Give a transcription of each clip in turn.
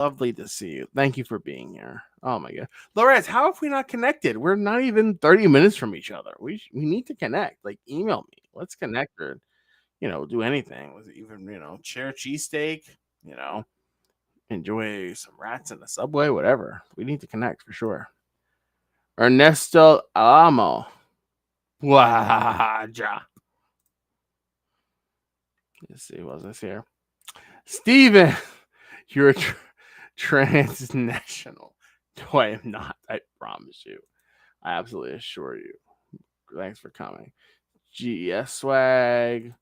Lovely to see you. Thank you for being here. Oh my god, Lorez, how have we not connected? We're not even 30 minutes from each other. We need to connect. Like, email me. Let's connect, or do anything. Was it even share a cheesesteak? You know, enjoy some rats in the subway. Whatever. We need to connect for sure. Ernesto Alamo. Waja. Let's see. What's this here? Steven, you're a transnational. No, I am not. I promise you. I absolutely assure you. Thanks for coming. GES swag,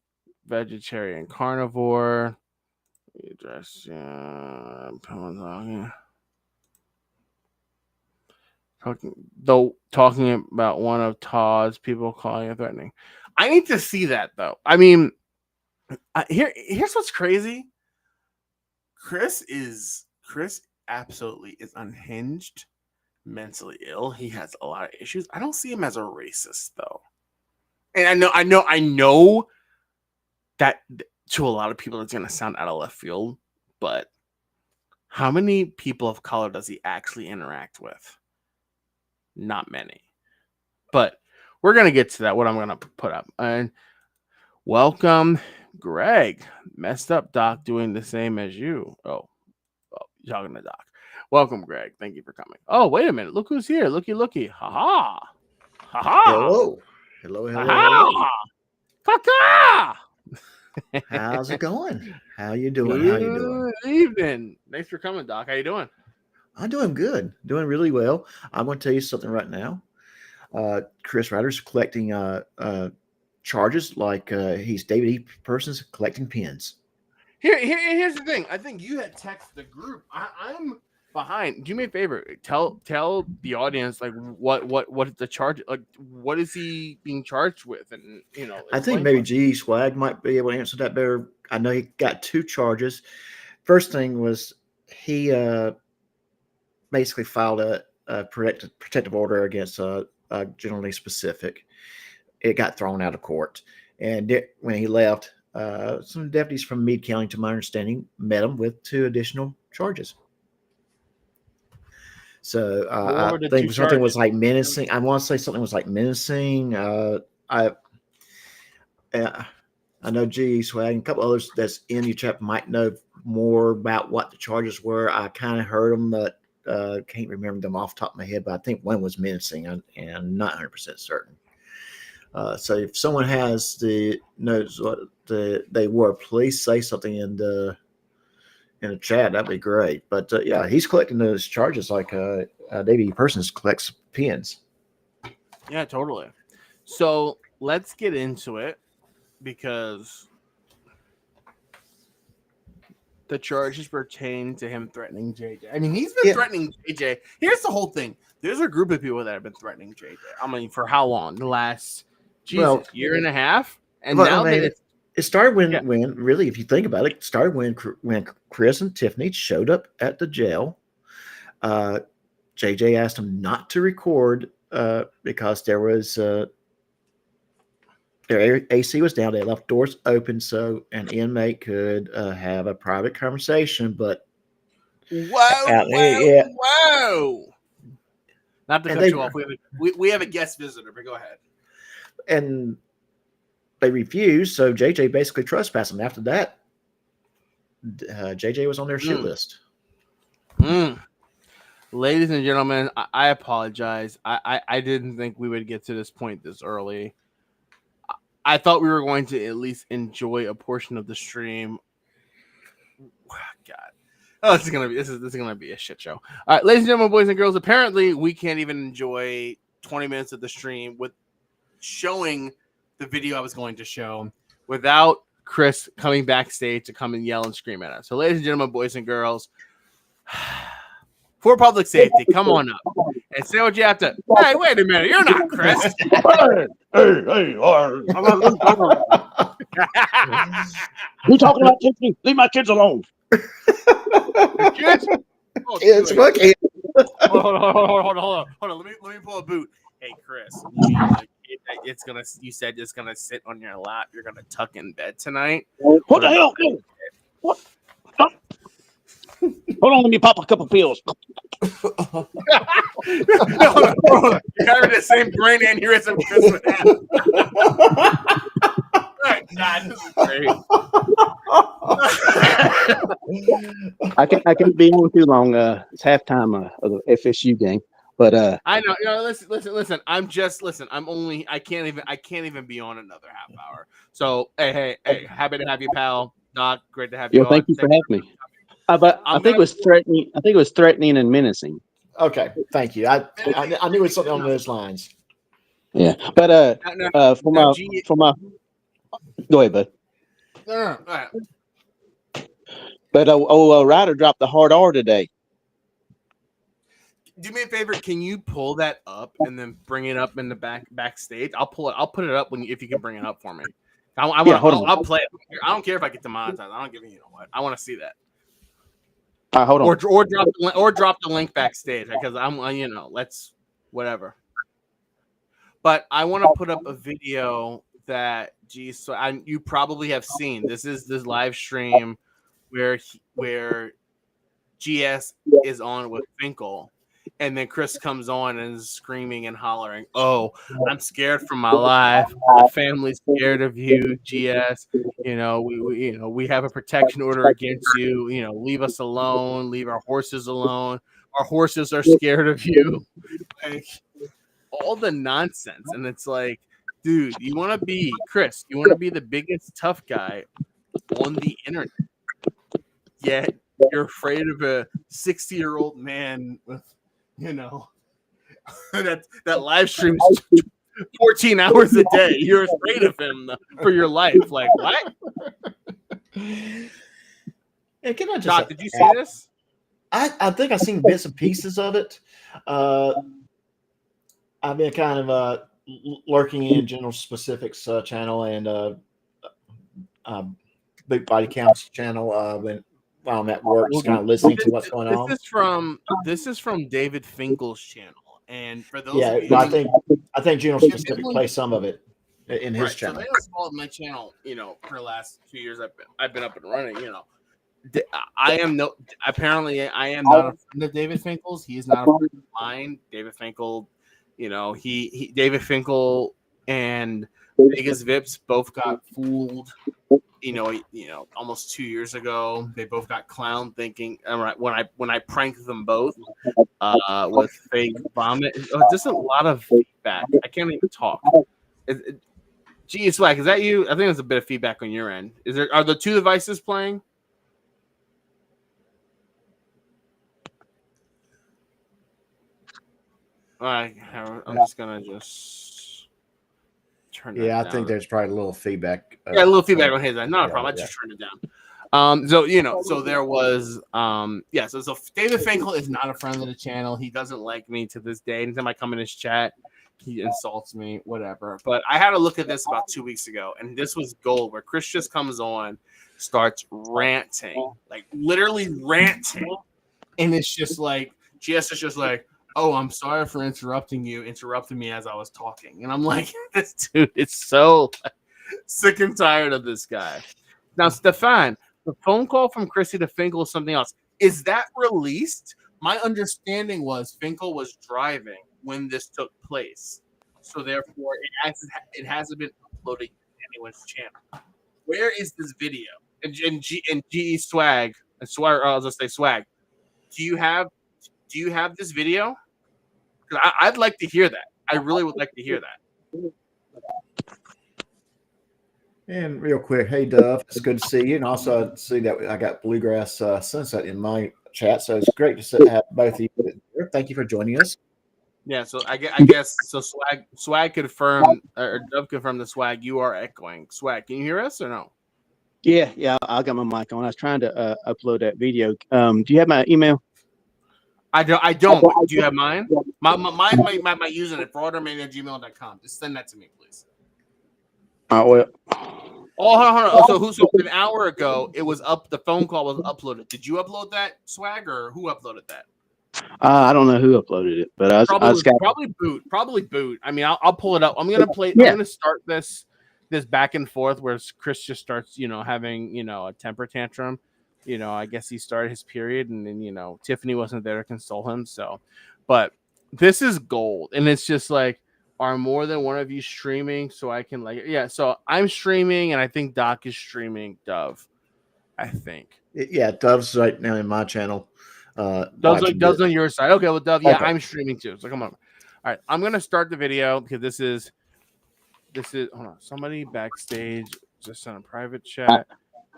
vegetarian carnivore. Dress, talking about one of Todd's people calling it threatening. I need to see that though. I mean, here's what's crazy. Chris absolutely is unhinged, mentally ill. He has a lot of issues. I don't see him as a racist though. And I know that to a lot of people it's gonna sound out of left field, but how many people of color does he actually interact with? Not many. But we're gonna get to that, what I'm gonna put up. And welcome, Greg. Messed up Doc doing the same as you. Oh, you're talking to Doc. Welcome, Greg. Thank you for coming. Oh, wait a minute. Look who's here. Looky. Ha-ha. Ha-ha. Hello. Ha-ha. Kaka. How's it going? How you doing? Good evening. Thanks for coming, Doc. How you doing? I'm doing good. Doing really well. I'm going to tell you something right now. Chris Reiter's collecting charges like he's David E. Persons collecting pins. Here's the thing. I think you had texted the group. I'm behind. Do me a favor. Tell the audience like what the charge, like what is he being charged with, and I think maybe G Swag might be able to answer that better. I know he got 2 charges. First thing was he basically filed a protective order against generally specific. It got thrown out of court, and when he left, some deputies from Meade County, to my understanding, met him with 2 additional charges. So I think something was like menacing. I want to say something was like menacing. I know G Swag and a couple others that's in your chat might know more about what the charges were. I kind of heard them, but can't remember them off the top of my head. But I think one was menacing, and I'm not 100% certain. So if someone knows what they were, please say something in the chat. That'd be great. But yeah, he's collecting those charges like David Persons collects pins. Yeah, totally. So let's get into it, because the charges pertain to him threatening JJ. I mean, he's been threatening JJ. Here's the whole thing. There's a group of people that have been threatening JJ. I mean, for how long? The last year and a half? And now that it started when really, if you think about it, started when Chris and Tiffany showed up at the jail. JJ asked them not to record because there was their AC was down. They left doors open so an inmate could have a private conversation. But whoa! Not to cut you off. We have a guest visitor, but go ahead. And they refused, so JJ basically trespassed them. After that, JJ was on their shoot list. Ladies and gentlemen, I apologize. I didn't think we would get to this point this early. I thought we were going to at least enjoy a portion of the stream. God. Oh, this is gonna be a shit show. All right, ladies and gentlemen, boys and girls. Apparently, we can't even enjoy 20 minutes of the stream with showing the video I was going to show without Chris coming backstage to come and yell and scream at us. So, ladies and gentlemen, boys and girls, for public safety, come on up and say what you have to. Hey, wait a minute, you're not Chris. Hey, you talking about Tiffany? Leave my kids alone. Kids? Oh, it's okay. Hold on. Let me pull a boot. Hey, Chris, you said it's gonna sit on your lap. You're gonna tuck in bed tonight. What the hell? What? Hold on, let me pop a couple pills. No, you're having the same brain aneurysm Chris would have. Oh, God, this is great. I can't be on too long. It's halftime of the FSU game, but I know. Listen. I'm only. I can't even be on another half hour. So hey, happy to have you, pal. Doc, great to have you on. thank you for having me. But I think it was threatening. I think it was threatening and menacing. Okay, thank you. I knew it was something on those lines. Yeah, but for my go ahead, bud. No, go ahead. But Reiter dropped the hard R today. Do me a favor. Can you pull that up and then bring it up in the backstage? I'll pull it. I'll put it up if you can bring it up for me. I'll play it. I don't care if I get demonetized. I don't give you know what. I want to see that. Hold on. Or drop the link backstage because I'm let's whatever. But I want to put up a video that you probably have seen. This is this live stream where GS is on with Finkel. And then Chris comes on and is screaming and hollering, "Oh, I'm scared for my life. The family's scared of you, GS. We have a protection order against you. Leave us alone. Leave our horses alone. Our horses are scared of you." Like all the nonsense. And it's like, dude, you want to be the biggest tough guy on the internet. Yet you're afraid of a 60-year-old man with that live streams 14 hours a day. You're afraid of him for your life. Like what? Yeah, can I just Doc, did you see this? I think I've seen bits and pieces of it. I've been kind of lurking in General Specifics channel and Big Body Counts channel while I'm at work, just kind of listening to what's going on. This is from David Finkel's channel, and for those of you, I think General Specific plays some of it in his channel. So they followed my channel, for the last 2 years. I've been up and running. I am not a friend of David Finkel's. He is not a friend of mine. David Finkel, David Finkel and Vegas Vips both got fooled. Almost 2 years ago, they both got clown thinking. When I pranked them both with fake vomit, just a lot of feedback. I can't even talk. Gee, Swag, is that you? I think there's a bit of feedback on your end. Are the two devices playing? All right, I'm just gonna turn that down. I think there's probably a little feedback. A little feedback on his end. Not a problem. I just turned it down. So there was so David Finkel is not a friend of the channel. He doesn't like me to this day. Anytime I come in his chat, he insults me, whatever. But I had a look at this about 2 weeks ago, and this was gold, where Chris just comes on, starts ranting, like literally ranting, and it's just like GS is just like, "Oh, I'm sorry for interrupting me as I was talking." And I'm like, this dude, it's so sick and tired of this guy. Now, Stefan, the phone call from Chrissy to Finkel is something else. Is that released? My understanding was Finkel was driving when this took place. So therefore, it hasn't been uploaded to anyone's channel. Where is this video? And GE Swag, I'll just say Swag. Do you have this video? Because I'd like to hear that. I really would like to hear that. And real quick, hey Dove, it's good to see you. And also I see that I got Bluegrass Sunset in my chat, so it's great to have both of you here. Thank you for joining us. Yeah, so I guess so. Swag confirmed, or Dove confirmed the Swag. You are echoing. Swag, can you hear us or no? Yeah, I got my mic on. I was trying to upload that video. Do you have my email? I don't. Do you have mine? My username, broadermania@gmail.com. Just send that to me, please. Well. Oh, hold on. So an hour ago, it was up. The phone call was uploaded. Did you upload that, Swag, or who uploaded that? I don't know who uploaded it, but probably boot. I mean, I'll pull it up. I'm gonna play. Yeah. I'm gonna start this back and forth where Chris just starts, having a temper tantrum. I guess he started his period, and then Tiffany wasn't there to console him. So, but this is gold, and it's just like, are more than one of you streaming so I can So I'm streaming, and I think Doc is streaming Dove. I think Dove's right now in my channel. Dove's on your side. Okay, well, Dove, yeah, Okay. I'm streaming too. So come on. All right, I'm gonna start the video because this is hold on. Somebody backstage just sent a private chat.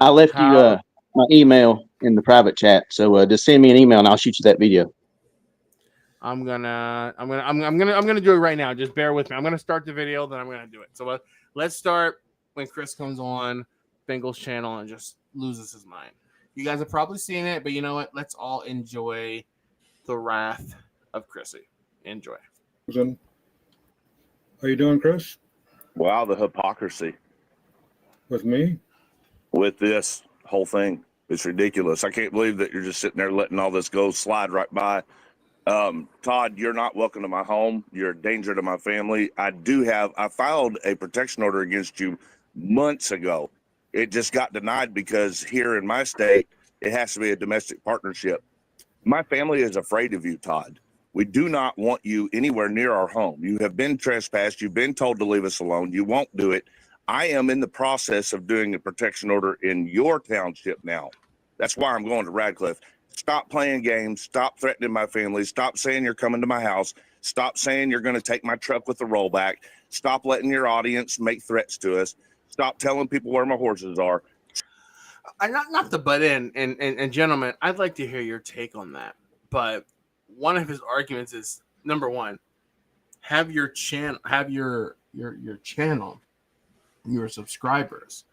I left you my email in the private chat, so just send me an email and I'll shoot you that video. I'm gonna do it right now. Just bear with me. I'm gonna start the video, then I'm gonna do it. So let's start when Chris comes on Bengals channel and just loses his mind. You guys have probably seen it, but you know what? Let's all enjoy the wrath of Chrissy. Enjoy. How you doing, Chris? Wow, the hypocrisy With me? with this whole thing. It's ridiculous. I can't believe that you're just sitting there letting all this go slide right by. Todd, you're not welcome to my home. You're a danger to my family. I filed a protection order against you months ago. It just got denied because here in my state, it has to be a domestic partnership. My family is afraid of you, Todd. We do not want you anywhere near our home. You have been trespassed. You've been told to leave us alone. You won't do it. I am in the process of doing a protection order in your township now. That's why I'm going to Radcliffe. Stop playing games. Stop threatening my family. Stop saying you're coming to my house. Stop saying you're going to take my truck with the rollback. Stop letting your audience make threats to us. Stop telling people where my horses are. Not to butt in, and gentlemen, I'd like to hear your take on that. But one of his arguments is, number one, have your channel, your subscribers.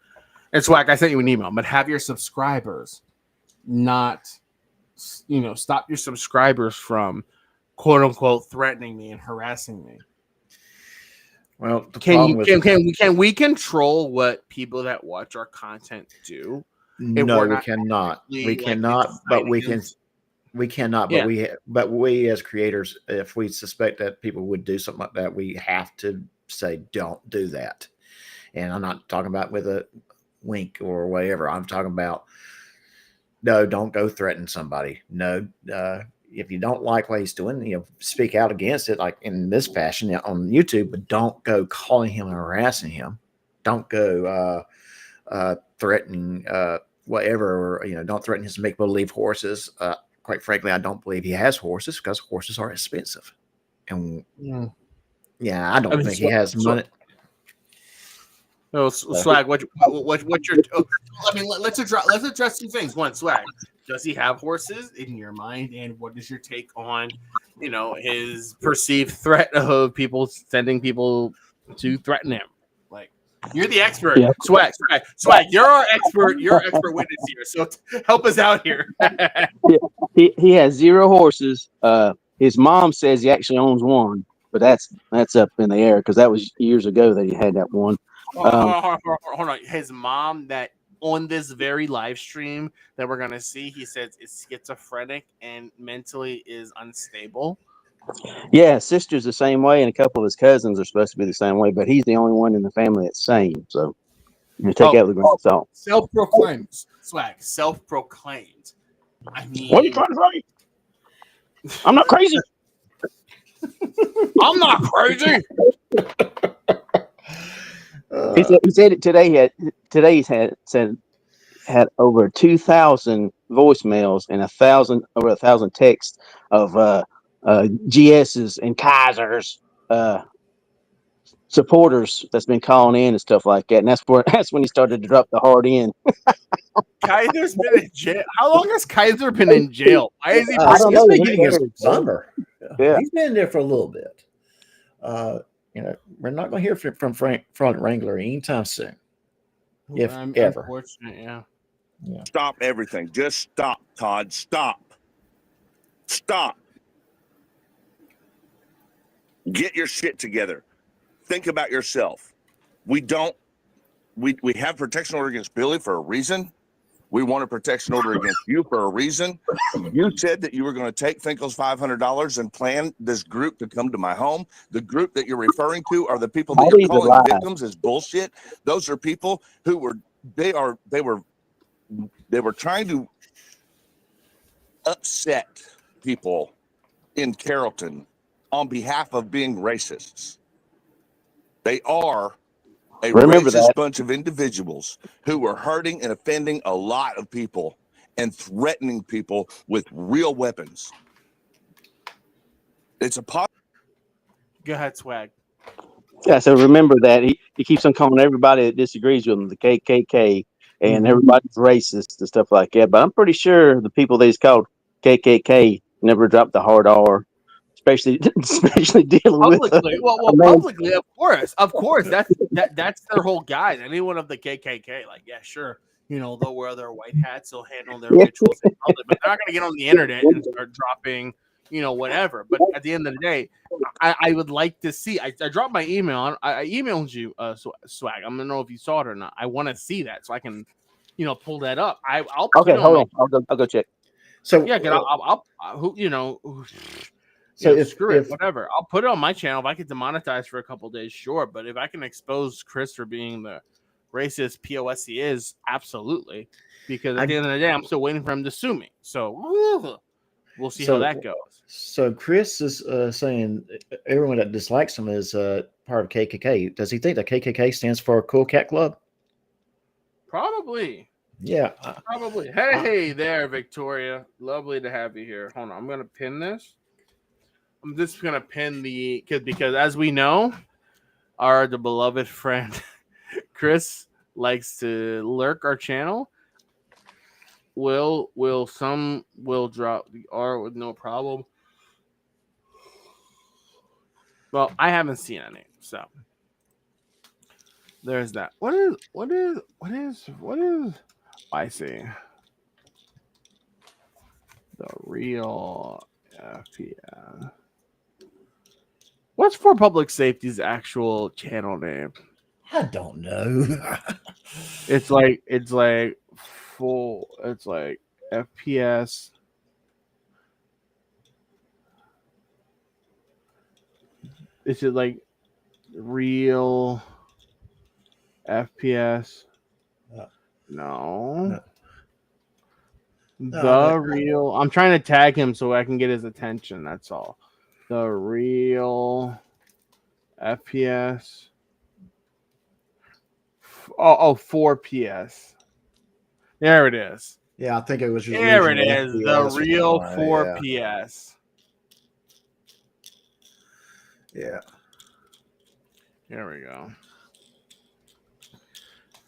It's like I sent you an email, but have your subscribers not, stop your subscribers from quote unquote threatening me and harassing me. Well, can we control what people that watch our content do? No, we cannot. We cannot, but we can. We cannot, but we as creators, if we suspect that people would do something like that, we have to say, don't do that. And I'm not talking about with a wink or whatever. I'm talking about, no, don't go threaten somebody. No, if you don't like what he's doing, speak out against it, like in this fashion on YouTube, but don't go calling him and harassing him. Don't go threatening whatever, or, don't threaten his make-believe horses. Quite frankly, I don't believe he has horses because horses are expensive. And I don't think he has money. No, Swag. What's your? Let's address two things. One, Swag. Does he have horses in your mind, and what is your take on, his perceived threat of people sending people to threaten him? Like, you're the expert, yeah. Swag. You're our expert. You're expert witness here. So help us out here. He has 0 horses. His mom says he actually owns one, but that's up in the air because that was years ago that he had that one. Hold on. His mom that on this very live stream that we're gonna see, he says is schizophrenic and mentally is unstable. Yeah, his sister's the same way, and a couple of his cousins are supposed to be the same way, but he's the only one in the family that's sane. So take out the grain of salt. Self-proclaimed, Swag. Self-proclaimed. I mean, what are you trying to say? I'm not crazy. I'm not crazy. He said it today. He's had over 2,000 voicemails and over 1,000 texts of GSs and Kaisers supporters that's been calling in and stuff like that. And that's when he started to drop the hard end. Kaiser's been in jail. How long has Kaiser been in jail? Why is he? I don't know. He's getting his summer. Yeah, he's been there for a little bit. We're not going to hear from Front Wrangler anytime soon, if ever. Yeah. Stop everything. Just stop, Todd. Stop. Get your shit together. Think about yourself. We have protection order against Billy for a reason. We want a protection order against you for a reason. You said that you were going to take Finkel's $500 and plan this group to come to my home. The group that you're referring to are the people that you're calling victims is bullshit. Those are people who were They were trying to upset people in Carrollton on behalf of being racists. They are a Remember racist that. bunch of individuals who are hurting and offending a lot of people and threatening people with real weapons. It's a Go ahead, Swag. Yeah, so remember that he keeps on calling everybody that disagrees with him the KKK, and everybody's racist and stuff like that. But I'm pretty sure the people that he's called KKK never dropped the hard R, especially dealing with Publicly, well, a man. publicly, of course, that's their whole guide. Anyone of the KKK, like, yeah, sure, they'll wear their white hats, they'll handle their Yeah. rituals in public, but they're not going to get on the internet and start dropping, whatever. But at the end of the day, I would like to see. I dropped my email. I emailed you, Swag. I'm gonna know if you saw it or not. I want to see that so I can, pull that up. I'll put Okay, it on hold my on. I'll go check. So yeah. Who So if- screw it, if- whatever. I'll put it on my channel. If I get demonetized for a couple days, sure. But if I can expose Chris for being the racist POS he is, absolutely. Because at the end of the day, I'm still waiting for him to sue me. So we'll see how that goes. So Chris is saying everyone that dislikes him is part of KKK. Does he think that KKK stands for Cool Cat Club? Probably. Yeah. Probably. Hey there, Victoria. Lovely to have you here. Hold on. I'm going to pin this. I'm just going to pin because as we know, the beloved friend Chris likes to lurk our channel. Some will drop the R with no problem. Well, I haven't seen any, so there's that. What is I see the real FPS. What's For Public Safety's actual channel name? I don't know. It's like full. It's like FPS. Is it like real FPS? No. Real. I'm trying to tag him so I can get his attention. That's all. The real FPS. 4PS. There it is. Yeah, I think it was. There it is. FPS The or real something. 4PS. Yeah. Here we go.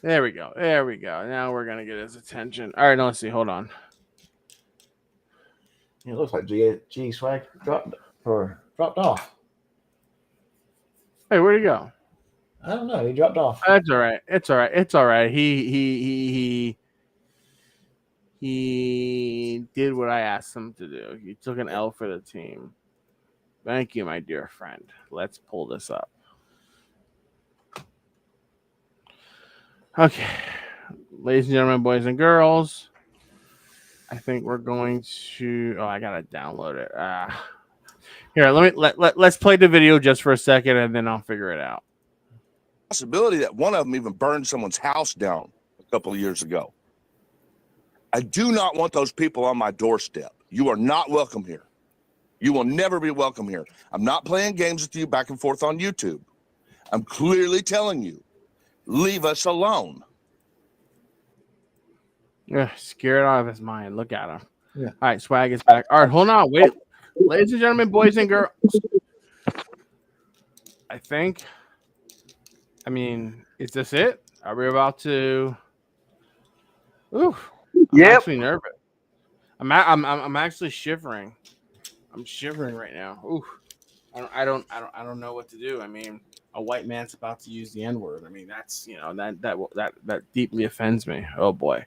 There we go. There we go. Now we're gonna get his attention. All right, no, let's see. Hold on. It looks like G Swag dropped off. Hey, where'd he go? I don't know. He dropped off. That's all right. It's all right. It's all right. He did what I asked him to do. He took an L for the team. Thank you, my dear friend. Let's pull this up. Okay, ladies and gentlemen, boys and girls, I think we're going to. Oh, I gotta download it. Here, let's play the video just for a second, and then I'll figure it out. possibility that one of them even burned someone's house down a couple of years ago. I do not want those people on my doorstep. You are not welcome here. You will never be welcome here. I'm not playing games with you back and forth on YouTube. I'm clearly telling you, leave us alone. Yeah, scared out of his mind. Look at him. Yeah. All right, Swag is back. All right, hold on. Wait. Ladies and gentlemen, boys and girls. I think. I mean, is this it? Are we about to? Ooh. I'm actually nervous. I'm actually shivering. I'm shivering right now. Ooh. I don't know what to do. I mean, a white man's about to use the N-word. I mean, that's that deeply offends me. Oh boy.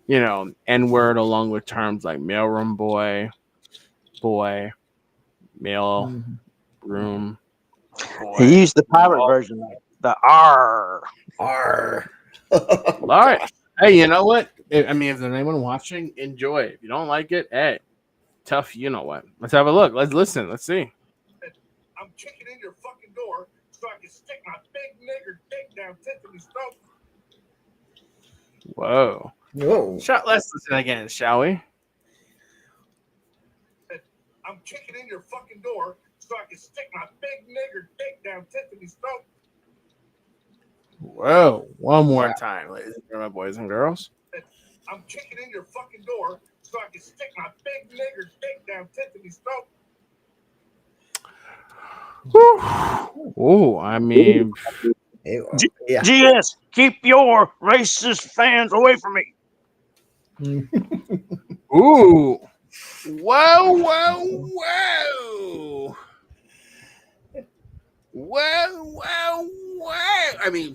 N-word along with terms like mailroom boy, mail room. Boy. He used the pirate version, the R. R. All right. Hey, you know what? I mean, if there's anyone watching, enjoy. If you don't like it, hey, tough. You know what? Let's have a look. Let's listen. Let's see. I'm kicking in your fucking door so I can stick my big nigger dick down Tiffany's throat. Whoa. Whoa. Let's listen again, shall we? I'm kicking in your fucking door so I can stick my big nigger dick down Tiffany's throat. Whoa. One more time, ladies and gentlemen, boys and girls. I'm kicking in your fucking door so I can stick my big nigger dick down Tiffany's throat. Oh, I mean, Yeah. GS, keep your racist fans away from me. ooh. Whoa, whoa, whoa. Whoa, whoa, whoa. I mean,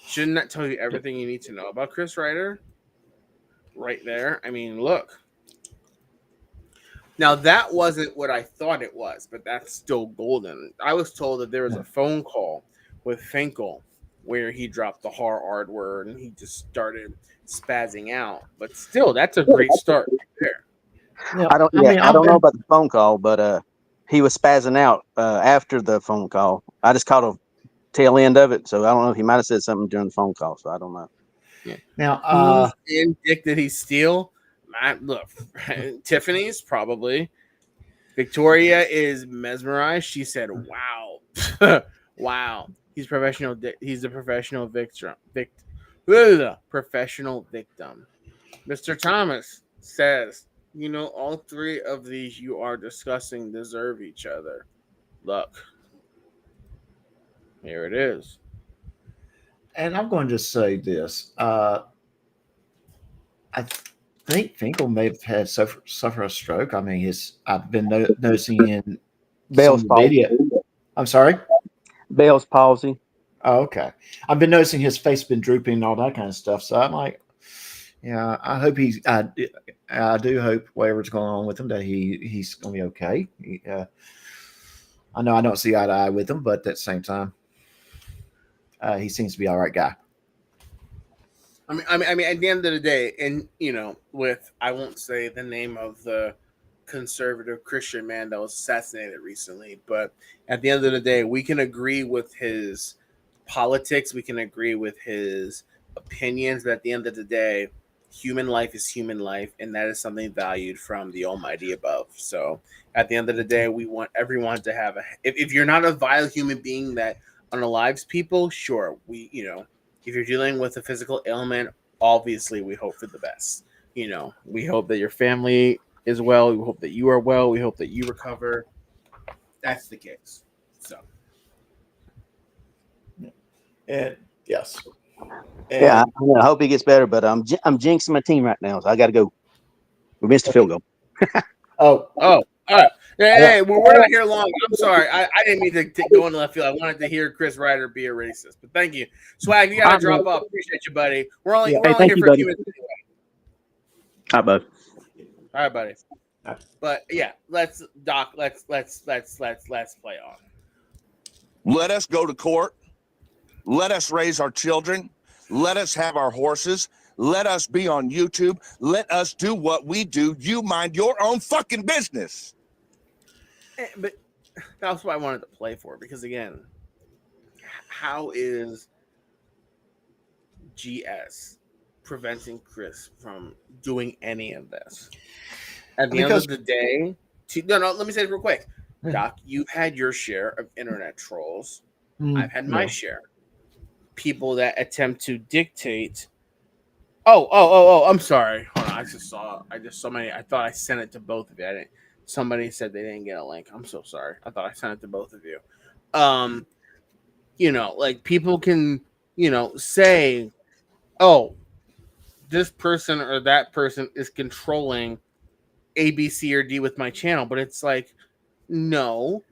shouldn't that tell you everything you need to know about Chris Reiter? Right there. I mean, look. Now that wasn't what I thought it was, but that's still golden. I was told that there was a phone call with Finkel where he dropped the hard word and he just started spazzing out. But still, that's a great start right there. Yeah, I don't know about the phone call, but he was spazzing out after the phone call. I just caught a tail end of it, so I don't know if he might have said something during the phone call. So I don't know. Yeah. Now, And dick did he steal? Look, Tiffany's probably. Victoria is mesmerized. She said, "Wow, wow, he's professional. He's a professional victim. Professional victim." Mr. Thomas says, "You know, all three of these you are discussing deserve each other." Look, here it is. and I'm going to just say this. I think Finkel may have had suffer a stroke. I mean, I've been noticing in Bell's some media. I'm sorry. Bell's palsy. Oh, okay. I've been noticing his face been drooping and all that kind of stuff. So I'm like, yeah, I hope I do hope whatever's going on with him that he's going to be okay. I know I don't see eye to eye with him, but at the same time, he seems to be all right guy. I mean, at the end of the day, and I won't say the name of the conservative Christian man that was assassinated recently, but at the end of the day, we can agree with his politics, we can agree with his opinions, but at the end of the day, human life is human life, and that is something valued from the Almighty above. So, at the end of the day, we want everyone to have if you're not a vile human being that unalives people, sure, if you're dealing with a physical ailment, obviously we hope for the best. We hope that your family is well. We hope that you are well. We hope that you recover. That's the case. So, And yes. Yeah, I hope he gets better, but I'm jinxing my team right now, so I got to go. We missed a field goal. Oh, all right. Hey, we're not here long. I'm sorry. I didn't mean to go into left field. I wanted to hear Chris Reiter be a racist, but thank you. Swag, you got to drop off. Appreciate you, buddy. We're only here for a few minutes anyway. All right, bud. All right, buddy. But yeah, let's play on. Let us go to court. Let us raise our children. Let us have our horses. Let us be on YouTube. Let us do what we do. You mind your own fucking business. But that's what I wanted to play for, because again, how is GS preventing Chris from doing any of this? At the end of the day, let me say it real quick. Doc, you've had your share of internet trolls. I've had my share. People that attempt to dictate. Oh! I'm sorry. Hold on. I just saw many. I thought I sent it to both of you. I didn't. Somebody said they didn't get a link. I'm so sorry. I thought I sent it to both of you. Like people can, say, oh, this person or that person is controlling A, B, C, or D with my channel, but it's like, no.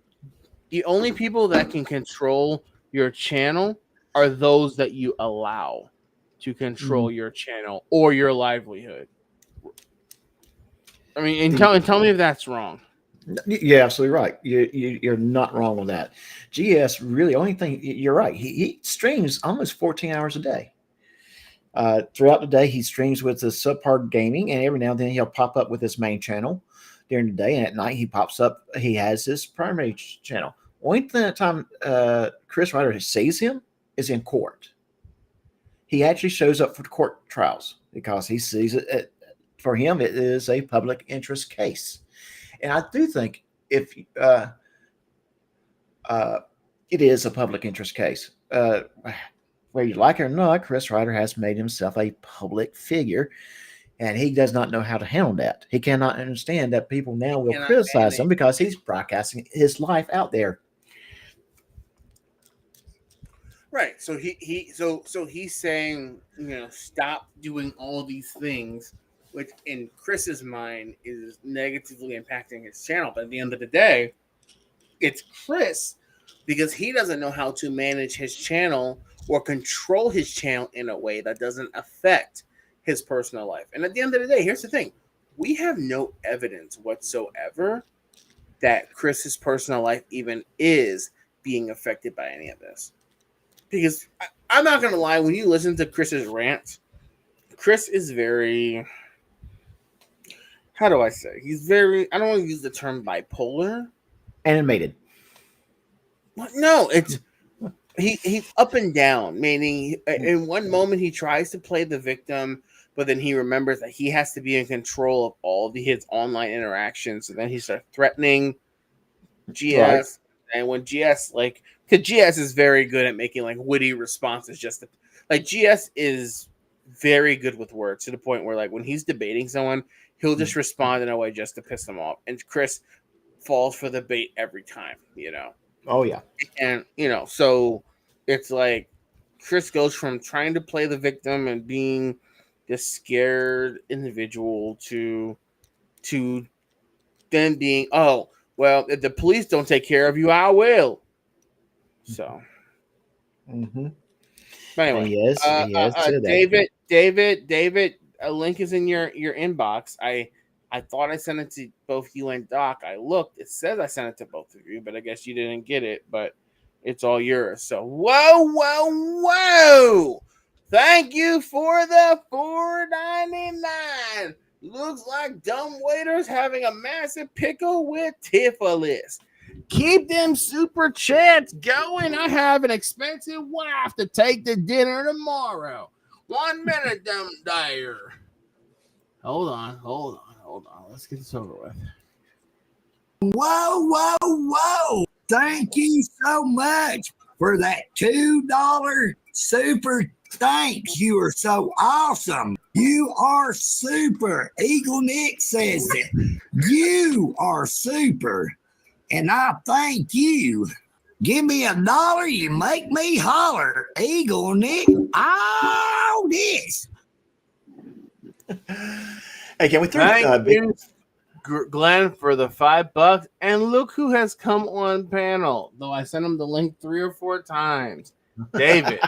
The only people that can control your channel are those that you allow to control your channel or your livelihood. I mean, and tell me if that's wrong. You're absolutely right. You're not wrong on that. GS really only thing you're right. He streams almost 14 hours a day. Throughout the day, he streams with the subpar gaming, and every now and then he'll pop up with his main channel during the day, and at night he pops up. He has his primary channel. Only time Chris Reiter sees him is in court. he actually shows up for court trials because he sees it. For him, it is a public interest case, and I do think if it is a public interest case, whether you like it or not, Chris Reiter has made himself a public figure, and he does not know how to handle that. He cannot understand that people now will criticize him because he's broadcasting his life out there. Right. So he's saying, stop doing all these things, which in Chris's mind is negatively impacting his channel. But at the end of the day, it's Chris because he doesn't know how to manage his channel or control his channel in a way that doesn't affect his personal life. And at the end of the day, here's the thing. We have no evidence whatsoever that Chris's personal life even is being affected by any of this. Because I'm not going to lie, when you listen to Chris's rant, Chris is very, how do I say? He's very, I don't want to use the term bipolar. Animated. No, it's, he's up and down, meaning in one moment he tries to play the victim, but then he remembers that he has to be in control of all his online interactions. So then he starts threatening GS. Right. And when GS, because GS is very good at making witty responses, GS is very good with words to the point where when he's debating someone, he'll just respond in a way just to piss them off. And Chris falls for the bait every time, Oh, yeah. And, so it's Chris goes from trying to play the victim and being this scared individual to then being, oh, well, if the police don't take care of you, I will. So, mm-hmm. But anyway, David, a link is in your inbox. I thought I sent it to both you and Doc. I looked. It says I sent it to both of you, but I guess you didn't get it. But it's all yours. So, whoa! Thank you for the $4.99. Looks like dumb waiters having a massive pickle with Tiffalist. Keep them super chats going. I have an expensive wife to take to dinner tomorrow. 1 minute, dumb dyer. Hold on. Let's get this over with. Whoa. Thank you so much for that $2 super thanks. You are so awesome. You are super. Eagle Nick says it. You are super. And I thank you. Give me $1, you make me holler. Eagle Nick, all this. Hey, can we throw Thank you, Glenn, for the $5. And look who has come on panel, though I sent him the link 3 or 4 times. David.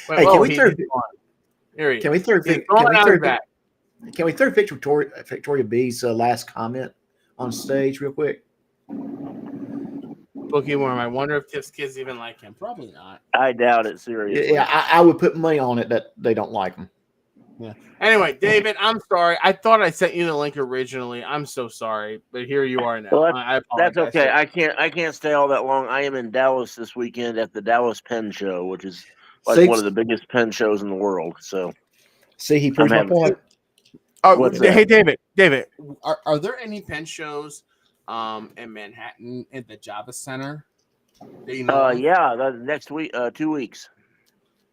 Hey, can we throw Victoria B's last comment on stage real quick? Bookworm, I wonder if Tiff's kids even like him. Probably not. I doubt it, seriously. Yeah, I would put money on it that they don't like him. Yeah. Anyway, David, I'm sorry. I thought I sent you the link originally. I'm so sorry, but here you are now. Well, that's okay. I can't stay all that long. I am in Dallas this weekend at the Dallas Pen Show, which is one of the biggest pen shows in the world. So, see, he proved my point. Hey, David, are there any pen shows in Manhattan at the Java Center? Yeah, next week, 2 weeks.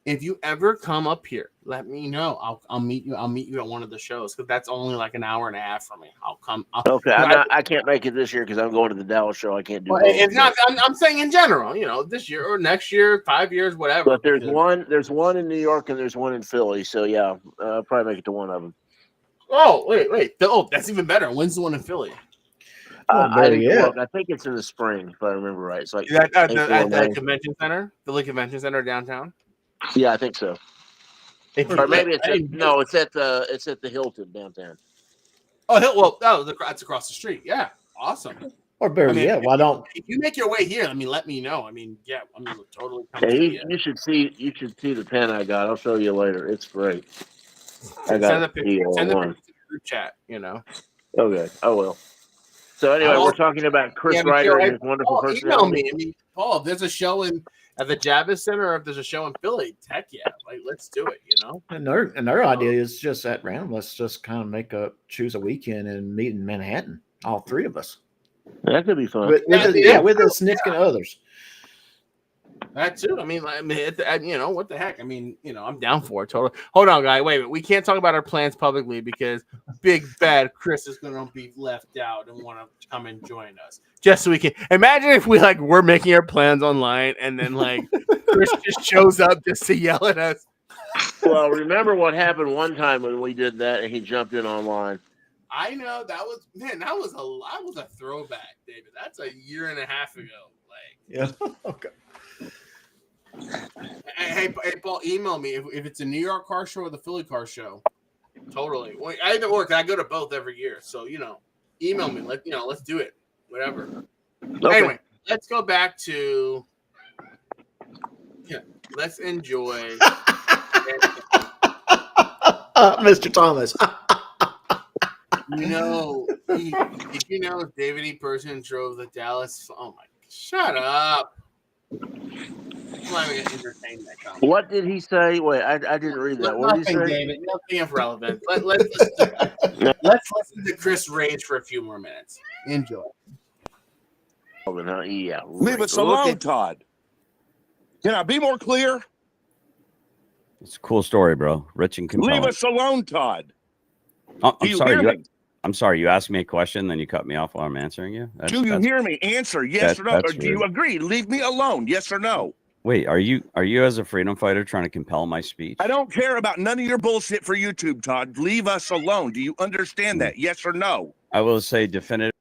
If you ever come up here, let me know. I'll meet you. I'll meet you at one of the shows because that's only an hour and a half from me. I'll come. Okay, I can't make it this year because I'm going to the Dallas show. I can't do. Well, it's not. I'm saying in general. This year or next year, 5 years, whatever. But there's one in New York and there's one in Philly. So yeah, I'll probably make it to one of them. Oh wait. Oh, that's even better. When's the one in Philly? I think it's in the spring, if I remember right. It's like at the convention center, the Lee Convention Center downtown. Yeah, I think so. Or maybe it's at the Hilton downtown. That's across the street. Yeah, awesome. Or better why don't if you make your way here? Let me know. We'll totally come. You should see the pen I got. I'll show you later. It's great. I got send a picture to the group chat. Okay, I will. So anyway, we're talking about Chris Reiter and his wonderful personality. Email me. Paul, if there's a show in at the Javits Center, or if there's a show in Philly, heck yeah, like let's do it. You know. And their idea is just at random. Let's just kind of choose a weekend and meet in Manhattan, all three of us. That could be fun. With the significant others. That too. I mean, you know, what the heck? I mean, you know, I'm down for it. Totally. Hold on, guy. Wait a minute. We can't talk about our plans publicly because big bad Chris is going to be left out and want to come and join us. Just so we can imagine if we're making our plans online and then like Chris just shows up just to yell at us. Well, remember what happened one time when we did that and he jumped in online. I know that was a throwback, David. That's a year and a half ago. Like, yeah. Okay. Hey, Paul, email me if it's a New York car show or the Philly car show. Totally. Well, either or. I go to both every year, so you know, email me. Let's do it. Whatever. Okay. Anyway, let's go back to. Yeah, let's enjoy. Mr. Thomas. You know, did you know David E. Person drove the Dallas? Oh my! Shut up. I'm not even gonna entertain that comment. What did he say? Wait, I didn't read that. What did he say? David, nothing of relevance. Let's listen to Chris rage for a few more minutes. Enjoy. Yeah. Leave us alone, Todd. Can I be more clear? It's a cool story, bro. Rich and compelling. Leave us alone, Todd. Oh, Do you hear me? I'm sorry. You asked me a question, then you cut me off while I'm answering you. Do you hear me? Answer yes or no. Or do you agree? Leave me alone. Yes or no. Wait, are you as a freedom fighter trying to compel my speech? I don't care about none of your bullshit for YouTube, Todd. Leave us alone. Do you understand that? Yes or no? I will say definitively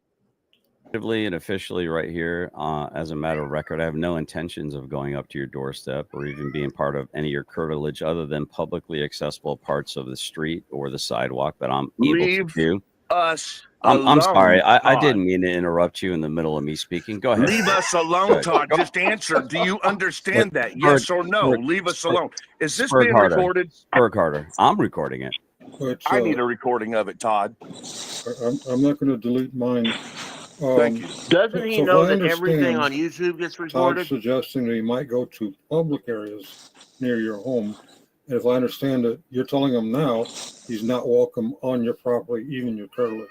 and officially right here, as a matter of record, I have no intentions of going up to your doorstep or even being part of any of your curtilage other than publicly accessible parts of the street or the sidewalk that I'm able to do. Us I'm sorry. I didn't mean to interrupt you in the middle of me speaking. Go ahead. Leave us alone, Todd. Just answer. Do you understand that? Yes or no? Leave us alone. Is this being recorded? Berg Carter. I'm recording it. But, I need a recording of it, Todd. I'm not going to delete mine. Thank you. Doesn't he know that everything on YouTube gets recorded? Todd's suggesting that he might go to public areas near your home. And if I understand it, you're telling him now he's not welcome on your property, even your curtilage.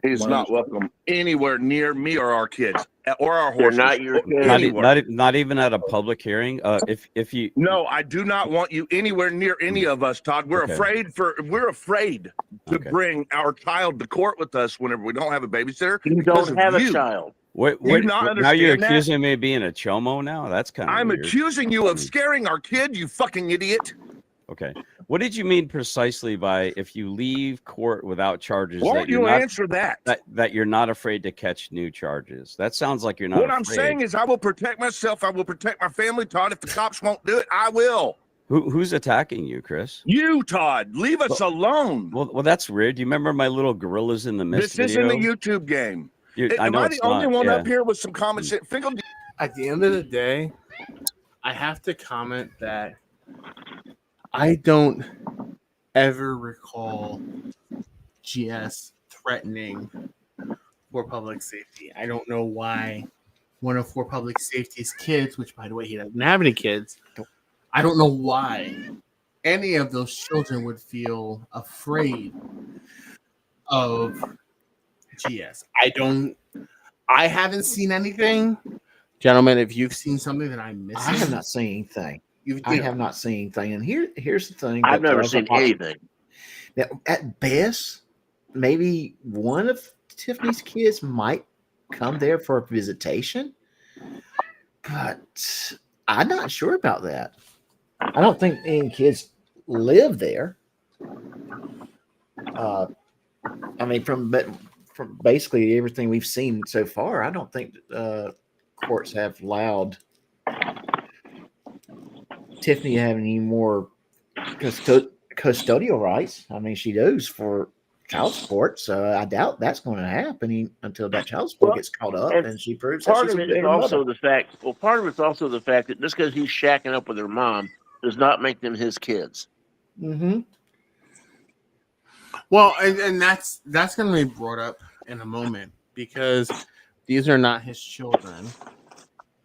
He's not welcome anywhere near me or our kids or our horses. They're not your kids. Not even at a public hearing. If you No, I do not want you anywhere near any of us, Todd. We're afraid to bring our child to court with us whenever we don't have a babysitter. You don't have a child. Now you're accusing me of being a chomo now? That's kind of I'm weird. accusing you of scaring our kid, you fucking idiot. Okay. What did you mean precisely by if you leave court without charges? Won't you answer that? That you're not afraid to catch new charges. That sounds like you're not. What I'm saying is I will protect myself. I will protect my family, Todd. If the cops won't do it, I will. Who's attacking you, Chris? You, Todd. Leave us alone. Well, that's weird. Do you remember my little gorillas in the mist This isn't a YouTube game. Am I the only one up here with some common sense? At the end of the day, I have to comment that I don't ever recall GS threatening for public safety. I don't know why one of For Public Safety's kids, which by the way, he doesn't have any kids, I don't know why any of those children would feel afraid of GS. I haven't seen anything. Gentlemen, if you've seen something that I'm missing. I have not seen anything. I have not seen anything. And here's the thing. I've never seen anything. Now, at best, maybe one of Tiffany's kids might come there for a visitation, but I'm not sure about that. I don't think any kids live there. I mean, from basically everything we've seen so far, I don't think courts have allowed Tiffany to have any more custodial rights. I mean, she does for child support, so I doubt that's going to happen until that child support gets caught up and she proves that she's part of it is also the fact. Well, part of it's also the fact that just because he's shacking up with her mom does not make them his kids. Mm-hmm. Well, and that's going to be brought up in a moment because these are not his children.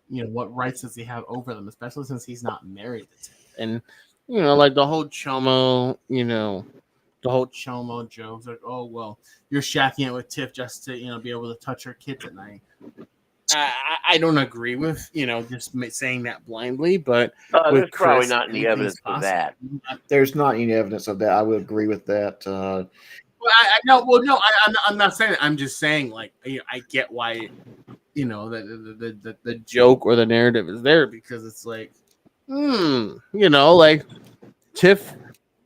what rights does he have over them, especially since he's not married to Tiff? And like the whole Chomo, the whole Chomo jokes, like, oh well, you're shacking it with Tiff just to be able to touch her kids at night. I don't agree with just saying that blindly, but there's probably Chris, not any anything's evidence for possible. that. There's not any evidence of that. I would agree with that. Well, I'm not saying that. I'm just saying, like, I get why, the joke or the narrative is there, because it's like, like Tiff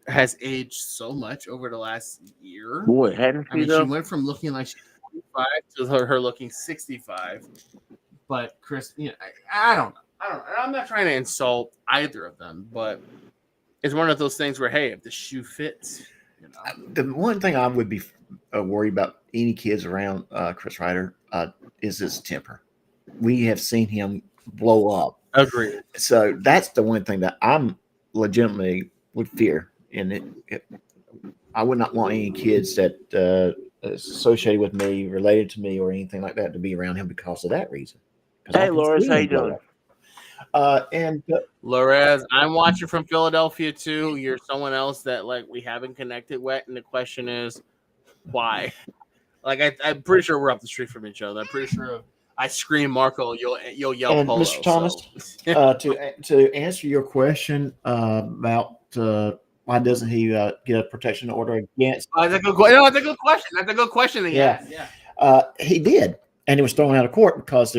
has aged so much over the last year. Boy, hadn't I she mean, though? she went from looking like she's 25 to her looking 65. But Chris, I don't know. I'm not trying to insult either of them, but it's one of those things where, hey, if the shoe fits, The one thing I would be worried about any kids around Chris Reiter is his temper. We have seen him blow up. Agreed. So that's the one thing that I'm legitimately would fear. And I would not want any kids that associated with me, related to me, or anything like that to be around him because of that reason. Hey, Loris, how you doing? Lorez, I'm watching from Philadelphia too. You're someone else that we haven't connected with, and the question is, why? I'm pretty sure we're up the street from each other. I'm pretty sure if I scream Marco, you'll yell and Polo. Mr. Thomas, to answer your question about why doesn't he get a protection order against? That's a good question. That's a good question. Yeah. He did, and he was thrown out of court because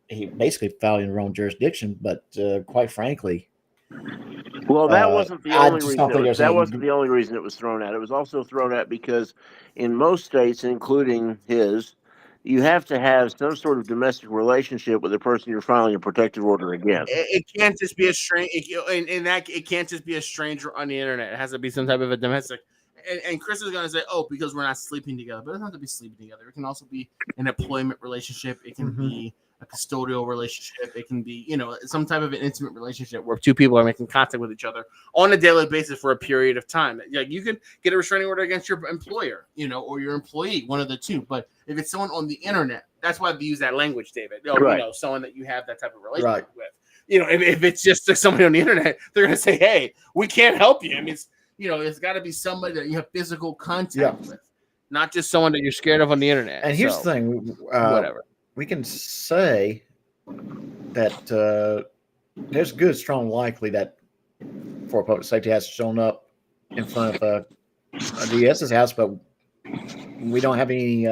he basically filed in the wrong jurisdiction. But quite frankly, well, that wasn't the only reason. That wasn't the the only reason it was thrown out. It was also thrown out because in most states, including his, you have to have some sort of domestic relationship with the person you're filing a protective order against. It can't just be a stranger. It can't just be a stranger on the internet. It has to be some type of a domestic. And Chris is going to say, "Oh, because we're not sleeping together." But it doesn't have to be sleeping together. It can also be an employment relationship. It can be a custodial relationship. It can be, some type of an intimate relationship where two people are making contact with each other on a daily basis for a period of time. You can get a restraining order against your employer, or your employee, one of the two. But if it's someone on the internet, that's why they use that language, David. Right. Someone that you have that type of relationship with. If it's just somebody on the internet, they're going to say, "Hey, we can't help you." I mean, it's got to be somebody that you have physical contact with, not just someone that you're scared of on the internet. And here's the thing, whatever. We can say that there's good, strong likely that for public safety has shown up in front of GS's house, but we don't have any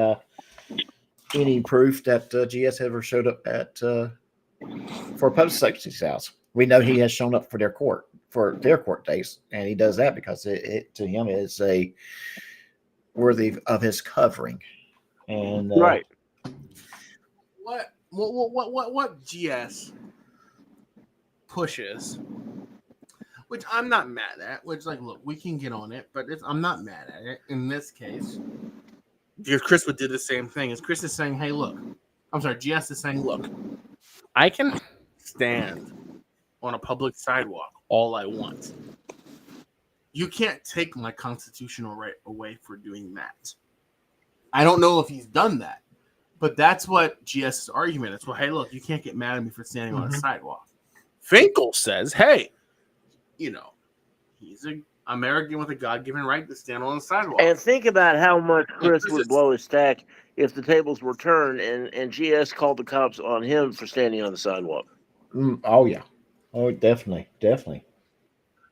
proof that GS ever showed up at for public safety's house. We know he has shown up for their court days, and he does that because it to him is a worthy of his covering. And right. What GS pushes, which I'm not mad at, which look, we can get on it, but I'm not mad at it in this case. Because Chris would do the same thing. As Chris is saying, "Hey, look," I'm sorry, GS is saying, "Look, I can stand on a public sidewalk all I want. You can't take my constitutional right away for doing that." I don't know if he's done that. But that's what GS's argument is. Well, hey, look, you can't get mad at me for standing on a sidewalk. Finkel says, hey, he's an American with a God-given right to stand on the sidewalk. And think about how much Chris would blow his stack if the tables were turned and GS called the cops on him for standing on the sidewalk. Oh, yeah. Oh, definitely.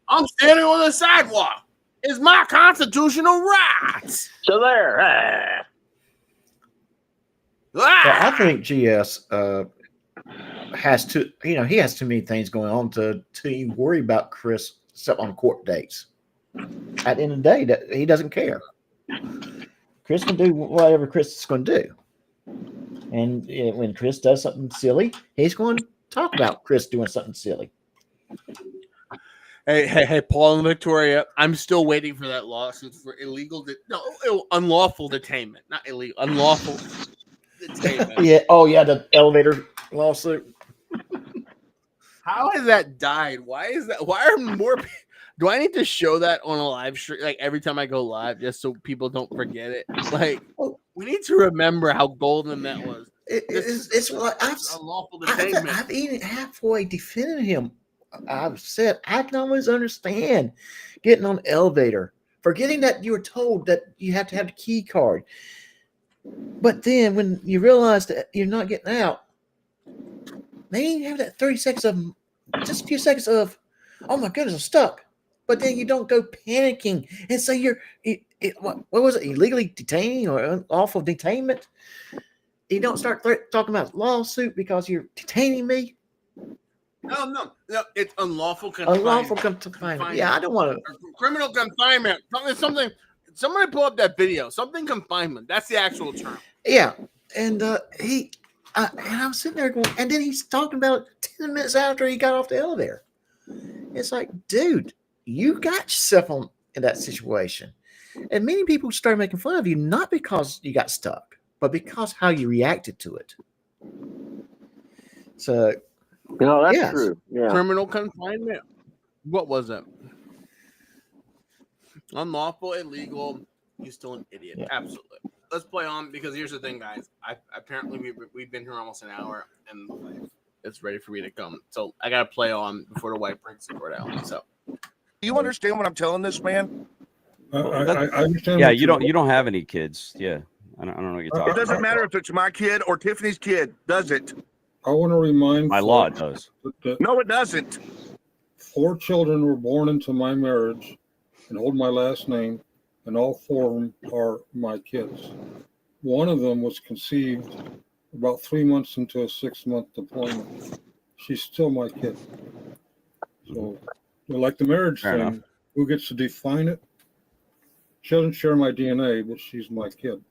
I'm standing on the sidewalk. It's my constitutional right. So there. So I think GS has to, he has too many things going on to even worry about Chris except on court dates. At the end of the day, he doesn't care. Chris can do whatever Chris is going to do. And when Chris does something silly, he's going to talk about Chris doing something silly. Hey, Paul and Victoria, I'm still waiting for that lawsuit for unlawful detainment. Not illegal, unlawful detainment. Yeah. Oh, yeah, the elevator lawsuit. How has that died? Why is that? Why are more people? Do I need to show that on a live stream, every time I go live, just so people don't forget it? We need to remember how golden that was. It's like unlawful I've detainment. even halfway defended him. I've said I can always understand getting on the elevator, forgetting that you were told that you have to have the key card. But then when you realize that you're not getting out, then you have that 30 seconds of just a few seconds of, oh my goodness, I'm stuck. But then you don't go panicking and say what was it, illegally detaining or unlawful detainment? You don't start talking about lawsuit because you're detaining me. No, it's unlawful confinement. Unlawful confinement. Yeah, I don't want to. Criminal confinement. Something. Somebody pull up that video. Something confinement. That's the actual term. Yeah, and and I'm sitting there going, and then he's talking about it 10 minutes after he got off the elevator. It's like, dude, you got yourself in that situation. And many people started making fun of you, not because you got stuck, but because how you reacted to it. So, that's true. Yeah. Criminal confinement. What was it? Unlawful, illegal. You're still an idiot. Yeah. Absolutely. Let's play on, because here's the thing, guys. Apparently we've been here almost an hour, and it's ready for me to come. So I gotta play on before the wife brings the cord out. So, do you understand what I'm telling this man? I understand. Yeah, you don't have any kids. Yeah, I don't know what you're talking. It doesn't matter if it's my kid or Tiffany's kid, does it? I want to remind my law does. No, it doesn't. 4 children were born into my marriage and hold my last name, and all 4 of them are my kids. One of them was conceived about 3 months into a 6-month deployment. She's still my kid. So, like the marriage Fair thing, enough. Who gets to define it? She doesn't share my DNA, but she's my kid.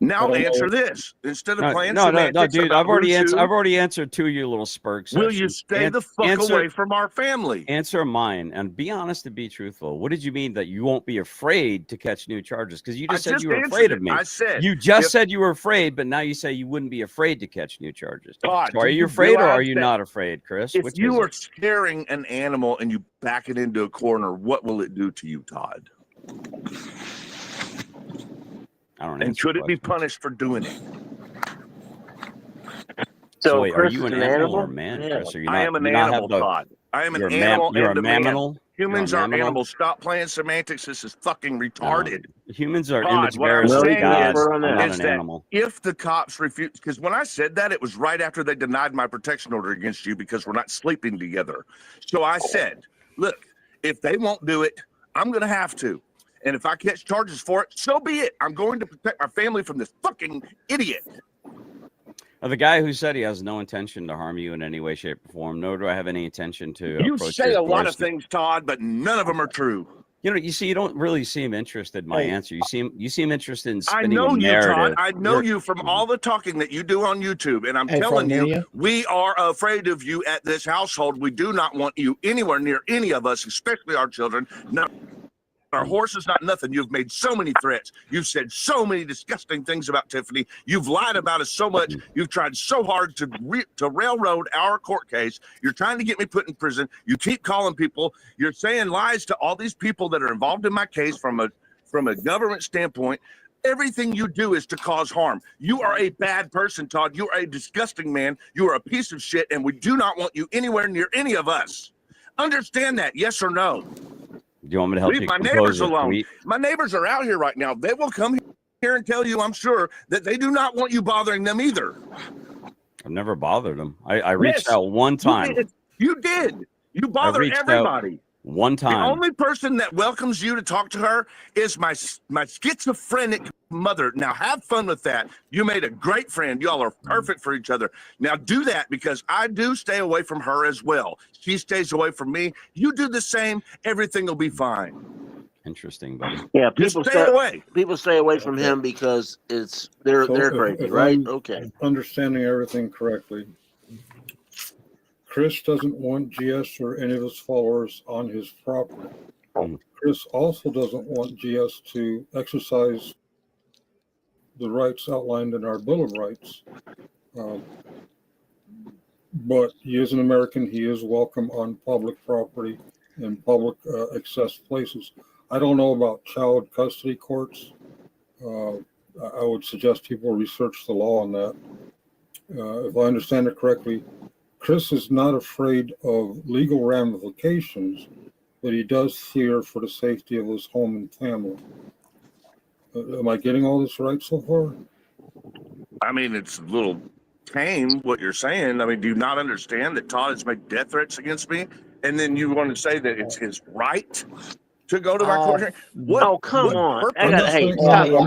Now answer this instead of playing no, semantics. dude. I've already answered 2 of your little spurg sessions. Will you stay the fuck away from our family? Answer mine and be honest and be truthful. What did you mean that you won't be afraid to catch new charges? Because you just said you were afraid of me. I said you just said you were afraid, but now you say you wouldn't be afraid to catch new charges. God, so are you afraid or are you not afraid, Chris? If you are scaring an animal and you back it into a corner, what will it do to you, Todd? I don't know. And could it be punished for doing it? So wait, are you an animal or a man, Chris? Or I am an animal, Todd. I am an animal. You're a mammal. Humans are animals. Stop playing semantics. This is fucking retarded. Humans are Todd, image bearers of God. I'm not is an animal. If the cops refuse, because when I said that, it was right after they denied my protection order against you because we're not sleeping together. So I said, look, if they won't do it, I'm going to have to. And if I catch charges for it, so be it. I'm going to protect our family from this fucking idiot. The guy who said he has no intention to harm you in any way, shape, or form, nor do I have any intention to. You say a lot of things, Todd, but none of them are true. You know, you see, you don't really seem interested in my answer. You seem interested in spinning I know a narrative. Todd. I know you from all the talking that you do on YouTube, and I'm telling you, we are afraid of you at this household. We do not want you anywhere near any of us, especially our children. No. Our horses, not nothing. You've made so many threats. You've said so many disgusting things about Tiffany. You've lied about us so much. You've tried so hard to railroad our court case. You're trying to get me put in prison. You keep calling people. You're saying lies to all these people that are involved in my case from a government standpoint. Everything you do is to cause harm. You are a bad person, Todd. You are a disgusting man. You are a piece of shit, and we do not want you anywhere near any of us. Understand that, yes or no? Do you want me to help Leave you my neighbors alone. My neighbors are out here right now. They will come here and tell you, I'm sure, that they do not want you bothering them either. I've never bothered them. I reached out one time. You did. You bother everybody. One time. The only person that welcomes you to talk to her is my schizophrenic mother. Now have fun with that. You made a great friend. Y'all are perfect for each other. Now do that, because I do stay away from her as well. She stays away from me. You do the same. Everything will be fine. Interesting, buddy. Yeah, people stay away. People stay away from him because they're crazy, right? Okay. Understanding everything correctly. Chris doesn't want GS or any of his followers on his property. Chris also doesn't want GS to exercise the rights outlined in our Bill of Rights. But he is an American. He is welcome on public property and public access places. I don't know about child custody courts. I would suggest people research the law on that. if I understand it correctly, Chris is not afraid of legal ramifications, but he does fear for the safety of his home and family. Am I getting all this right so far? I mean, it's a little tame what you're saying. I mean, do you not understand that Todd has made death threats against me? And then you want to say that it's his right to go to my court hearing? Oh, come on. purpose? Hey, I'm stop. saying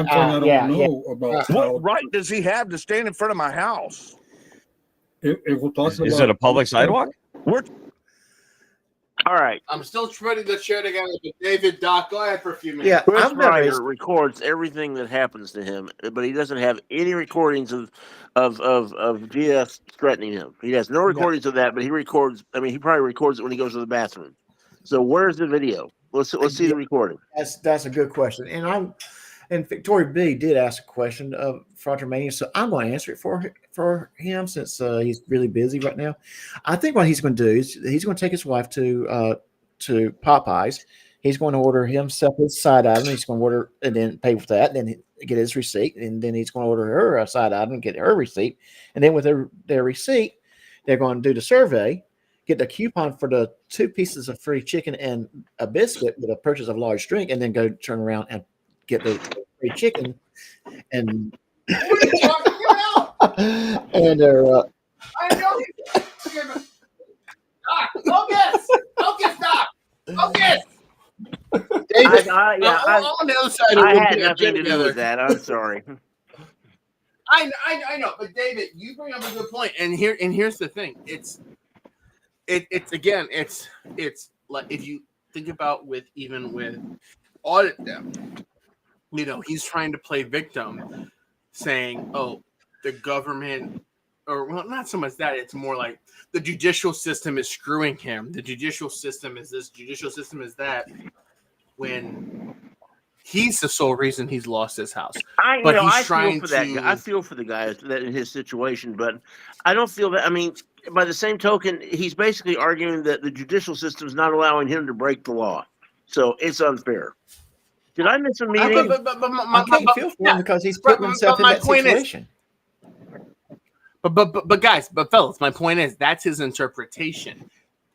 I don't yeah. know about how. What right does he have to stand in front of my house? If we're talking Is about it a public sidewalk? All right. I'm still ready to share together with David. Doc, go ahead for a few minutes. Yeah, Chris I'm gonna Reiter records everything that happens to him, but he doesn't have any recordings of GS threatening him. He has no recordings of that, but he records. I mean, he probably records it when he goes to the bathroom. So where's the video? Let's see the recording. That's a good question, and Victoria B did ask a question of Frontermania, so I'm going to answer it for him since he's really busy right now. I think what he's going to do is he's going to take his wife to Popeyes. He's going to order himself his side item. He's going to order and then pay for that, and then get his receipt, and then he's going to order her a side item and get her receipt, and then with their receipt, they're going to do the survey, get the coupon for the 2 pieces of free chicken and a biscuit with a purchase of a large drink, and then go turn around and get the free chicken and and I know he's Focus! Focus, Doc! Focus! David, on the other side, I had nothing to do with that. I'm sorry. I know, but David, you bring up a good point, and here's the thing. It's like if you think about with audit them, he's trying to play victim, saying, "Oh, the government," or well, not so much that. It's more like the judicial system is screwing him. The judicial system is this. Judicial system is that. When he's the sole reason he's lost his house. I feel for the guy that in his situation, but I don't feel that. I mean, by the same token, he's basically arguing that the judicial system is not allowing him to break the law, so it's unfair. Did I miss a meeting? I can't feel for him because he's putting himself in that situation. But fellas, my point is that's his interpretation.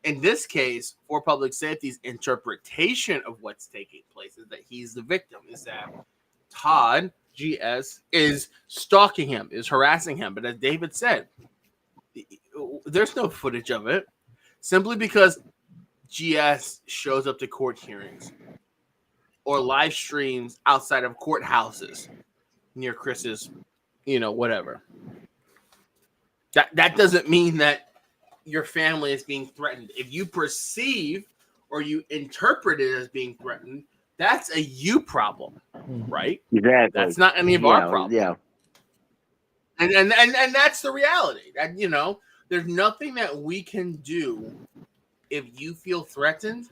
In this case, for public safety's interpretation of what's taking place is that he's the victim, is that Todd, GS, is stalking him, is harassing him. But as David said, there's no footage of it simply because GS shows up to court hearings or live streams outside of courthouses near Chris's, whatever. That doesn't mean that your family is being threatened. If you perceive or you interpret it as being threatened, that's a you problem, right? Exactly. That's not any of our problem. Yeah. And that's the reality. That there's nothing that we can do if you feel threatened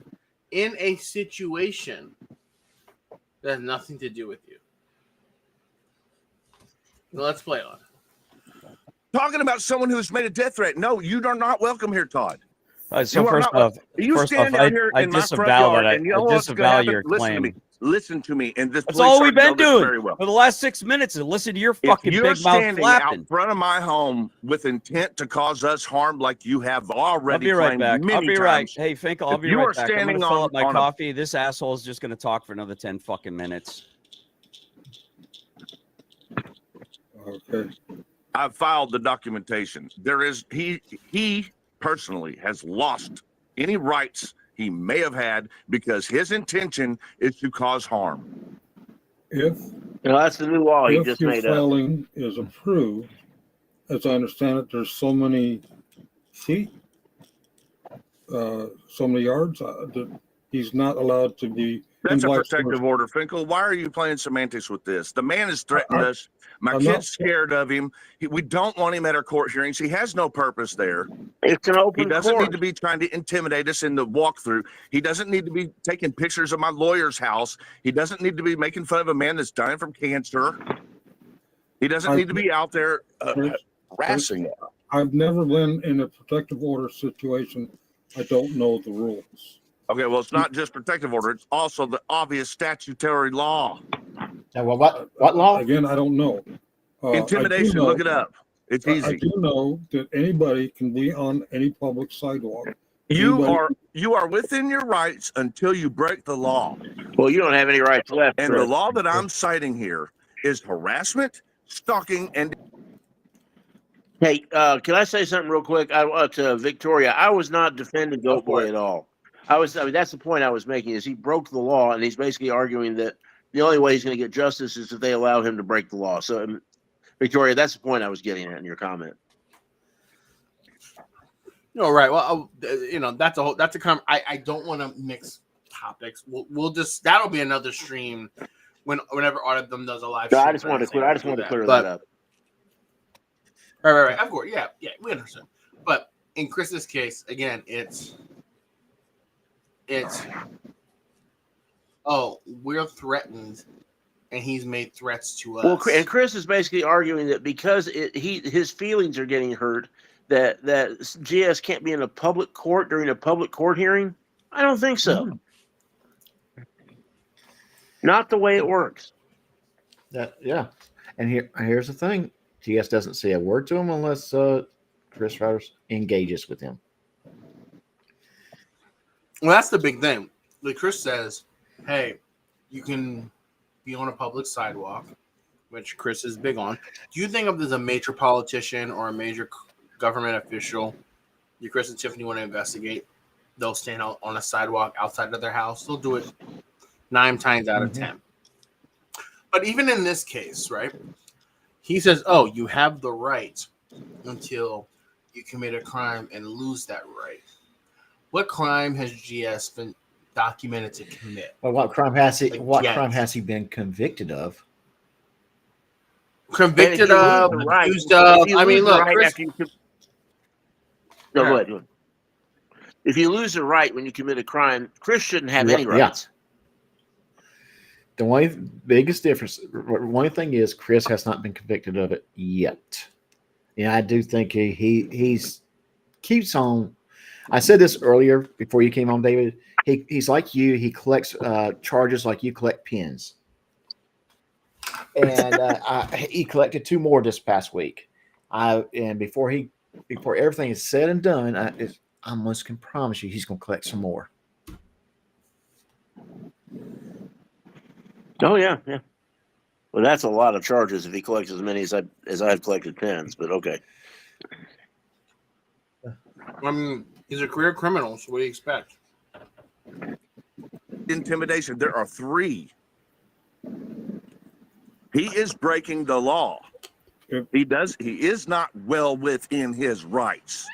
in a situation that has nothing to do with you. Well, let's play on. Talking about someone who's made a death threat. No, you are not welcome here, Todd. So first off, I disavow your claim. Listen to me. And this that's all we've been doing for the last 6 minutes. And listen to your fucking big mouth flapping. Out in front of my home with intent to cause us harm, like you have already. I'll be right back. I'll be right. Hey, Finkel, I'll be right back. I'm gonna fill up my coffee. This asshole is just going to talk for another 10 fucking minutes. Okay. I've filed the documentation. He personally has lost any rights he may have had because his intention is to cause harm. That's the new law he just made up. If your filing is approved, as I understand it, there's so many feet, so many yards that he's not allowed to be. That's a protective order, Finkel. Why are you playing semantics with this? The man has threatened us. My kid's scared of him. We don't want him at our court hearings. He has no purpose there. It's an open He doesn't court. need to be trying to intimidate us in the walkthrough. He doesn't need to be taking pictures of my lawyer's house. He doesn't need to be making fun of a man that's dying from cancer. He doesn't need to be out there harassing. I've never been in a protective order situation. I don't know the rules. Okay, well, it's not just protective order. It's also the obvious statutory law. Now, what law? Again, I don't know. Intimidation, look it up. It's I easy. do know that anybody can be on any public sidewalk. You Anybody- are within your rights until you break the law. Well, you don't have any rights left. And the Chris. law that I'm citing here is harassment, stalking, and Hey, can I say something real quick? To Victoria, I was not defending Goat Boy at all. I mean, that's the point I was making. Is he broke the law, and he's basically arguing that the only way he's going to get justice is if they allow him to break the law. So, Victoria, that's the point I was getting at in your comment. No, right. Well, that's I don't want to mix topics. We'll just that'll be another stream whenever all of them does a live. No, stream. I just wanted to clear But- that up. Right. Of course, yeah, we understand. But in Chris's case, again, it's we're threatened, and he's made threats to us. Well, and Chris is basically arguing that because his feelings are getting hurt, that GS can't be in a public court during a public court hearing. I don't think so. Not the way it works. Yeah. And here's the thing: GS doesn't say a word to him unless Chris Reiter engages with him. Well, that's the big thing. Like Chris says, hey, you can be on a public sidewalk, which Chris is big on. Do you think if there's a major politician or a major government official you, Chris and Tiffany, want to investigate, they'll stand out on a sidewalk outside of their house? They'll do it 9 times out of 10. But even in this case, right, he says, oh, you have the right until you commit a crime and lose that right. What crime has GS been documented to commit? Well, what crime has he? Like, What yes. crime has he been convicted of? Convicted of, accused of. I mean, look, Chris, go ahead. If you lose the right when you commit a crime, Chris shouldn't have any Yeah. rights. The only biggest difference, one thing is Chris has not been convicted of it yet. And I do think he's keeps on. I said this earlier before you came on, David. He's like you. He collects charges like you collect pins. And he collected 2 more this past week. And before everything is said and done, I almost can promise you he's going to collect some more. Oh yeah. Well, that's a lot of charges if he collects as many as I've collected pins. But okay. I mean, he's a career criminal, so what do you expect? intimidation. There are 3. He is breaking the law. He is not well within his rights.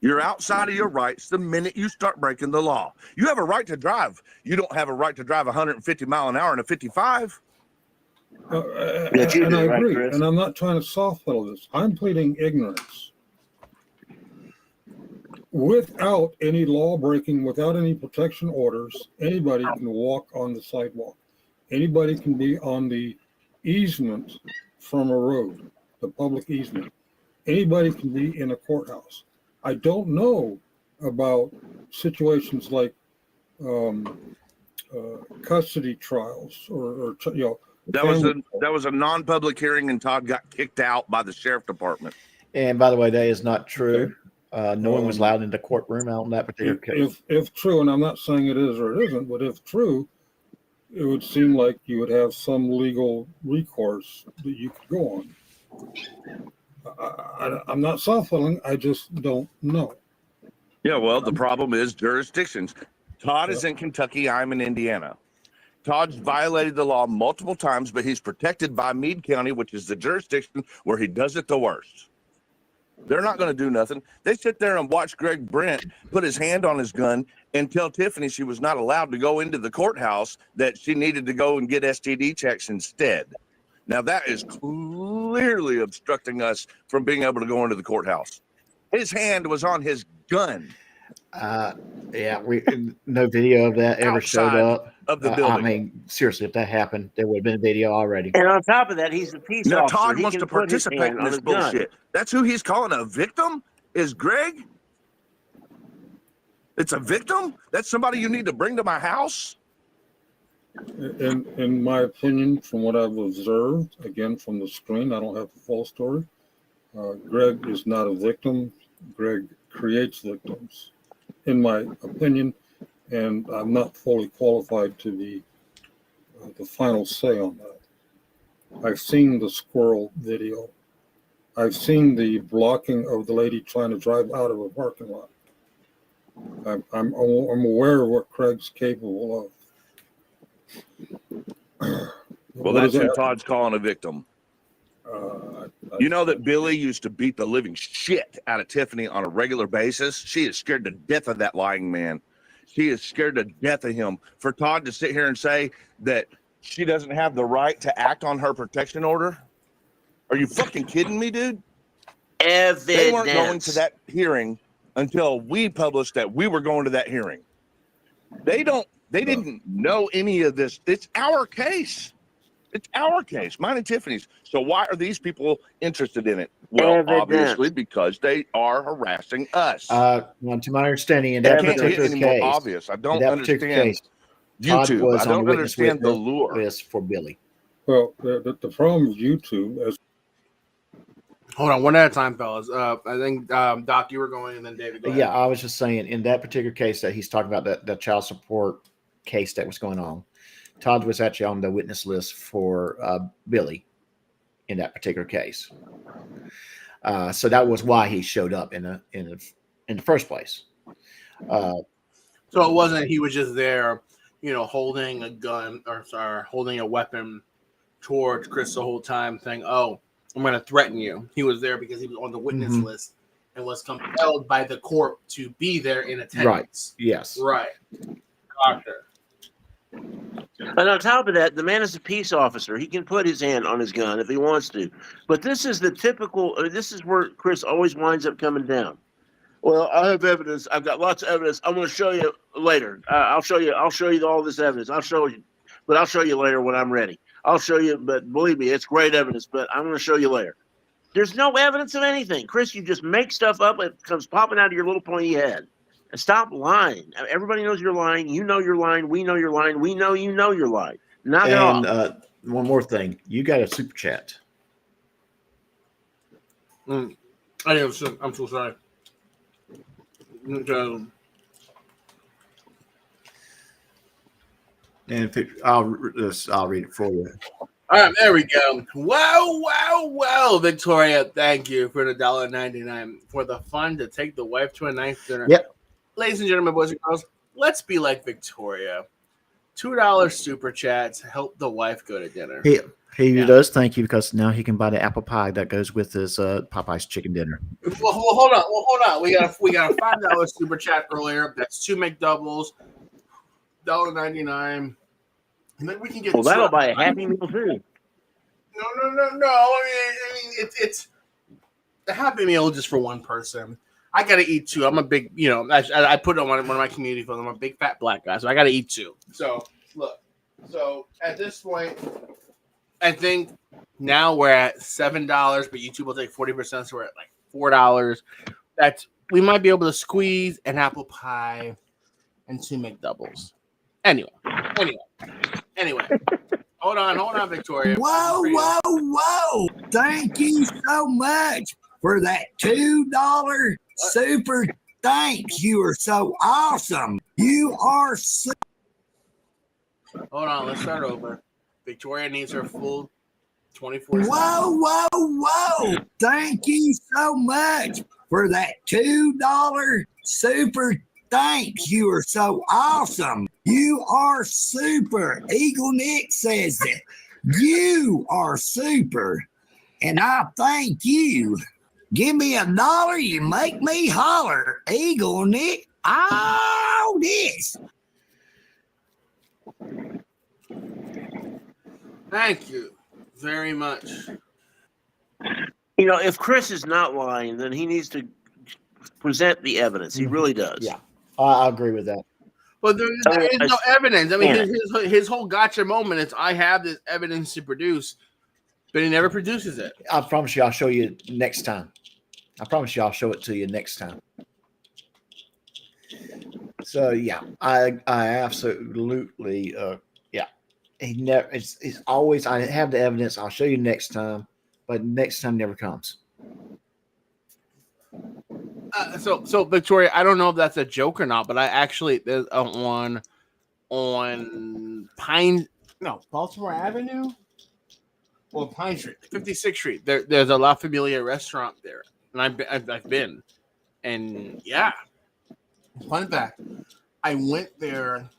You're outside of your rights the minute you start breaking the law. You have a right to drive. You don't have a right to drive 150 mile an hour in a 55. And I agree. Right, and I'm not trying to soft pedal this. I'm pleading ignorance. Without any law breaking, without any protection orders, anybody can walk on the sidewalk. Anybody can be on the easement from a road, the public easement. Anybody can be in a courthouse. I don't know about situations like custody trials or that was a non-public hearing, and Todd got kicked out by the sheriff department. And by the way, that is not true. No one was allowed in the courtroom out in that particular case. If true, and I'm not saying it is or it isn't, but if true, it would seem like you would have some legal recourse that you could go on. I'm not soft-pedaling. I just don't know. Yeah, well, the problem is jurisdictions. Todd is in Kentucky. I'm in Indiana. Todd's violated the law multiple times, but he's protected by Meade County, which is the jurisdiction where he does it the worst. They're not going to do nothing. They sit there and watch Greg Brent put his hand on his gun and tell Tiffany she was not allowed to go into the courthouse, that she needed to go and get STD checks instead. Now, that is clearly obstructing us from being able to go into the courthouse. His hand was on his gun. Yeah, no video of that ever showed up. Of the building. I mean, seriously, if that happened, there would have been a video already. And on top of that, he's a peace now, officer. Todd He wants can to put his participate hand in on this his gun. bullshit. That's who he's calling a victim? Is Greg? It's a victim? That's somebody you need to bring to my house? In my opinion, from what I've observed, again from the screen, I don't have the full story. Greg is not a victim. Greg creates victims, in my opinion, and I'm not fully qualified to be the final say on that. I've seen the squirrel video. I've seen the blocking of the lady trying to drive out of a parking lot. I'm aware of what Craig's capable of. Well, that's who Todd's calling a victim. You know that Billy used to beat the living shit out of Tiffany on a regular basis? She is scared to death of that lying man. She is scared to death of him. For Todd to sit here and say that she doesn't have the right to act on her protection order? Are you fucking kidding me, dude? Evidence. They weren't going to that hearing until we published that we were going to that hearing. They didn't know any of this. It's our case. It's our case, mine and Tiffany's. So why are these people interested in it? Well, obviously because they are harassing us. Well, to my understanding, in that particular case, obvious. I don't understand case, YouTube. was I don't on the witness understand the lure. list for Billy. Well, the problem with YouTube is. Hold on, one at a time, fellas. I think Doc, you were going, and then David. Go ahead. Yeah, I was just saying, in that particular case that he's talking about, that child support case that was going on, Todd was actually on the witness list for Billy in that particular case. So that was why he showed up in the first place. So it wasn't he was just there, holding a gun holding a weapon towards Chris the whole time, saying, "Oh, I'm going to threaten you." He was there because he was on the witness list and was compelled by the court to be there in attendance. Right. Yes. Right. Doctor. And on top of that, the man is a peace officer. He can put his hand on his gun if he wants to. But this is the typical. This is where Chris always winds up coming down. Well, I have evidence. I've got lots of evidence. I'm going to show you later. I'll show you all this evidence. I'll show you later when I'm ready. I'll show you. But believe me, it's great evidence. But I'm going to show you later. There's no evidence of anything, Chris. You just make stuff up. It comes popping out of your little pointy head. And stop lying. Everybody knows you're lying. You know you're lying. We know you're lying. We know you know you're lying. Knock it off. And one more thing. You got a super chat. I'm so sorry. And I'll read it for you. All right, there we go. Wow, Victoria. Thank you for the $1.99 for the fun to take the wife to a nice dinner. Yep. Ladies and gentlemen, boys and girls, let's be like Victoria. $2 super chat to help the wife go to dinner. He does thank you because now he can buy the apple pie that goes with his Popeye's chicken dinner. Well, hold on. We got a $5 super chat earlier. That's 2 McDoubles, $1.99. And then we can get. Well, that'll buy a Happy Meal too. No. I mean, it's the Happy Meal just for one person. I gotta eat 2. I'm a big, I put it on one of my community photos. I'm a big fat black guy, so I gotta eat 2. So look, at this point, I think now we're at $7, but YouTube will take 40%, so we're at like $4. We might be able to squeeze an apple pie and 2 McDoubles. Anyway. Hold on, Victoria. Whoa. Thank you so much for that $2 super thanks. You are so awesome. You are so. Hold on, let's start over. Victoria needs her full 24. Whoa. Thank you so much for that $2 super thanks. You are so awesome. You are super. Eagle Nick says that. You are super. And I thank you. Give me $1, you make me holler. Eagle Nick, all this. Thank you very much. If Chris is not lying, then he needs to present the evidence. He really does. Yeah, I agree with that. But there is no evidence. I mean, his whole gotcha moment is I have this evidence to produce, but he never produces it. I promise you I'll show you next time. I promise you I'll show it to you next time. So, yeah, I absolutely, he never. It's always. I have the evidence. I'll show you next time, but next time never comes. So Victoria, I don't know if that's a joke or not, but I actually there's one on Baltimore Avenue or Pine Street, 56th Street. There's a La Familia restaurant there, and I've been, and yeah. Fun fact, I went there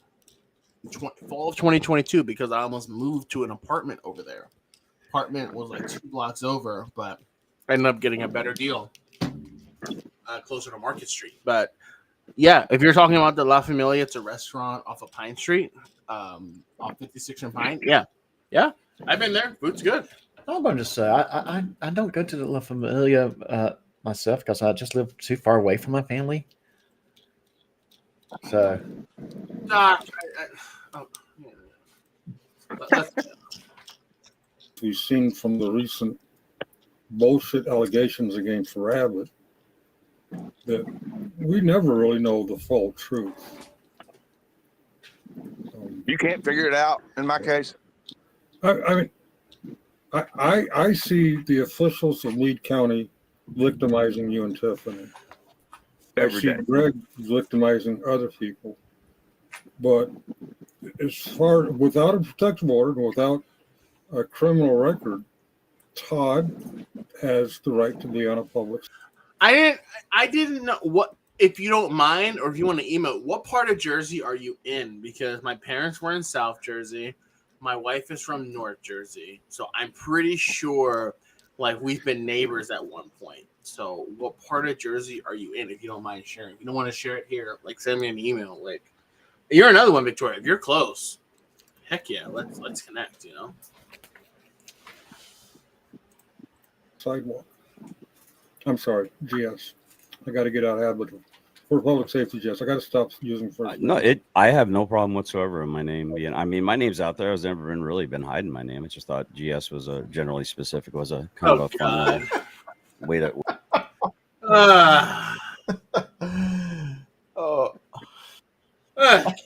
fall of 2022 because I almost moved to an apartment over there. Apartment was like 2 blocks over, but I ended up getting a better deal closer to Market Street. But yeah, if you're talking about the La Familia, it's a restaurant off of Pine Street, off 56 and Pine. Yeah, I've been there. Food's good. I'm going to say I don't go to the La Familia myself because I just live too far away from my family. So, We've seen from the recent bullshit allegations against Rabbit that we never really know the full truth. You can't figure it out in my case. I see the officials of Meade County victimizing you and Tiffany. Every I see day. Greg victimizing other people. But as far without a protective order, without a criminal record, Todd has the right to be on a public. I didn't know what, if you don't mind, or if you want to email, what part of Jersey are you in? Because my parents were in South Jersey. My wife is from North Jersey. So I'm pretty sure like we've been neighbors at one point. So what part of Jersey are you in, if you don't mind sharing? If you don't want to share it here, like send me an email. Like, you're another one, Victoria. If you're close, heck yeah, let's connect, you know? Sidewalk. I'm sorry, GS. I got to get out of habit for public safety, GS. I got to stop using first. No, I have no problem whatsoever in my name being. I mean, my name's out there. I've never really been hiding my name. I just thought GS was a generally specific, was a kind of a fun way to.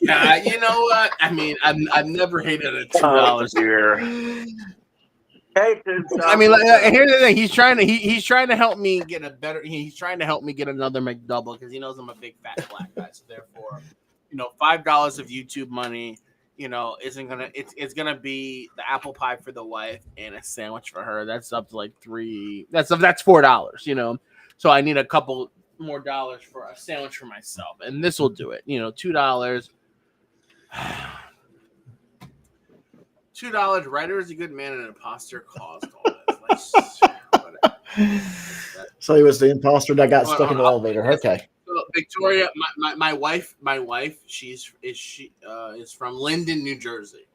Yeah, you know what? I mean, I've never hated a $2 here. I mean, here's the thing. He's trying to help me get a better. He's trying to help me get another McDouble because he knows I'm a big fat black guy. So therefore, $5 of YouTube money, isn't gonna. It's gonna be the apple pie for the wife and a sandwich for her. That's up to like $3. That's $4. So I need a couple more dollars for a sandwich for myself, and this will do it. $2. $2. Reiter is a good man and an imposter caused all this. So he was the imposter that got stuck in the elevator. Okay. So Victoria, my wife, she is from Linden, New Jersey.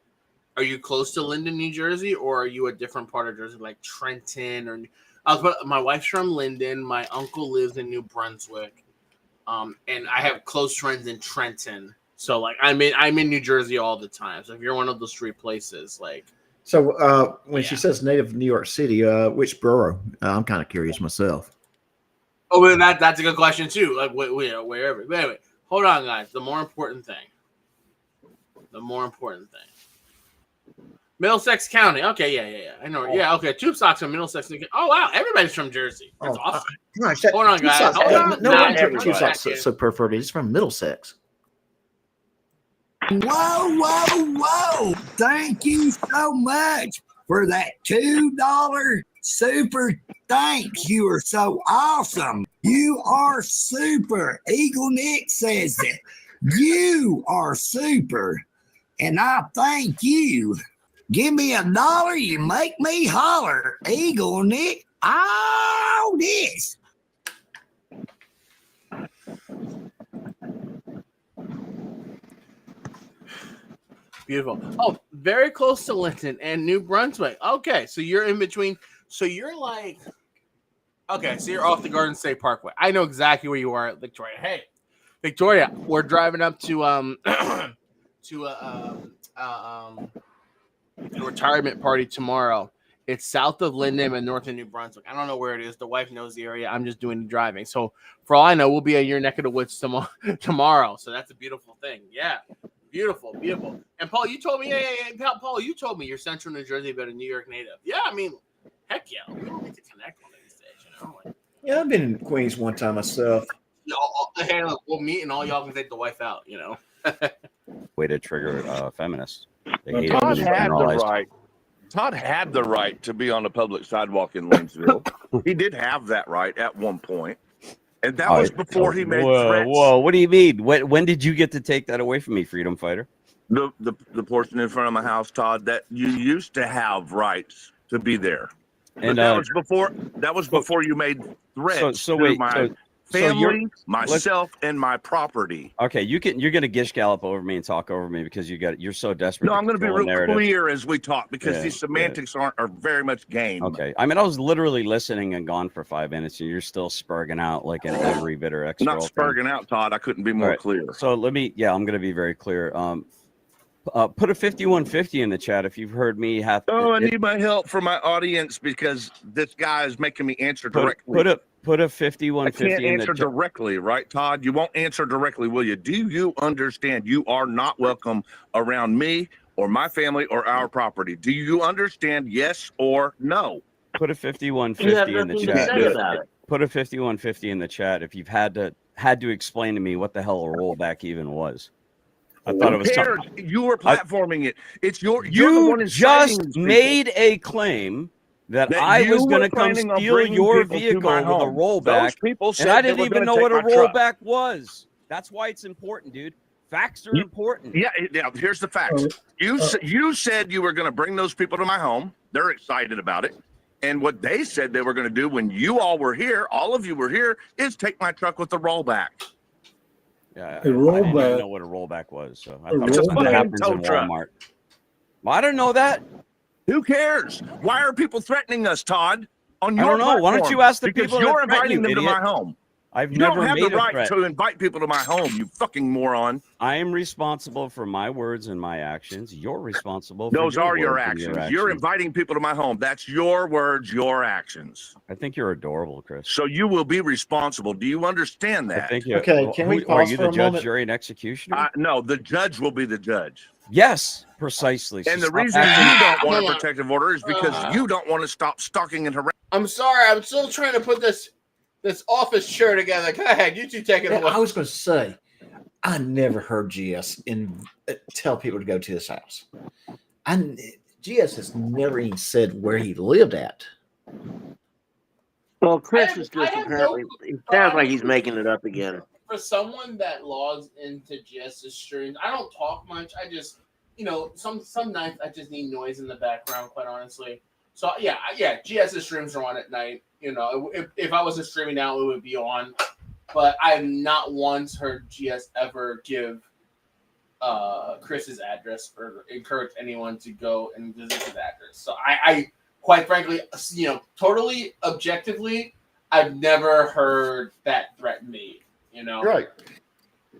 Are you close to Linden, New Jersey, or are you a different part of Jersey, like Trenton? Or my wife's from Linden. My uncle lives in New Brunswick, and I have close friends in Trenton. So like I'm in New Jersey all the time. So if you're one of those three places, like. So when she says native New York City, which borough? I'm kind of curious myself. Oh, well, that's a good question too. Like wherever. But anyway, hold on, guys. The more important thing. Middlesex County. Okay, yeah. I know. Yeah, okay. Tube Socks from Middlesex. Oh wow, everybody's from Jersey. That's awesome. Gosh, hold on, guys. No one took Tube Socks so perverted. He's from Middlesex. Whoa. Thank you so much for that $2 super thanks. You are so awesome. You are super. Eagle Nick says that. You are super. And I thank you. Give me $1, you make me holler. Eagle Nick, all this. Beautiful. Oh, very close to Linton and New Brunswick. Okay, so you're in between. So you're like, okay, so you're off the Garden State Parkway. I know exactly where you are at Victoria. Hey, Victoria, we're driving up to a retirement party tomorrow. It's south of Linden and north of New Brunswick. I don't know where it is. The wife knows the area. I'm just doing the driving. So for all I know, we'll be in your neck of the woods tomorrow. So that's a beautiful thing. Yeah. Beautiful, beautiful. And Paul, you told me, Paul, you told me you're Central New Jersey, but a New York native. Yeah, I mean, heck yeah, we don't need to connect one of these days, you know. Like, Yeah, I've been in Queens one time myself. We'll meet and all y'all can take the wife out, you know. Way to trigger feminists. They hate Todd it when you had the generalize. right. Todd had the right to be on the public sidewalk in Lanesville. He did have that right at one point, and that was before he made threats. Whoa, what do you mean? When did you get to take that away from me, freedom fighter? The portion in front of my house, Todd, that you used to have rights to be there. And that was before you made threats to my family, myself, and my property. Okay, you're gonna gish gallop over me and talk over me because you're so desperate. No, I'm gonna be real narrative. clear as we talk because these semantics are very much game. Okay, I mean I was literally listening and gone for 5 minutes, and you're still spurging out like an angry, bitter ex-girlfriend. Not spurging out, Todd. I couldn't be more clear. So I'm gonna be very clear. Put a 5150 in the chat if you've heard me have. I need my help for my audience because this guy is making me answer directly. Put a 5150 I can't answer directly, right, Todd? You won't answer directly, will you? Do you understand you are not welcome around me or my family or our property? Do you understand, yes or no? Put a 5150 in the chat. Put a 5150 in the chat if you've had to explain to me what the hell a rollback even was. I thought it was something. You were platforming it. It's you're the one you just made a claim that I was going to come steal your vehicle with a rollback, and I didn't even know what a rollback was. That's why it's important, dude. Facts are important. Yeah, here's the facts. You said you were going to bring those people to my home. They're excited about it. And what they said they were going to do when you all were here, all of you were here, is take my truck with the rollback. Yeah, I didn't even know what a rollback was. So I thought it was something that happens in Walmart. Well, I didn't know that. Who cares? Why are people threatening us, Todd? On your I don't know. platform? Why don't you ask the people? Because you're inviting them to my home. I've you never don't have made the right threat. to invite people to my home, you fucking moron. I am responsible for my words and my actions. You're responsible for those are your actions. You're inviting people to my home. That's your words, your actions. I think you're adorable, Chris. So you will be responsible. Do you understand that? Okay, can we pause are you for the a judge, moment? jury, and executioner? No, the judge will be the judge. Yes, precisely. And the reason you don't want a protective order is because you don't want to stop stalking and harassing. I'm sorry. I'm still trying to put this office chair together. Go ahead. You two take it away. I was going to say, I never heard GS tell people to go to his house. GS has never even said where he lived at. Well, Chris is just apparently. It sounds like he's making it up again. For someone that logs into GS's streams, I don't talk much. I just, some nights I just need noise in the background, quite honestly. So yeah, GS's streams are on at night. If I wasn't streaming now, it would be on. But I have not once heard GS ever give Chris's address or encourage anyone to go and visit his address. So I quite frankly, totally objectively, I've never heard that threat made. Right.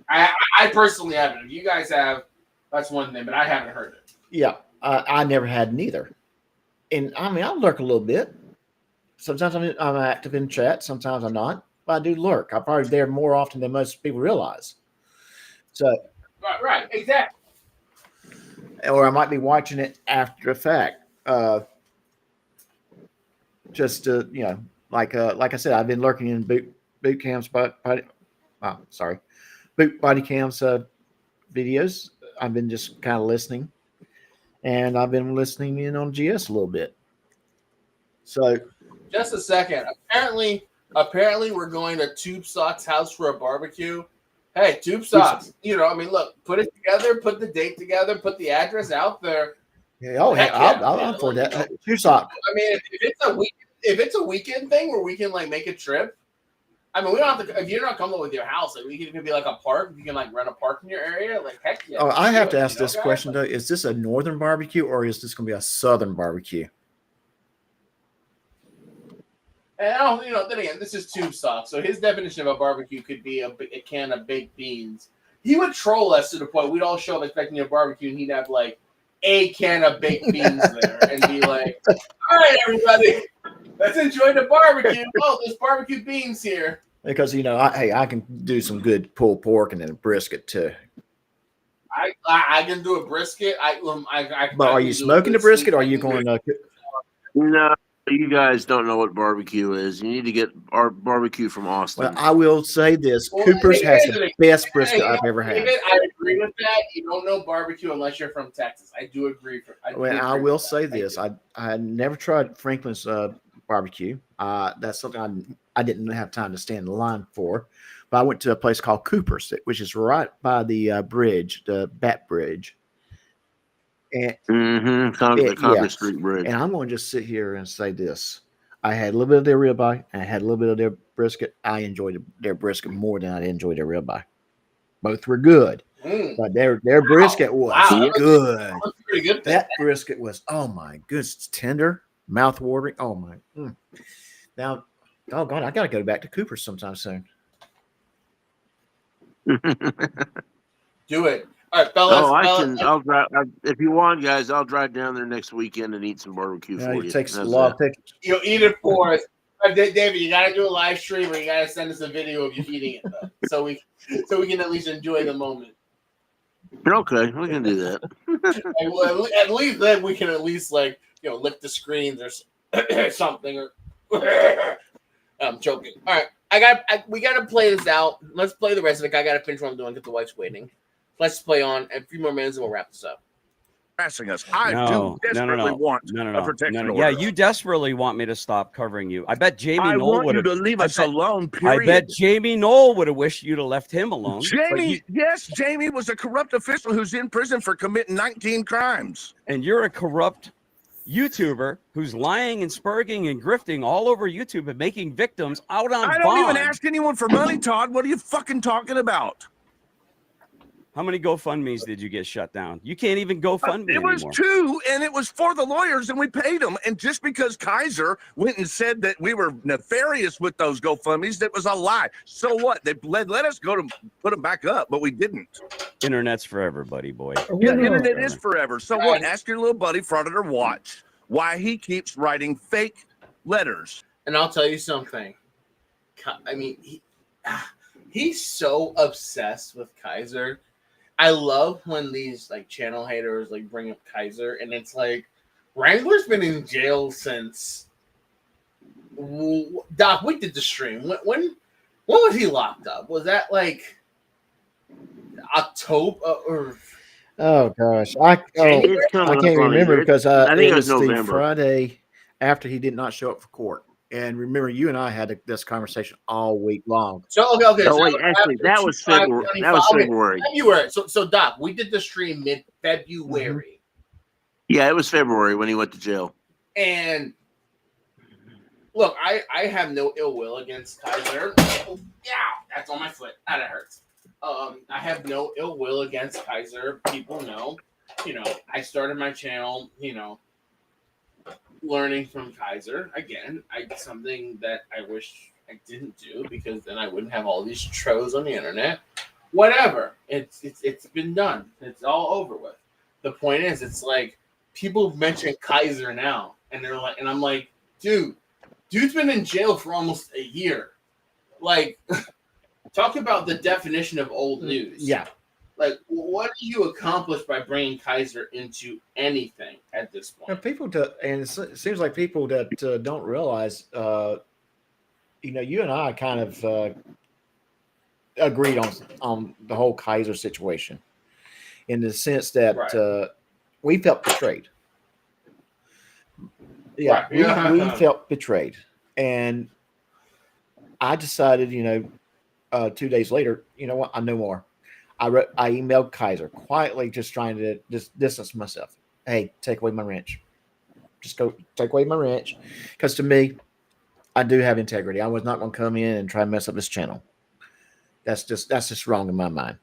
I personally haven't. If you guys have, that's one thing, but I haven't heard it. Yeah, I never had neither. And I mean, I lurk a little bit. Sometimes I'm active in chat. Sometimes I'm not. But I do lurk. I'm probably there more often than most people realize. So. Right. Exactly. Or I might be watching it after the fact. Just to, like I said, I've been lurking in boot camps, boot body cams videos. I've been just kind of listening, and I've been listening in on GS a little bit. So, just a second. Apparently, we're going to Tube Sock's house for a barbecue. Hey, Tube Socks. Look, put it together, put the date together, put the address out there. Yeah, I'll afford that. Tube Sock. I mean, if it's a weekend thing where we can make a trip. I mean, we don't have to. If you're not coming with your house, it could be like a park. You can rent a park in your area. Heck yeah. Oh, I have to ask this question though: is this a northern barbecue or is this going to be a southern barbecue? And then again, this is Tube Sock, so his definition of a barbecue could be a can of baked beans. He would troll us to the point we'd all show up expecting a barbecue, and he'd have a can of baked beans there, and be like, "All right, everybody, let's enjoy the barbecue. Oh, there's barbecue beans here." Because I can do some good pulled pork and then a brisket too. I can do a brisket. But I are can you do a smoking the good sleep. brisket, or are I you can do- going to? No, you guys don't know what barbecue is. You need to get our barbecue from Austin. Well, I will say this: Well, Cooper's has here's the the- best Hey, brisket I've ever had. David, I agree with that. You don't know barbecue unless you're from Texas. I do agree. Well, I will say this: I never tried Franklin's barbecue. That's something I didn't have time to stand in line for, but I went to a place called Cooper's, which is right by the bridge, the Bat Bridge. And the yeah, Congress Street Bridge. and I'm going to just sit here and say this: I had a little bit of their ribeye, and I had a little bit of their brisket. I enjoyed their brisket more than I enjoyed their ribeye. Both were good, but their brisket was good. That was pretty good. That brisket was, oh my goodness, it's tender, mouth watering. Oh my! Now, doggone, I got to go back to Cooper's sometime soon. Do it. All right, fellas. I'll drive. If you want, guys, I'll drive down there next weekend and eat some barbecue for you. It takes a How's lot of that? pictures. You'll eat it for us. David, you got to do a live stream, or you got to send us a video of you eating it, though, so we can at least enjoy the moment. Okay, we can do that. And at least then we can at least lick the screens or something. I'm joking. All right, we got to play this out. Let's play the rest of it. I got to finish what I'm doing because the wife's waiting. Let's play on a few more minutes and we'll wrap this up. Harassing us. I do desperately want a protection order. Yeah, you desperately want me to stop covering you. I bet Jamie I Knoll want would you have to leave us alone. Period. I bet Jamie Knoll would have wished you'd have left him alone. Jamie, yes, Jamie was a corrupt official who's in prison for committing 19 crimes. And you're a corrupt YouTuber who's lying and spurging and grifting all over YouTube and making victims out on I don't bond. even ask anyone for money, Todd. What are you fucking talking about? How many GoFundMe's did you get shut down? You can't even GoFundMe It was anymore. 2, and it was for the lawyers, and we paid them. And just because Kaiser went and said that we were nefarious with those GoFundMe's, that was a lie. So what? They let us go to put them back up, but we didn't. Internet's for everybody, boy. Yeah, the internet is forever. So what? Ask your little buddy, Frauditor Watch, why he keeps writing fake letters. And I'll tell you something. I mean, he's so obsessed with Kaiser. I love when these channel haters bring up Kaiser, and it's like Wrangler's been in jail since Doc. We did the stream. When was he locked up? Was that October or? Oh gosh, I can't remember because I think it was November. the Friday after he did not show up for court. And remember, you and I had this conversation all week long. So okay. Oh wait, actually, that was February. That was February. February. So Doc, we did the stream mid-February. Mm-hmm. Yeah, it was February when he went to jail. And look, I have no ill will against Kaiser. Yeah, that's on my foot. That hurts. I have no ill will against Kaiser. People know. I started my channel. Learning from Kaiser again. Something that I wish I didn't do because then I wouldn't have all these trolls on the internet. Whatever. It's been done. It's all over with. The point is, it's people mention Kaiser now, and they're like, and I'm like, dude's been in jail for almost a year. Talk about the definition of old news. Yeah. What do you accomplish by bringing Kaiser into anything at this point? And it seems like people that don't realize, you and I kind of agreed on the whole Kaiser situation, in the sense that we felt betrayed. Yeah, right. we felt betrayed, and I decided, 2 days later, you know what, I know more. I emailed Kaiser quietly, just trying to just distance myself. Hey, take away my wrench. Just go take away my wrench. Because to me, I do have integrity. I was not going to come in and try and mess up this channel. That's just wrong in my mind.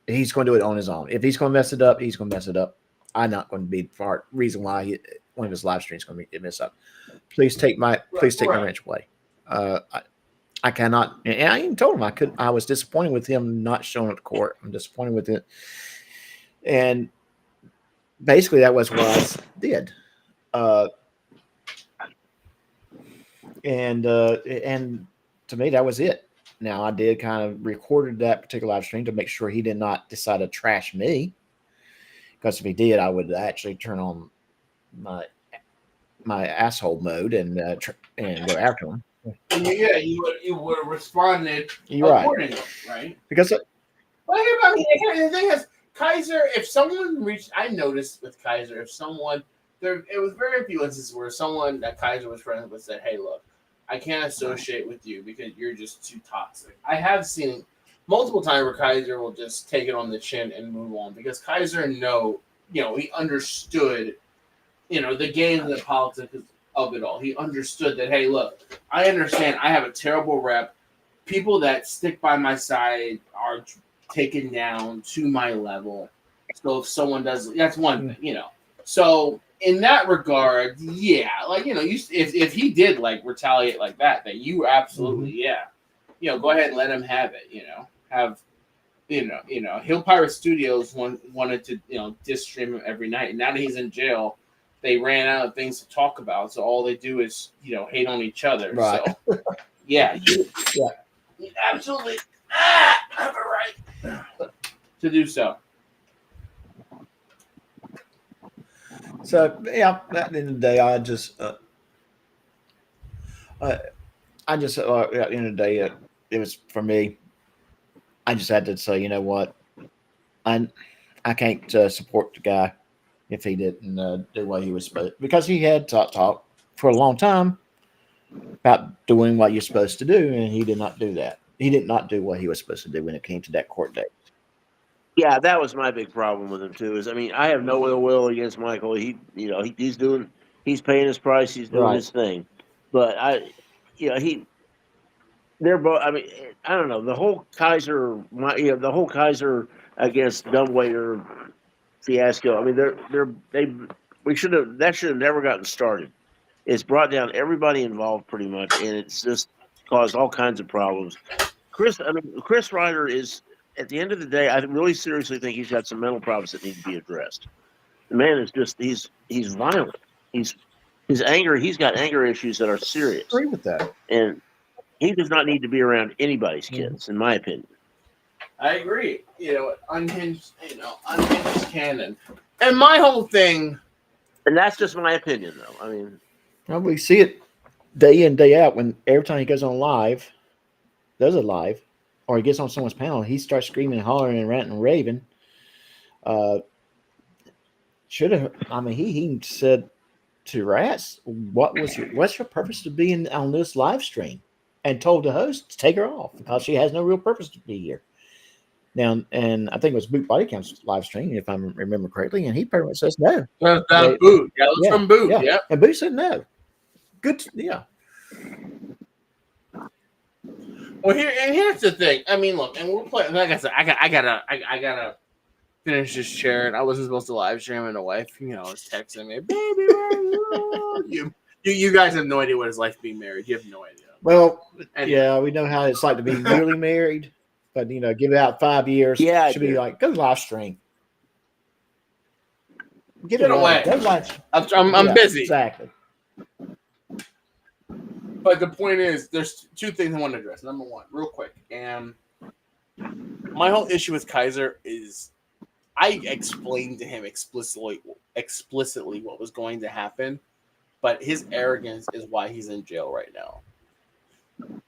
He's going to do it on his own. If he's going to mess it up, he's going to mess it up. I'm not going to be the reason why one of his live streams is going to get messed up. Please take my wrench away. I cannot, and I even told him I was disappointed with him not showing up to court. I'm disappointed with it. And basically that was what I did. And to me, that was it. Now, I did kind of recorded that particular live stream to make sure he did not decide to trash me. Because if he did, I would actually turn on my asshole mode and go after him. Yeah, you would have responded You're right. accordingly, right? Because Well, I mean, the thing is, Kaiser, if someone reached, I noticed with Kaiser, if someone, it was very few instances where someone that Kaiser was friends with said, hey, look, I can't associate with you because you're just too toxic. I have seen multiple times where Kaiser will just take it on the chin and move on because Kaiser he understood, the game and the politics of it all. He understood that, hey, look, I understand I have a terrible rep. People that stick by my side are taken down to my level. So if someone does, that's one thing, So in that regard, yeah, if he did retaliate like that, then you absolutely, go ahead and let him have it. Hill Pirate Studios wanted to diss stream him every night, and now that he's in jail, they ran out of things to talk about. So all they do is hate on each other. Right. So you absolutely have a right to do so. So yeah, at the end of the day, at the end of the day, it was for me. I just had to say, you know what, I can't support the guy if he didn't do what he was supposed to, because he had talk for a long time about doing what you're supposed to do, and he did not do that. He did not do what he was supposed to do when it came to that court date. Yeah, that was my big problem with him too. I have no ill will against Michael. He's paying his price. He's doing his thing. But they're both. I don't know, the whole Kaiser against Dumbwaiter fiasco. that should have never gotten started. It's brought down everybody involved pretty much, and it's just caused all kinds of problems. Chris Reiter is, at the end of the day, I really seriously think he's got some mental problems that need to be addressed. The man is just he's violent. He's got anger issues that are serious. I agree with that. And he does not need to be around anybody's kids, in my opinion. I agree. Unhinged canon. And my whole thing, and that's just my opinion, though. Well, we see it day in, day out. When every time he goes on live, does a live, or he gets on someone's panel, he starts screaming and hollering and ranting and raving. He said to Rats, what's your purpose to be on this live stream? And told the host to take her off because she has no real purpose to be here. Now, and I think it was Boot Body Camp's live stream, if I remember correctly, and he pretty much says no. Boot. Yeah, it was from Boot. Yeah. And Boot said no. Good. Yeah. Well, here's the thing. Look, and we're playing. Like I said, I gotta finish this chair, and I wasn't supposed to live stream, and the wife, was texting me, baby, where are you? You guys have no idea what it's like to be married. You have no idea. Well, yeah, we know how it's like to be newly married, but give it out 5 years. Yeah, should be like, go live stream. Get away. I'm busy. Exactly. But the point is, there's two things I want to address. Number one, real quick, and my whole issue with Kaiser is I explained to him explicitly what was going to happen, but his arrogance is why he's in jail right now.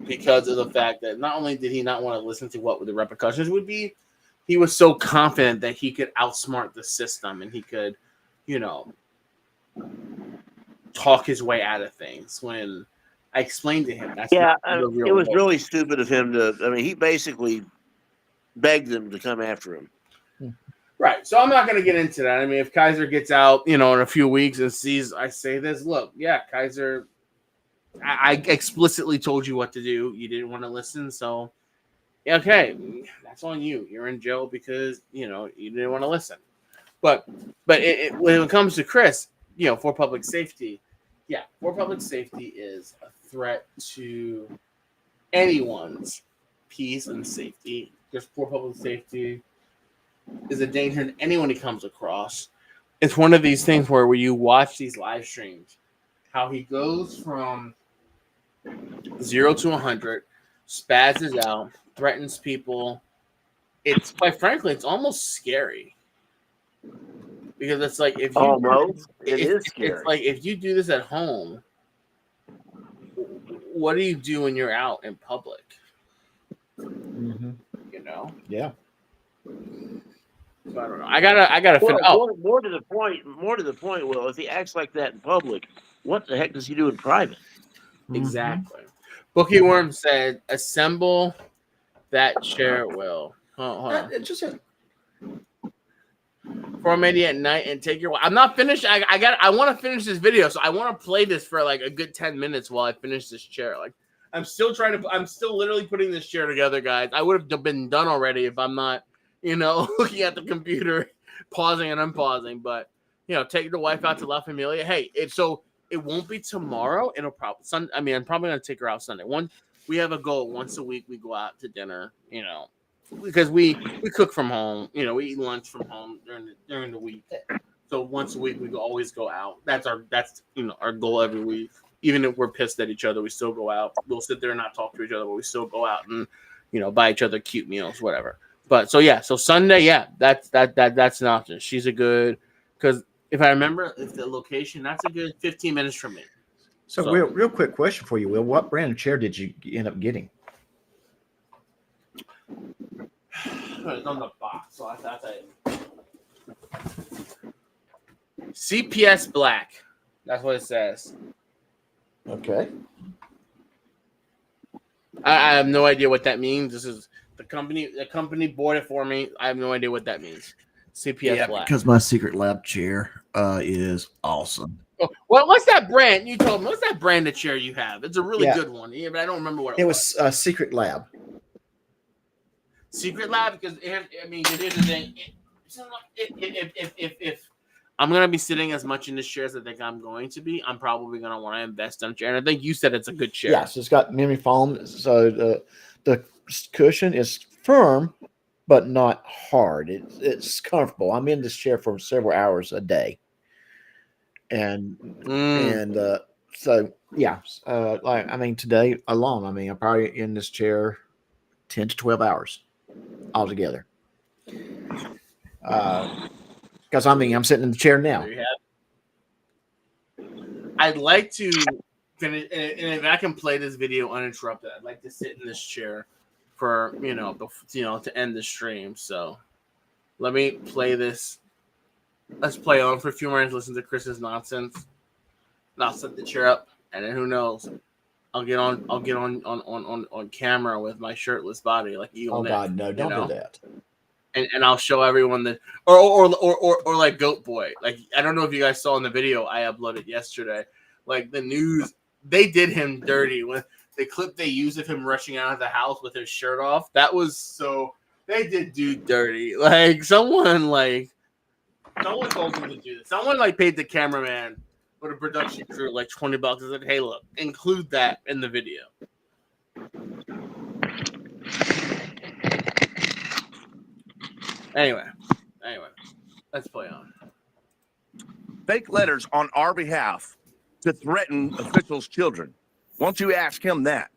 Because of the fact that not only did he not want to listen to what the repercussions would be, he was so confident that he could outsmart the system and he could, talk his way out of things. When I explained to him, it was really stupid of him to. He basically begged them to come after him. Right. So I'm not going to get into that. If Kaiser gets out, in a few weeks and sees I say this, look, yeah, Kaiser, I explicitly told you what to do. You didn't want to listen. So, okay, that's on you. You're in jail because, you didn't want to listen. But when it comes to Chris, for public safety, for public safety is a threat to anyone's peace and safety. Just for public safety is a danger to anyone he comes across. It's one of these things where you watch these live streams, how he goes from 0 to 100, spazzes out, threatens people. It's quite frankly, it's almost scary because it's like if you Almost, it is it's scary. like if you do this at home, what do you do when you're out in public? Mm-hmm. You know? Yeah. So I don't know. I gotta finish. Oh, More to the point. Will, if he acts like that in public, what the heck does he do in private? exactly. Bookie Worm said, "Assemble that chair, Will." Hold on. It just 4:80 at night and take your. I'm not finished. I want to finish this video, so I want to play this for like a good 10 minutes while I finish this chair. Like I'm still literally putting this chair together, guys. I would have been done already if I'm not, looking at the computer, pausing and unpausing. But take the wife out to La Familia. Hey, it won't be tomorrow. It'll probably I'm probably gonna take her out Sunday. We have a goal once a week. We go out to dinner. Because we cook from home, we eat lunch from home during the week. So once a week we always go out. That's our goal every week. Even if we're pissed at each other, we still go out. We'll sit there and not talk to each other, but we still go out and buy each other cute meals, whatever. But so Sunday, that's an option. She's a good because if I remember, if the location, that's a good 15 minutes from me. So real quick question for you, Will. What brand of chair did you end up getting? It's on the box, so I'll tell you. CPS Black. That's what it says. Okay. I have no idea what that means. This is the company. The company bought it for me. I have no idea what that means. CPS Black. Because my Secret Lab chair is awesome. Oh, well, what's that brand? You told me. What's that brand of chair you have? It's a really good one. Yeah, but I don't remember what it was. It was Secret Lab. Secret Lab, because at the end of the day, if I'm gonna be sitting as much in this chair as I think I'm going to be, I'm probably gonna want to invest in a chair. And I think you said it's a good chair. Yes, it's got memory foam, so the cushion is firm but not hard. It's comfortable. I'm in this chair for several hours a day, and so yeah, today alone, I'm probably in this chair 10 to 12 hours altogether. Because I'm sitting in the chair now. I'd like to finish, and if I can play this video uninterrupted, I'd like to sit in this chair for to end the stream. So let me play this. Let's play on for a few minutes. Listen to Chris's nonsense. And I'll set the chair up, and then who knows? I'll get on camera with my shirtless body like Eagle. Oh Nick, God, no! Don't do that. And I'll show everyone that, or like Goat Boy. Like I don't know if you guys saw in the video I uploaded yesterday. Like the news, they did him dirty with the clip they used of him rushing out of the house with his shirt off. That was so they did dude dirty. Like someone told him to do this. Someone paid the cameraman or the production crew like $20 and said, "Hey, look, include that in the video." Anyway, let's play on. Fake letters on our behalf to threaten officials' children. Won't you ask him that?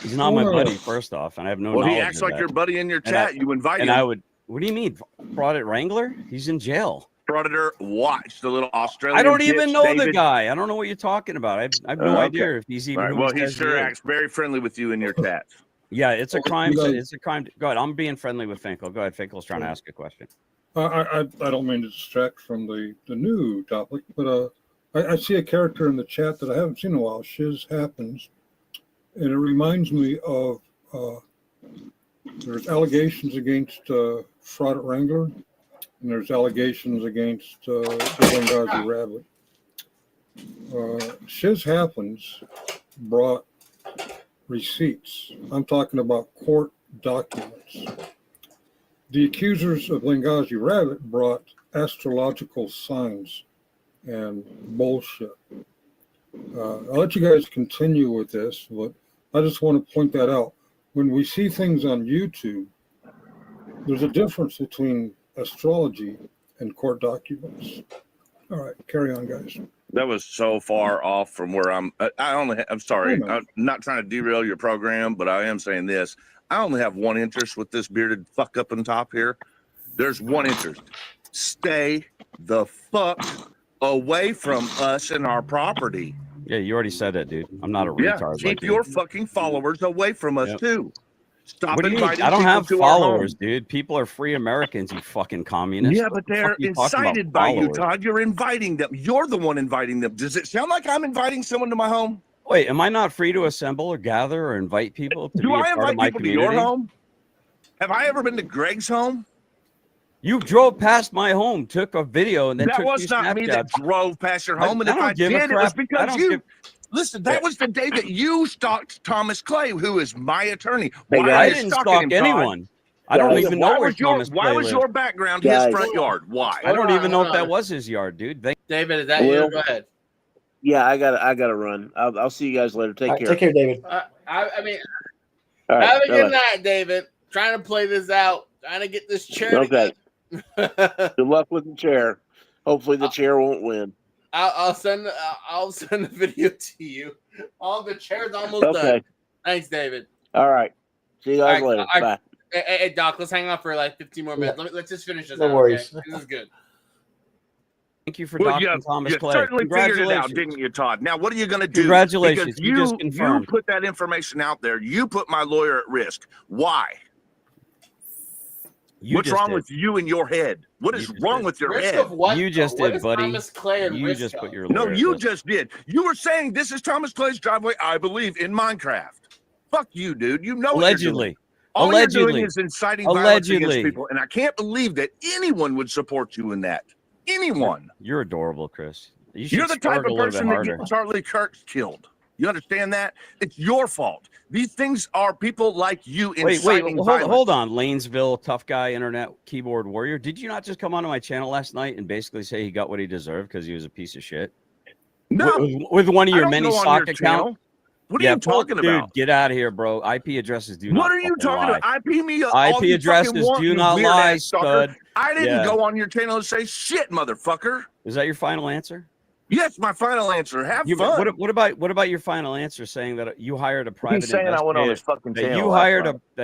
He's not my buddy, first off, and I have no knowledge. Well, he acts like your buddy in your chat. You invite him. And I would. What do you mean, fraud at Wrangler? He's in jail. Frauditor, watch the little Australian. I don't even know David. the guy. I don't know what you're talking about. I have no idea if he's even. Right. Well, he sure acts very friendly with you in your chat. Yeah, it's a crime. It's a crime. Go ahead. I'm being friendly with Finkel. Go ahead. Finkel's trying to ask a question. I don't mean to distract from the new topic, but I see a character in the chat that I haven't seen in a while. Shiz Happens, and it reminds me of there's allegations against fraud at Wrangler, and there's allegations against the Benghazi Rabbit. Shiz Happens brought receipts. I'm talking about court documents. The accusers of Benghazi Rabbit brought astrological signs and bullshit. I'll let you guys continue with this, but I just want to point that out. When we see things on YouTube, there's a difference between astrology and court documents. All right, carry on, guys. That was so far off from where I'm sorry. I'm not trying to derail your program, but I am saying this. I only have one interest with this bearded fuck up on top here. There's one interest. Stay the fuck away from us and our property. Yeah, you already said it, dude. I'm not a retard. Keep your fucking followers away from us too. Stop what do you mean? inviting I don't people have to followers, our home. dude. People are free Americans, you fucking communist. Yeah, but they're incited by you, Todd. You're inviting them. You're the one inviting them. Does it sound like I'm inviting someone to my home? Wait, am I not free to assemble or gather or invite people to Do be a I part of invite my people to community? your home? Have I ever been to Greg's home? You drove past my home, took a video, and then that took was not me that drove past your home. And if I did, it was because you. Listen, that was the day that you stalked Thomas Clay, who is my attorney. Why I didn't stalk anyone. I don't even know where Thomas Clay Why was your lived. background his front yard? Why? I don't even know if that was his yard, dude. David, is that you? Go ahead. Yeah, I gotta run. I'll see you guys later. Take care. Take care, David. I mean, All right, have a good bye-bye. night, David. Trying to play this out. Trying to get this chair. Okay. Good luck with the chair. Hopefully the chair won't win. I'll send the video to you. All the chair's almost done. Thanks, David. All right. See you guys later. Bye. Hey, Doc, let's hang on for like 15 more minutes. Let's just finish this. No out, worries. Okay? This is good. Thank you for docking Thomas you Clay. certainly figured it out, didn't you, Todd? Now, what are you going to do? Congratulations. Because You just you confirmed. put that information out there. You put my lawyer at risk. Why? What's wrong with you in your head? What is wrong with your Risk head? of what? You just What did, is buddy. Thomas Clay at You risk just of? put your No, lawyer at you risk. just did. You were saying this is Thomas Clay's driveway, I believe, in Minecraft. Fuck you, dude. You know what you're doing. Allegedly. All you're Allegedly. doing is inciting violence against Allegedly. people, and I can't believe that anyone would support you in that. Anyone. You're adorable, Chris. You're the type of person that gets Charlie Kirk killed. You understand that? It's your fault. These things are people like you inciting violence. Hold on. Lanesville, tough guy, internet keyboard warrior. Did you not just come onto my channel last night and basically say he got what he deserved because he was a piece of shit? No. With one of I your don't many go on sock your accounts? channel. What are you talking dude, about? Get out of here, bro. IP addresses do not What are you fucking talking lie. about? IP me all IP you addresses fucking want, do you not weird-ass lie, stalker. stud. I didn't Yeah. go on your channel and say shit, motherfucker. Is that your final answer? Yes, my final answer. Have fun. What about your final answer saying that you hired a private He's saying I went on his fucking that channel.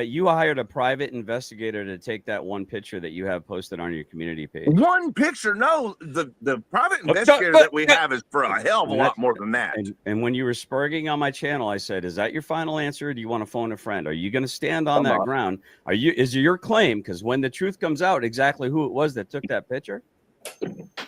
you hired a private investigator to take that one picture that you have posted on your community page? One picture? No, the private investigator that we have is for a hell of a lot more than that. And when you were spurging on my channel, I said, "Is that your final answer? Or do you want to phone a friend? Are you going to stand on that ground? Is it your claim? Because when the truth comes out, exactly who it was that took that picture,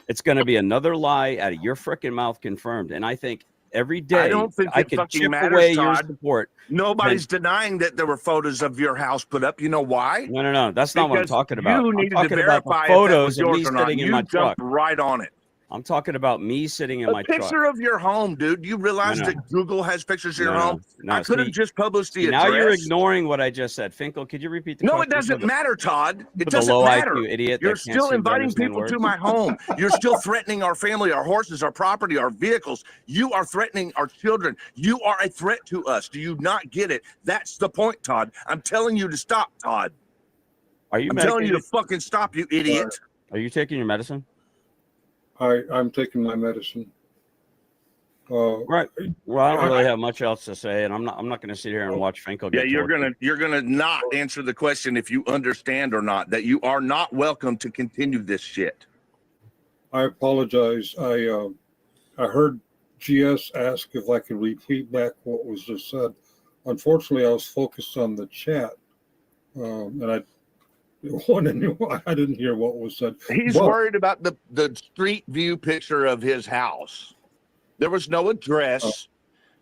it's going to be another lie out of your freaking mouth confirmed." And I think every day I don't think I it could fucking chip matters, away your Todd. support. Nobody's denying that there were photos of your house put up. You know why? No. That's not what I'm Because talking about. You I'm needed to talking about verify the if that photos was of me yours or not. sitting in You my jumped truck. right on it. I'm talking about me sitting in my A picture truck. of your home, dude. You realize No. that Google has pictures of your No, home? no. I could have just published the Now address. you're ignoring what I just said. Finkel, could you repeat the No, question? it doesn't matter, Todd. It the doesn't low matter. IQ idiot that You're can't still seem to inviting understand people to words. my home. You're still threatening our family, our horses, our property, our vehicles. You are threatening our children. You are a threat to us. Do you not get it? That's the point, Todd. I'm telling you to stop, Todd. I'm telling you to fucking stop, you idiot. Are you taking your medicine? I'm taking my medicine. Right. Well, I don't really have much else to say, and I'm not going to sit here and watch Finkel Yeah, get you're gonna not answer the question if you understand or not that you are not welcome to continue this shit. I apologize. I heard GS ask if I could repeat back what was just said. Unfortunately, I was focused on the chat, and I didn't hear what was said. He's worried about the street view picture of his house. There was no address.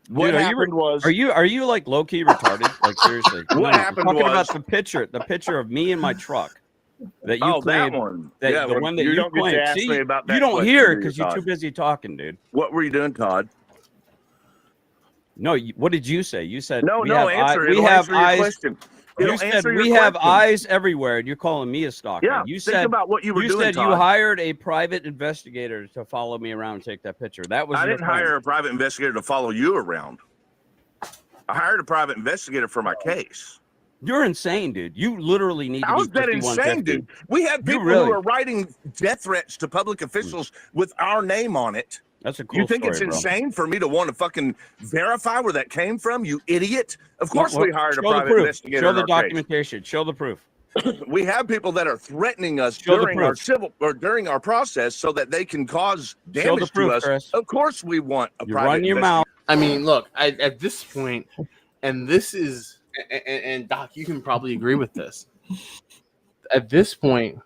What Dude, happened was, are you like low key retarded? Like seriously, What happened I'm talking was- about the picture of me in my truck that you Oh, claimed. that one. That Yeah, the one that you you don't get to claimed. ask See, me about that you don't question, hear do you, because you're Todd? too busy talking, dude. What were you doing, Todd? No, what did you say? You said No, we no, have answer. we It'll have answer your eyes. question. You It'll said answer your we have question. eyes everywhere, and you're calling me a stalker. Yeah, you think said about what you were you doing, said you Todd. hired a private investigator to follow me around and take that picture. That was I your didn't claim. hire a private investigator to follow you around. I hired a private investigator for my case. You're insane, dude. You literally need to How be is that 5150. insane, dude? We have You people really- who are writing death threats to public officials with our name on it. That's a cool You think story, it's bro. insane for me to want to fucking verify where that came from, you idiot? Of course Well, we hired a show the private proof. investigator Show in the our case. documentation. Show the proof. We have people that are threatening us Show the during our proof. during our process so that they can cause Show the damage proof, to us. Chris. Of course we want a You private run your investigator. mouth. I mean, look, at this point, and this is, and Doc, you can probably agree with this. At this point,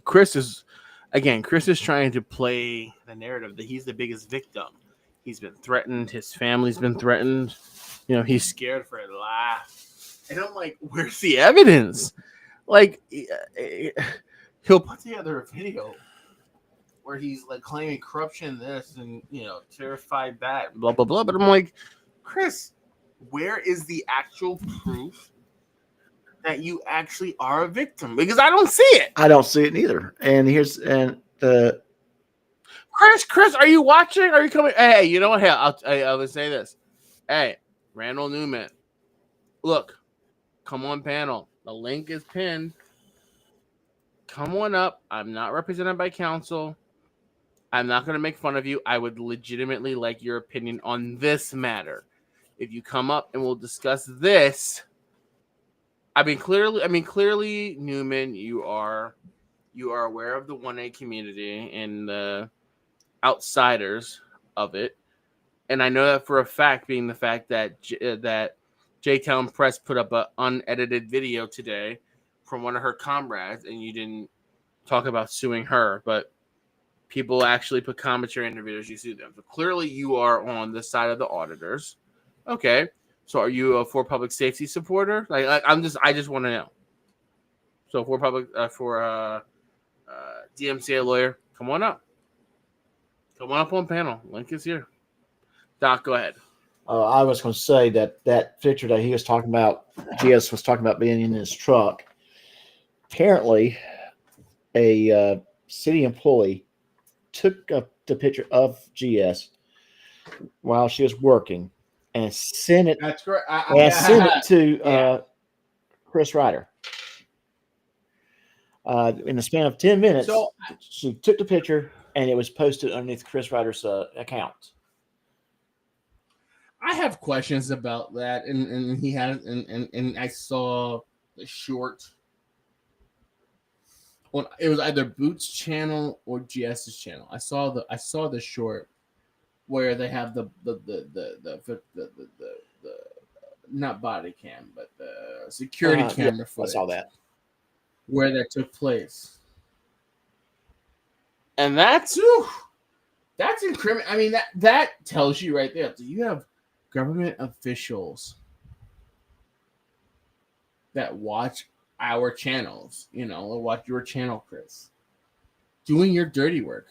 Chris is trying to play the narrative that he's the biggest victim. He's been threatened. His family's been threatened. You know, he's scared for his life. And I'm like, where's the evidence? Like, he'll put together a video where he's like claiming corruption, this, and, you know, terrified that, blah, blah, blah. But I'm like, Chris, where is the actual proof that you actually are a victim? Because I don't see it. I don't see it either. And the Chris, are you watching? Are you coming? Hey, you know what? Hey, I'll say this. Hey, Randall Newman, look, come on panel. The link is pinned. Come on up. I'm not represented by counsel. I'm not going to make fun of you. I would legitimately like your opinion on this matter. If you come up and we'll discuss this. Clearly, Newman, you are aware of the 1A community and the outsiders of it, and I know that for a fact, being the fact that that J-Town Press put up an unedited video today from one of her comrades, and you didn't talk about suing her, but people actually put commentary in the videos. You sue them, so clearly you are on the side of the auditors. Okay, so are you a for public safety supporter? I just want to know. So for DMCA lawyer, come on up. Come on up on panel. Link is here. Doc, go ahead. I was going to say that picture that he was talking about, GS was talking about being in his truck. Apparently, a city employee took the picture of GS while she was working and sent it. That's correct. Sent it to Chris Reiter. In the span of 10 minutes, So- she took the picture and it was posted underneath Chris Reiter's account. I have questions about that, and he had, and I saw the short. Well, it was either Boots' channel or GS's channel. I saw the short where they have the not body cam, but the security camera footage. I saw that. Where that took place. And that's incriminating. I mean, that tells you right there. So you have government officials that watch our channels, or watch your channel, Chris, doing your dirty work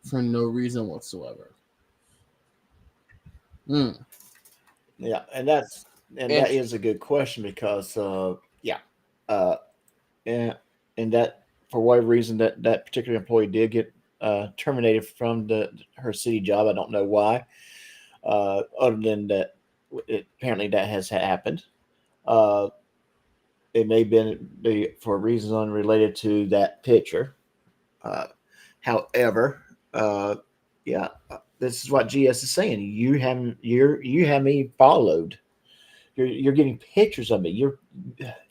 for no reason whatsoever. Yeah, and that is a good question because and that for whatever reason that particular employee did get terminated from her city job. I don't know why. Other than that, apparently that has happened. It may have been for reasons unrelated to that picture. However, this is what GS is saying. You have me followed. You're getting pictures of me.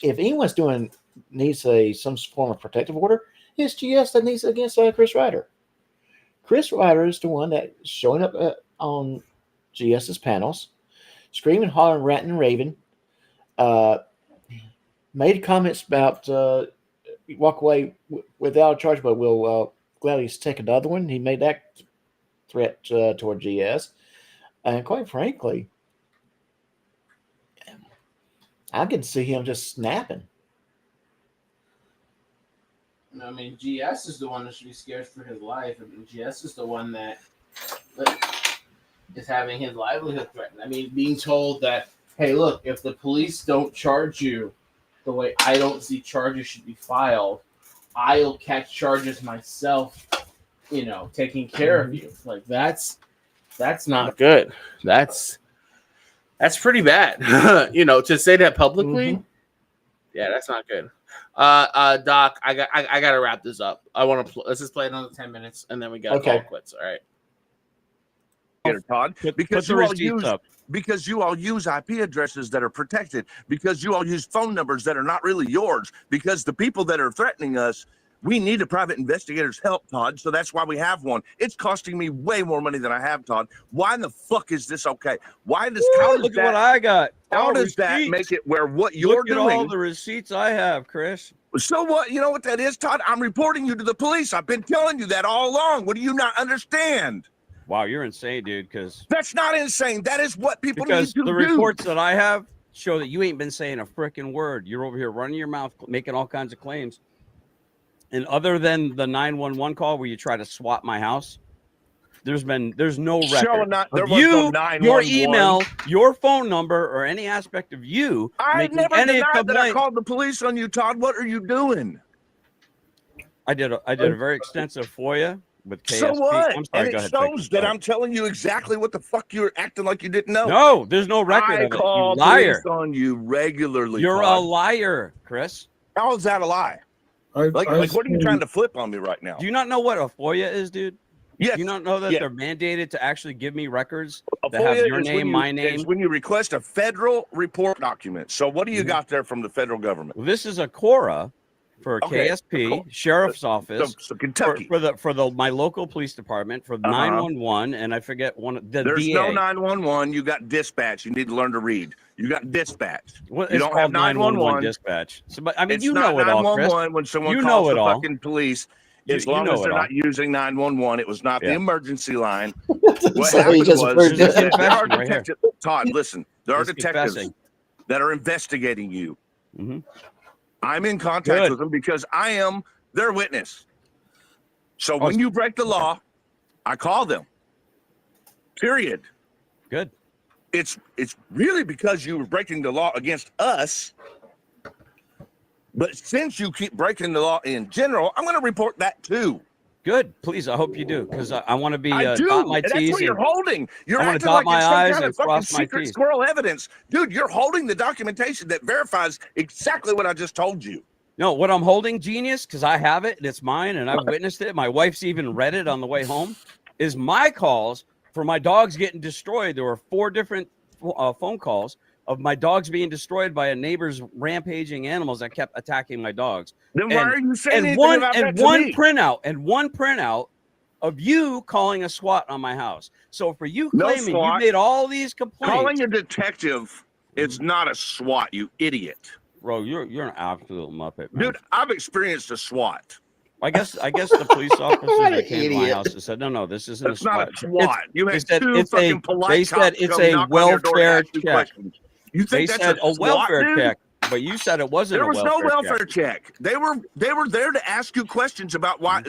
If anyone's needs some form of protective order, it's GS that needs it against Chris Reiter. Chris Reiter is the one that's showing up on GS's panels, screaming, hollering, ranting, and raving. Made comments about walk away without a charge, but we'll gladly take another one. He made that threat toward GS, and quite frankly, I can see him just snapping. I mean, GS is the one that should be scared for his life. I mean, GS is the one that is having his livelihood threatened. I mean, being told that, hey, look, if the police don't charge you the way I don't see charges should be filed, I'll catch charges myself, taking care of you. Like, that's not good. That's pretty bad. To say that publicly, Yeah, that's not good. Doc, I gotta wrap this up. I want to let's just play another 10 minutes and then we gotta call it quits. All right. Todd, because you all use IP addresses that are protected, because you all use phone numbers that are not really yours, because the people that are threatening us, we need a private investigator's help, Todd. So that's why we have one. It's costing me way more money than I have, Todd. Why in the fuck is this okay? Why does Look at what I got? How does that make it where what you're doing? Look at all the receipts I have, Chris. So what? You know what that is, Todd? I'm reporting you to the police. I've been telling you that all along. What do you not understand? Wow, you're insane, dude. Because that's not insane. That is what people need to do. The reports that I have show that you ain't been saying a freaking word. You're over here running your mouth, making all kinds of claims. And other than the 911 call where you try to swap my house, there's no record of you, your email, your phone number, or any aspect of you. I never denied that I called the police on you, Todd. What are you doing? I did a very extensive FOIA. With KSP. So what? I'm sorry, and it shows that I'm telling you exactly what the fuck you're acting like you didn't know. No, there's no record of it. You liar. On you regularly. You're Todd. a liar, Chris. How is that a lie? Like what are you trying to flip on me right now? Do you not know what a FOIA is, dude? Yes. Do you not know that they're mandated to actually give me records that have your name, my name? It's when you request a federal report document. So what do you got there from the federal government? Well, this is a KORA. For KSP, Sheriff's Office, so Kentucky, for my local police department, for 911, and I forget There's DA. no 911. You got dispatch. You need to learn to read. You got dispatch. Well, you don't have 911 dispatch. So, but I mean, it's you know it all, Chris. When someone calls the fucking police, as long as they're not using 911, it was not the emergency line. What happened was there are detectives. Todd, listen, there are detectives that are investigating you. Mm-hmm. I'm in contact with them because I am their witness. So when you break the law, I call them. Period. Good. It's really because you were breaking the law against us. But since you keep breaking the law in general, I'm going to report that too. Good. Please, I hope you do, because I want to be dot my T's. That's what you're holding. You're acting like it's some kind of fucking secret secret squirrel evidence. Dude, you're holding the documentation that verifies exactly what I just told you. No, what I'm holding, genius, because I have it and it's mine and I've witnessed it. My wife's even read it on the way home, is my calls for my dogs getting destroyed. There were 4 different phone calls of my dogs being destroyed by a neighbor's rampaging animals that kept attacking my dogs. Then why are you saying and one printout of you calling a SWAT on my house? So for you claiming you made all these complaints, calling a detective, it's not a SWAT, you idiot. Bro, you're an absolute muppet, man. Dude, I've experienced a SWAT. I guess the police officers that came to my house and said, no, this isn't a SWAT. Not a SWAT. You had two fucking polite They said it's a welfare check. You think they that's said a welfare dude? check, but you said it wasn't. There was no welfare check. They were there to ask you questions about why.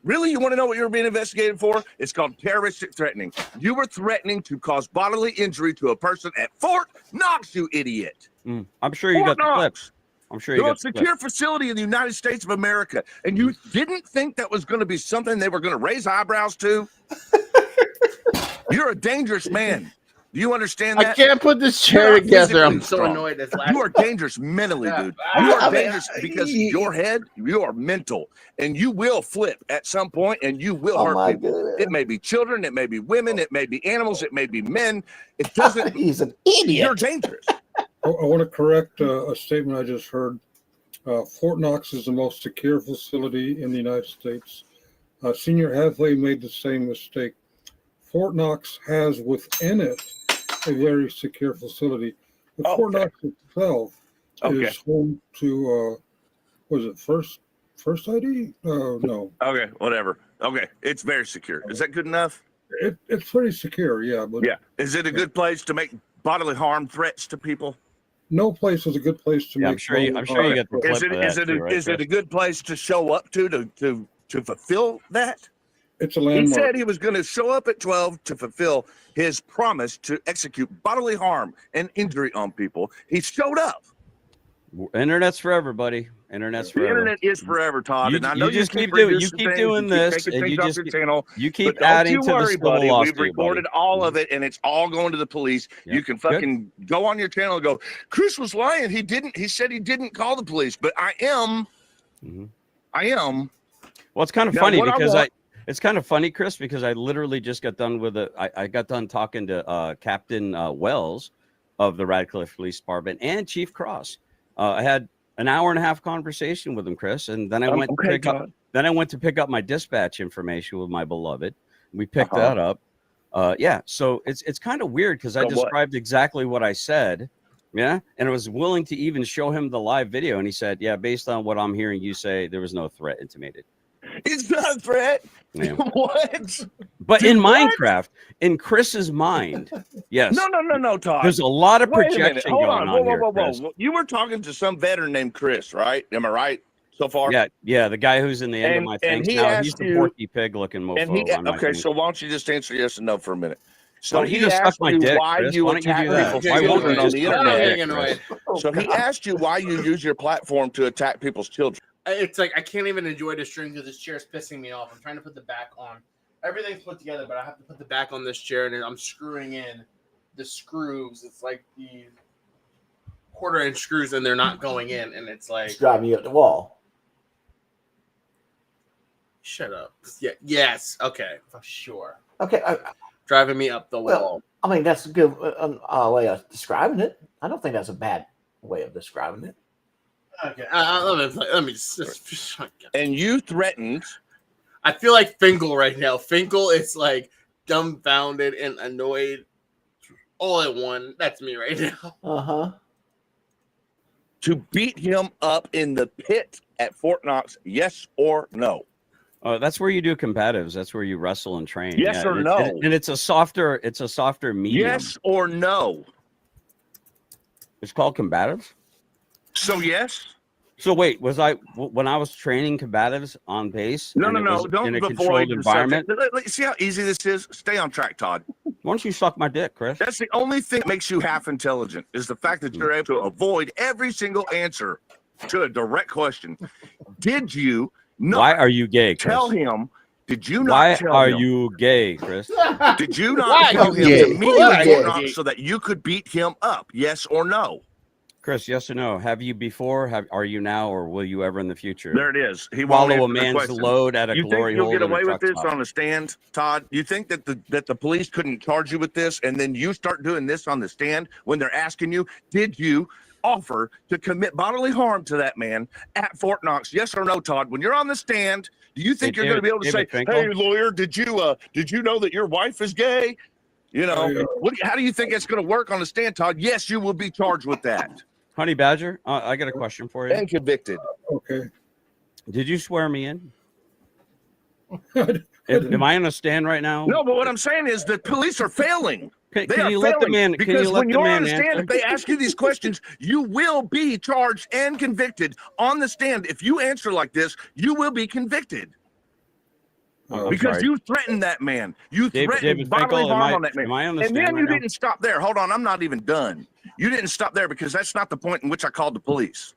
Really, you want to know what you were being investigated for? It's called terroristic threatening. You were threatening to cause bodily injury to a person at Fort Knox, you idiot. I'm sure you got the clips. I'm sure you got the secure facility in the United States of America, and you didn't think that was going to be something they were going to raise eyebrows to? You're a dangerous man. Do you understand that? I can't put this chair together. I'm so annoyed. You are dangerous mentally, dude. You are dangerous because your head, you are mental, and you will flip at some point, and you will hurt people. Goodness. It may be children, it may be women, it may be animals, it may be men. It doesn't. He's an idiot. You're dangerous. I want to correct a statement I just heard. Fort Knox is the most secure facility in the United States. Senior Hathaway made the same mistake. Fort Knox has within it a very secure facility. But Fort Knox itself is home to, was it First ID? No. Okay, whatever. Okay, it's very secure. Is that good enough? It's pretty secure, yeah. But yeah, is it a good place to make bodily harm threats to people? No place is a good place to make. I'm sure you get the clip Is it a good place to show up to fulfill that? It's a landmark. He said he was going to show up at 12 to fulfill his promise to execute bodily harm and injury on people. He showed up. Internet's for everybody. Internet's The forever. internet is forever, Todd. You, and I you know just keep keep doing reducing things, doing keep this, taking and things you off just your channel. you But keep don't adding you to the worry, civil buddy. We've lawsuit, recorded buddy. all of it, and it's all going to the police. Yep. You can Good. fucking go on your channel and go, Chris was lying. He didn't. He said he didn't call the police, but I am. Mhm. I am. Well, it's kind of Now, funny what I because want- it's kind of funny, Chris, because I literally just got done with I got done talking to Captain Wells of the Radcliffe Police Department and Chief Cross. I had an hour and a half conversation with him, Chris, and then I went to pick up. Then I went to pick up my dispatch information with my beloved. We picked that up. Yeah, so it's kind of weird because I described exactly what I said. Yeah, and I was willing to even show him the live video, and he said, "Yeah, based on what I'm hearing you say, there was no threat intimated." It's not a threat. Yeah. What? But Dude, in what? Minecraft, in Chris's mind, yes. No, Todd. There's a lot of Wait a minute. projection Hold going on. on here, Whoa. Chris. You were talking to some veteran named Chris, right? Am I right so far? Yeah, the guy who's in the end of my things he now. asked He's the you- Porky Pig looking mofo. And he on my okay. thing. So why don't you just answer yes and no for a minute? So Why don't you he just suck asked my you dick, why Chris? you Why don't you attack do that? people's Why won't children you on just the suck my internet. dick, annoyed. Chris? So he asked you why you use your platform to attack people's children. It's like I can't even enjoy this string because this chair is pissing me off. I'm trying to put the back on. Everything's put together, but I have to put the back on this chair, and I'm screwing in the screws. It's like the quarter-inch screws, and they're not going in, and it's like It's driving you up the wall. shut up. Yeah. Yes. Okay. For sure. Okay. Driving me up the Well, wall. I mean, that's a good way of describing it. I don't think that's a bad way of describing it. Okay. Let me just. And you threatened. I feel like Finkel right now. Finkel is like dumbfounded and annoyed all at one. That's me right now. Uh-huh. To beat him up in the pit at Fort Knox, yes or no? That's where you do combatives. That's where you wrestle and train. Yes or no? And it's a softer medium. Yes or no? It's called combatives. So yes. So wait, when I was training combatives on base? No. Don't In a controlled controlled environment. environment. See how easy this is? Stay on track, Todd. Why don't you suck my dick, Chris? That's the only thing that makes you half intelligent is the fact that you're able to avoid every single answer to a direct question. Did you not Why are you gay, Chris? tell him? Did you not Why tell are him? you gay, Chris? Did you Why not tell are him you to gay? meet you Why at are Fort you Knox gay? so that you could beat him up? Yes or no? Chris, yes or no? Have you before? Are you now, or will you ever in the future? There it is. He won't Follow a answer the man's question. load at a You glory think you'll hole get in a away with truck this stop. on the stand, Todd? You think that the police couldn't charge you with this, and then you start doing this on the stand when they're asking you, did you offer to commit bodily harm to that man at Fort Knox? Yes or no, Todd? When you're on the stand, do you think you're going to be able to say, Finkel? "Hey, lawyer, did you know that your wife is gay?" You know, how do you think it's going to work on the stand, Todd? Yes, you will be charged with that Honey Badger, I got a question for you. and convicted. Okay. Did you swear me in? Am I on a stand right now? No, but what I'm saying is the police are failing. Can They are you let the failing man? Can because you let when the you're man on the stand, answer? if they ask you these questions, you will be charged and convicted on the stand. If you answer like this, you will be convicted I'm because sorry. you threatened that man. You threatened David bodily Finkel, harm on that man. am I on the And stand then right you now? didn't stop there. Hold on, I'm not even done. You didn't stop there because that's not the point in which I called the police.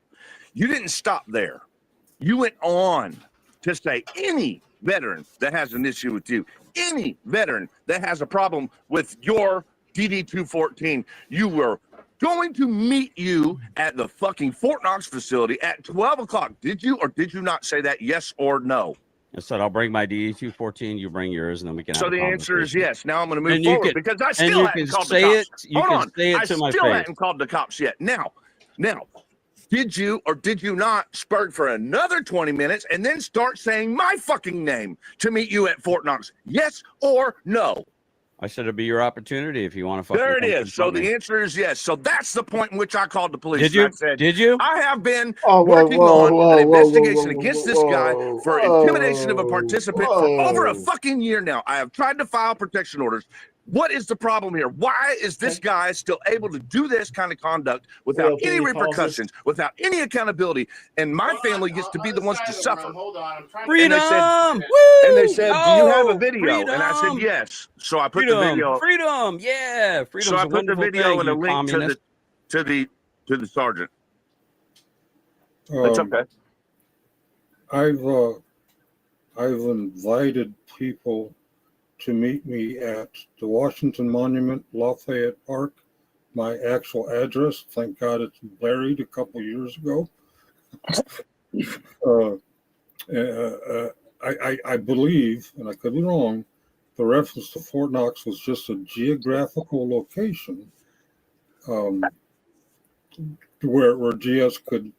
You didn't stop there. You went on to say any veteran that has an issue with you, any veteran that has a problem with your DD-214, you were going to meet you at the fucking Fort Knox facility at 12 o'clock. Did you or did you not say that? Yes or no? I said I'll bring my DD-214. You bring yours, and then we can. So have a the answer is conversation. yes. Now I'm going to move And you forward can- because I And still you haven't can called the say cops. it. You Hold can on. say it I to my still face. haven't called the cops yet. Now, did you or did you not spurt for another 20 minutes and then start saying my fucking name to meet you at Fort Knox? Yes or no? I said it'd be your opportunity if you want to. Fucking There it come is. So confront me. the answer is yes. So that's the point in which I called the police. Did you? I said, Did you? I have been Oh, working on an investigation against this guy for intimidation of a participant for over a fucking year now. I have tried to file protection orders. What is the problem here? Why is this guy still able to do this kind of conduct without any repercussions, without any accountability? And my family gets to be the ones to suffer. Hold on, I'm trying. Freedom! And Woo! they said, "Do you have a Oh, video?" And I said, freedom! "Yes." So I put Freedom! the video. Freedom! Yeah, freedom's So I a put the wonderful video thing, and a you link communist. to the sergeant. It's okay. I've invited people to meet me at the Washington Monument, Lafayette Park. My actual address, thank God it's buried a couple years ago. Uh, I believe, and I could be wrong, the reference to Fort Knox was just a geographical location where GS could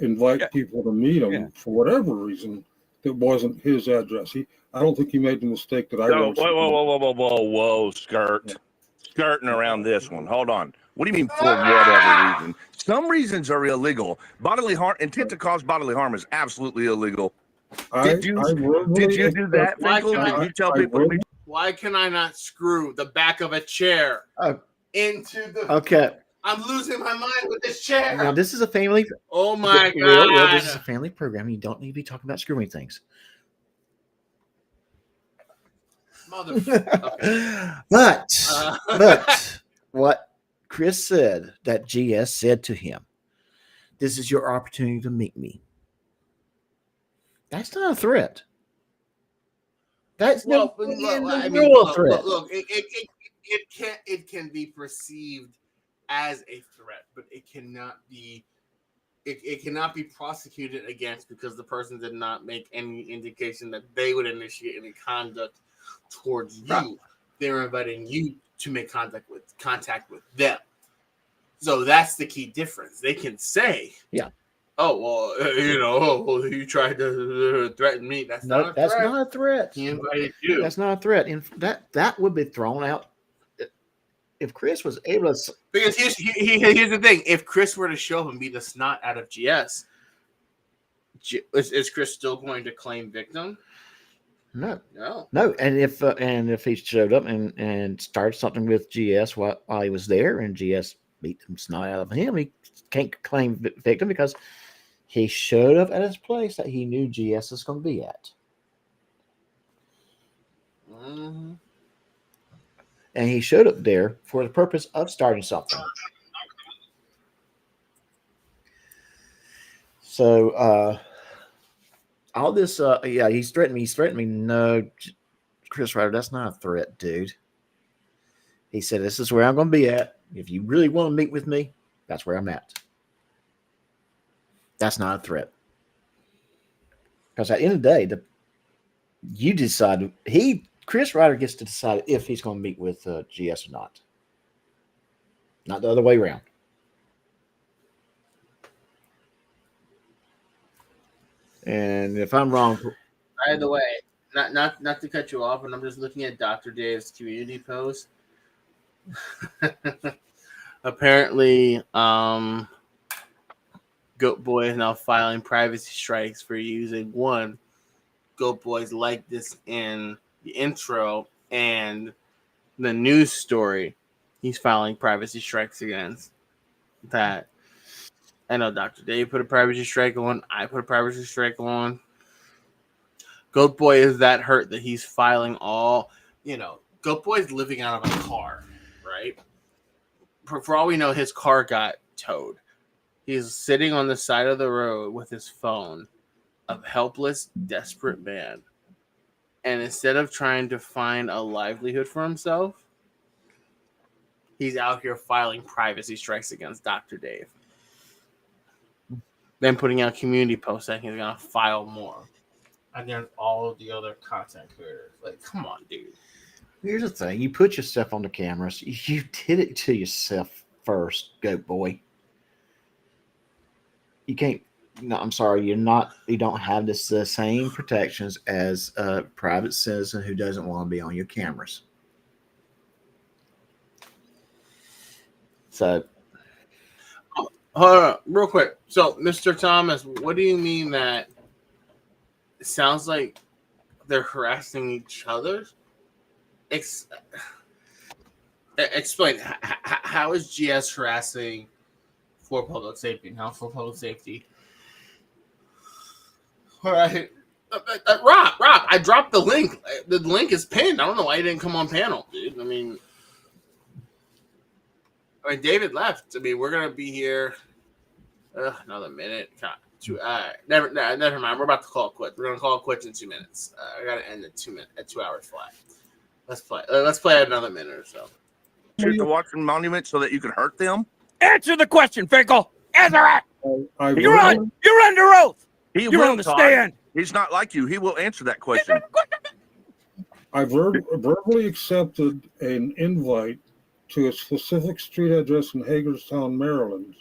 invite Yeah. people to meet him Yeah. for whatever reason. That wasn't his address. I don't think he made the mistake that I No, wrote. whoa, skirting around this one. Hold on. What do you mean for whatever reason? Some reasons are illegal. Bodily harm, intent to cause bodily harm is absolutely illegal. Did you do that, Finkel? Did you tell people? Why can I not screw the back of a chair Oh. into the? Okay. I'm losing my mind with this chair. Now this is a family. Oh my god! Will, this is a family program. You don't need to be talking about screwing things. Motherfucker. But what Chris said that GS said to him, "This is your opportunity to meet me." That's not a threat. That's Well, no I mean, real threat. look, it can be perceived as a threat, but it cannot be. It cannot be prosecuted against because the person did not make any indication that they would initiate any conduct towards you. Right. They're inviting you to make contact with them. So that's the key difference. They can say, Yeah. "Oh well, you tried to threaten me." That's not a threat. That's not a threat. He invited you. That's not a threat. And that would be thrown out if Chris was able to. Because here's the thing: if Chris were to show up and beat the snot out of GS, is Chris still going to claim victim? No. And if he showed up and started something with GS while he was there, and GS beat the snot out of him, he can't claim victim because he showed up at his place that he knew GS was going to be at. Mm-hmm. And he showed up there for the purpose of starting something. So all this, he's threatened me. He's threatened me. No, Chris Reiter, that's not a threat, dude. He said, "This is where I'm going to be at. If you really want to meet with me, that's where I'm at." That's not a threat. Because at the end of the day, you decide. Chris Reiter gets to decide if he's going to meet with GS or not. Not the other way around. And if I'm wrong, by the way, not to cut you off, but I'm just looking at Dr. Dave's community post. Apparently, Goat Boy is now filing privacy strikes for using one Goat Boy's like this in the intro and the news story. He's filing privacy strikes against that. I know Dr. Dave put a privacy strike on. I put a privacy strike on. Goat Boy is that hurt that he's filing all, Goat Boy's living out of a car, right? For all we know, his car got towed. He's sitting on the side of the road with his phone, a helpless, desperate man. And instead of trying to find a livelihood for himself, he's out here filing privacy strikes against Dr. Dave. Then putting out community posts saying he's going to file more against all of the other content creators. Like, come on, dude. Here's the thing. You put yourself on the cameras. You did it to yourself first, Goat Boy. You can't. No, I'm sorry. You don't have the same protections as a private citizen who doesn't want to be on your cameras. So, hold on, real quick. So, Mr. Thomas, what do you mean that it sounds like they're harassing each other? Explain. How is GS harassing for public safety? Now, for public safety. All right. Rob, I dropped the link. The link is pinned. I don't know why you didn't come on panel, dude. I mean, David left. I mean, we're going to be here another minute. God Never mind. We're about to call it quits. We're gonna call it quits in 2 minutes. I gotta end at 2 minutes at 2 hours flat. Let's play. Let's play another minute or so. Shoot the Washington Monument so that you can hurt them. Answer the question, Finkel. Answer it. You're under oath. You're on the stand. He's not like you. He will answer that question. I verbally accepted an invite to a specific street address in Hagerstown, Maryland.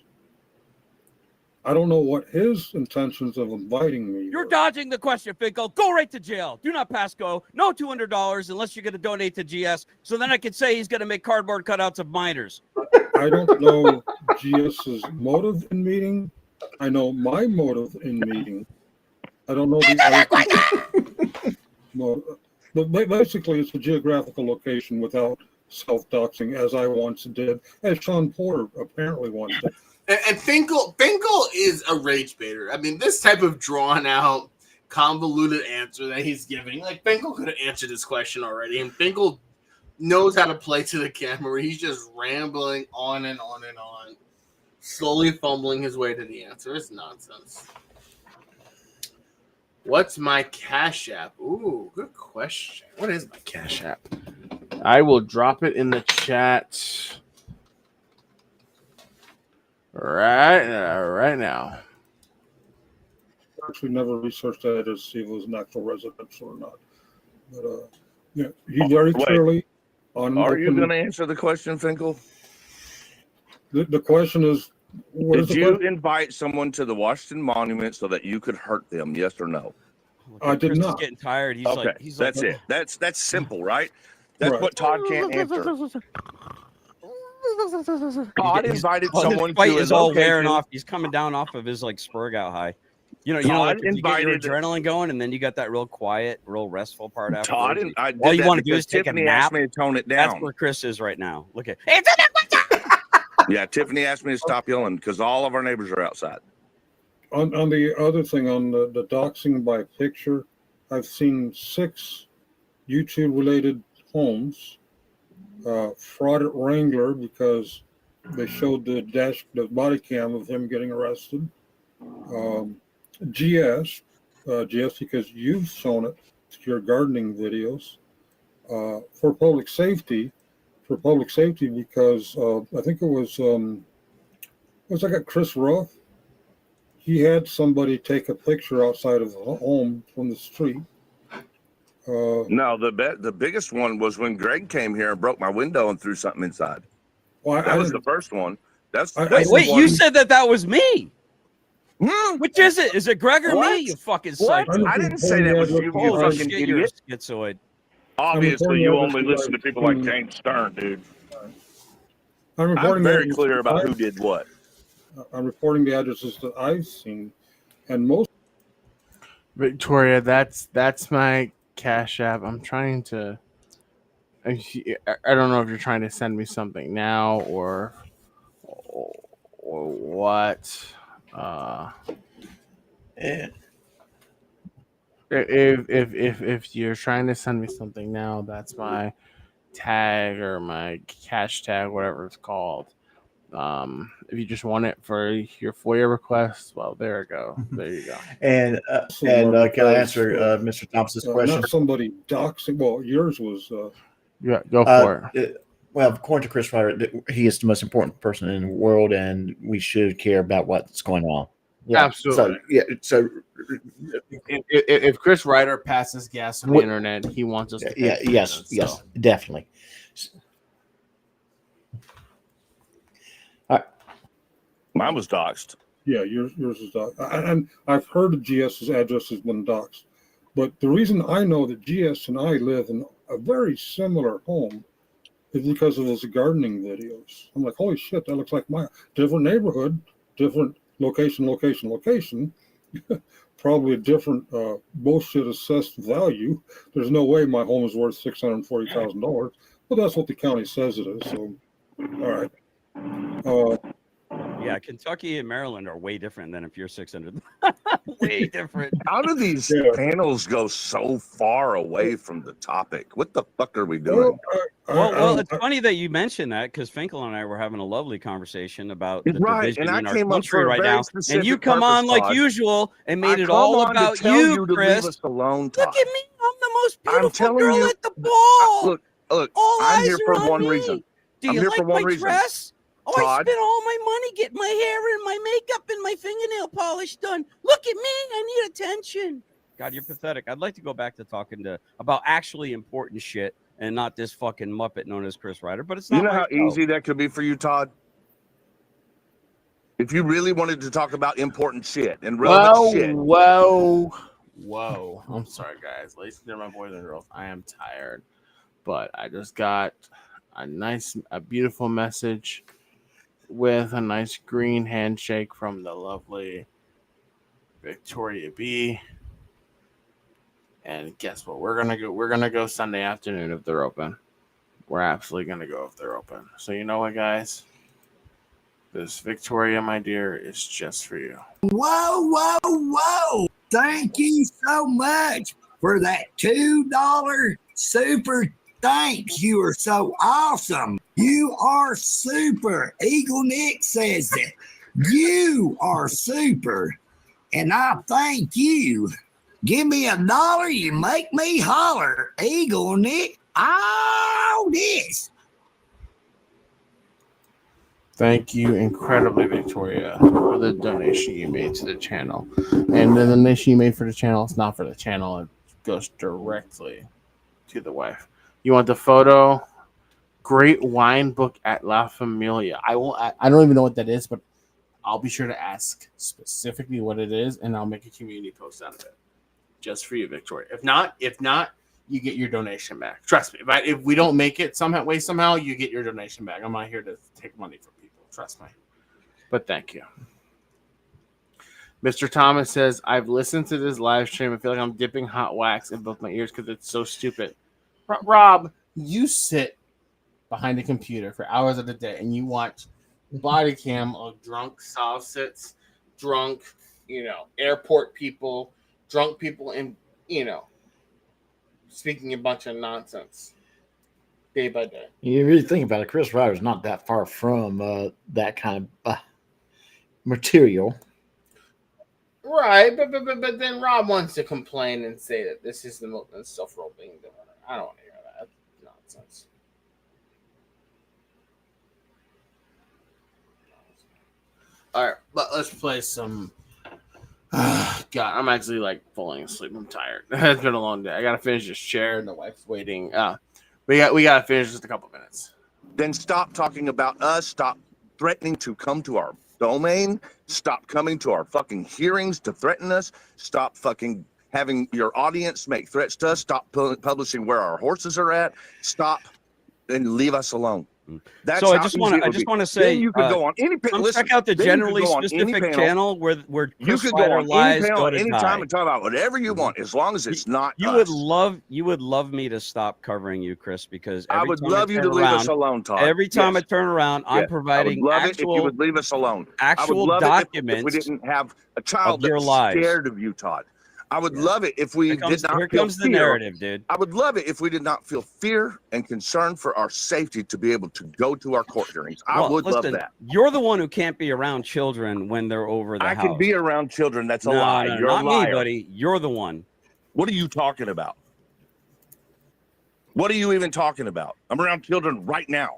I don't know what his intentions of inviting me You're were. dodging the question, Finkel. Go right to jail. Do not pass go. No $200 unless you're going to donate to GS. So then I can say he's going to make cardboard cutouts of minors. I don't know GS's motive in meeting. I know my motive in meeting. I don't know the motive. But basically, it's a geographical location without self-doxing, as I once did, as Sean Porter apparently once did. And Finkel is a rage baiter. I mean, this type of drawn out, convoluted answer that he's giving, like Finkel could have answered this question already, and Finkel knows how to play to the camera. He's just rambling on and on and on, slowly fumbling his way to the answer. It's nonsense. What's my Cash App? Ooh, good question. What is my Cash App? I will drop it in the chat right now. Actually, never researched that to see if it was an actual residential or not. But yeah, he very clearly. Are you going to answer the question, Finkel? The question is, did you invite someone to the Washington Monument so that you could hurt them? Yes or no? I did not. He's getting tired. He's okay, he's that's like, it. That's simple, right? That's what Todd can't answer. Todd invited someone his fight to is all wearing off. He's coming down off of his like spurg out high. You know, like you get your adrenaline going, and then you got that real quiet, real restful part after. Todd, all you want to do is take a Tiffany nap. asked me to tone it down. That's where Chris is right now. Look at. Yeah, Tiffany asked me to stop yelling because all of our neighbors are outside. On the other thing, on the doxing by picture, I've seen 6 YouTube-related homes. Fraud at Wrangler because they showed the body cam of him getting arrested. GS because you've shown it to your gardening videos. For public safety because I think it was like at Chris Ruff. He had somebody take a picture outside of the home from the street. No, the biggest one was when Greg came here and broke my window and threw something inside. Well, that was the first one. Wait, you said that was me. Which is it? Is it Greg or me? You fucking psycho. I didn't say that was you. You fucking idiot. Schizoid. Obviously, you only listen to people like James Stern, dude. I'm very clear about who did what. I'm reporting the addresses that I've seen, and most. Victoria, that's my Cash App. I'm trying to. I don't know if you're trying to send me something now or what. If you're trying to send me something now, that's my tag or my cash tag, whatever it's called. If you just want it for your FOIA request, well, there you go. There you go. And can I answer Mr. Thompson's question? Not somebody doxing. Well, yours was. Yeah, go for it. Well, according to Chris Reiter, he is the most important person in the world, and we should care about what's going on. Yeah, absolutely. So if Chris Reiter passes gas on the internet, he wants us to. Yes, definitely. All right. Mine was doxed. Yeah, yours is doxed. And I've heard of GS's address has been doxed. But the reason I know that GS and I live in a very similar home is because of those gardening videos. I'm like, holy shit, that looks like my different neighborhood, different location. Probably a different bullshit assessed value. There's no way my home is worth $640,000, but that's what the county says it is. So, all right. Yeah, Kentucky and Maryland are way different than if you're 600. Way different. How do these panels go so far away from the topic? What the fuck are we doing? Well, Well, it's funny that you mentioned that because Finkel and I were having a lovely conversation about the Right, division and I in our came up country for a right very now, and you specific come purpose, on like Todd. usual and made I it come all on about to tell you, to Chris. leave us alone, Todd. Look at me. I'm the most I'm beautiful telling girl you, at the ball. look, All I'm eyes here are for on one me. reason. Do I'm you here like for one my reason. dress? Oh, I Todd, spent all my money getting my hair and my makeup and my fingernail polish done. Look at me. I need attention. God, you're pathetic. I'd like to go back to talking about actually important shit and not this fucking muppet known as Chris Reiter, but it's not you know my how show. easy that could be for you, Todd? If you really wanted to talk about important shit and relevant shit. Whoa. I'm sorry, guys. Ladies and gentlemen, boys and girls, I am tired. But I just got a beautiful message with a nice green handshake from the lovely Victoria B. And guess what? We're gonna go Sunday afternoon if they're open. We're absolutely gonna go if they're open. So you know what, guys? This Victoria, my dear, is just for you. Whoa. Thank you so much for that $2 super thanks. You are so awesome. You are super. Eagle Nick says that. You are super. And I thank you. Give me $1, you make me holler. Eagle Nick, all this. Thank you incredibly, Victoria, for the donation you made to the channel. And the donation you made for the channel is not for the channel. It goes directly to the wife. You want the photo? Great wine book at La Familia. I don't even know what that is, but I'll be sure to ask specifically what it is, and I'll make a community post out of it. Just for you, Victoria. If not, you get your donation back. Trust me. If we don't make it somehow, you get your donation back. I'm not here to take money from people. Trust me. But thank you. Mr. Thomas says, I've listened to this live stream. I feel like I'm dipping hot wax in both my ears because it's so stupid. Rob, you sit behind a computer for hours of the day and you watch body cam of drunk sits, drunk, airport people, drunk people, and, speaking a bunch of nonsense day by day. You really think about it, Chris Ryder's not that far from that kind of material. Right, but then Rob wants to complain and say that this is the most insufferable thing. I don't want to hear that. That's nonsense. All right, let's play some. God, I'm actually falling asleep. I'm tired. It's been a long day. I gotta finish this chair, and the wife's waiting. We gotta finish just a couple minutes. Then stop talking about us. Stop threatening to come to our domain. Stop coming to our fucking hearings to threaten us. Stop fucking having your audience make threats to us. Stop publishing where our horses are at. Stop and leave us alone. That's so I just want to say, then you could go on any panel. Check out the generally specific channel where you could go on any panel at any time and talk about whatever you want, as long as it's not. You would love me to stop covering you, Chris, because I would love you to leave us alone, Todd. Every time I turn around, I'm providing. I would love it if you would leave us alone. Actual documents. If we didn't have a child that was scared of you, Todd. I would love it if we did not. Here comes the narrative, dude. I would love it if we did not feel fear and concern for our safety to be able to go to our court hearings. I would love that. You're the one who can't be around children when they're over the house. I can be around children. That's a lie. No, You're not a liar. me, buddy. You're the one. What are you talking about? What are you even talking about? I'm around children right now.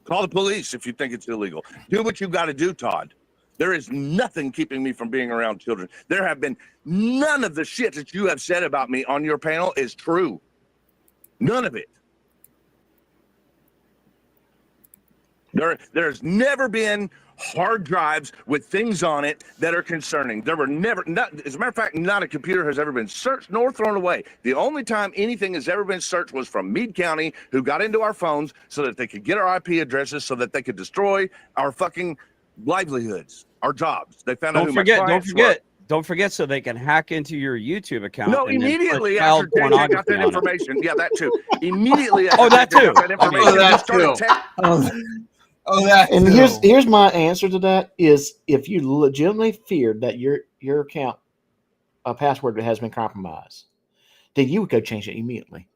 Call the police if you think it's illegal. Do what you got to do, Todd. There is nothing keeping me from being around children. There have been none of the shit that you have said about me on your panel is true. None of it. There's never been hard drives with things on it that are concerning. There were never, as a matter of fact, not a computer has ever been searched nor thrown away. The only time anything has ever been searched was from Meade County, who got into our phones so that they could get our IP addresses, so that they could destroy our fucking livelihoods, our jobs. They found out who my clients were. Don't forget, so they can hack into your YouTube account. No, immediately after I got that information. Yeah, that too. Immediately after that too. That information. And here's my answer to that is, if you legitimately feared that your account password has been compromised, then you would go change it immediately.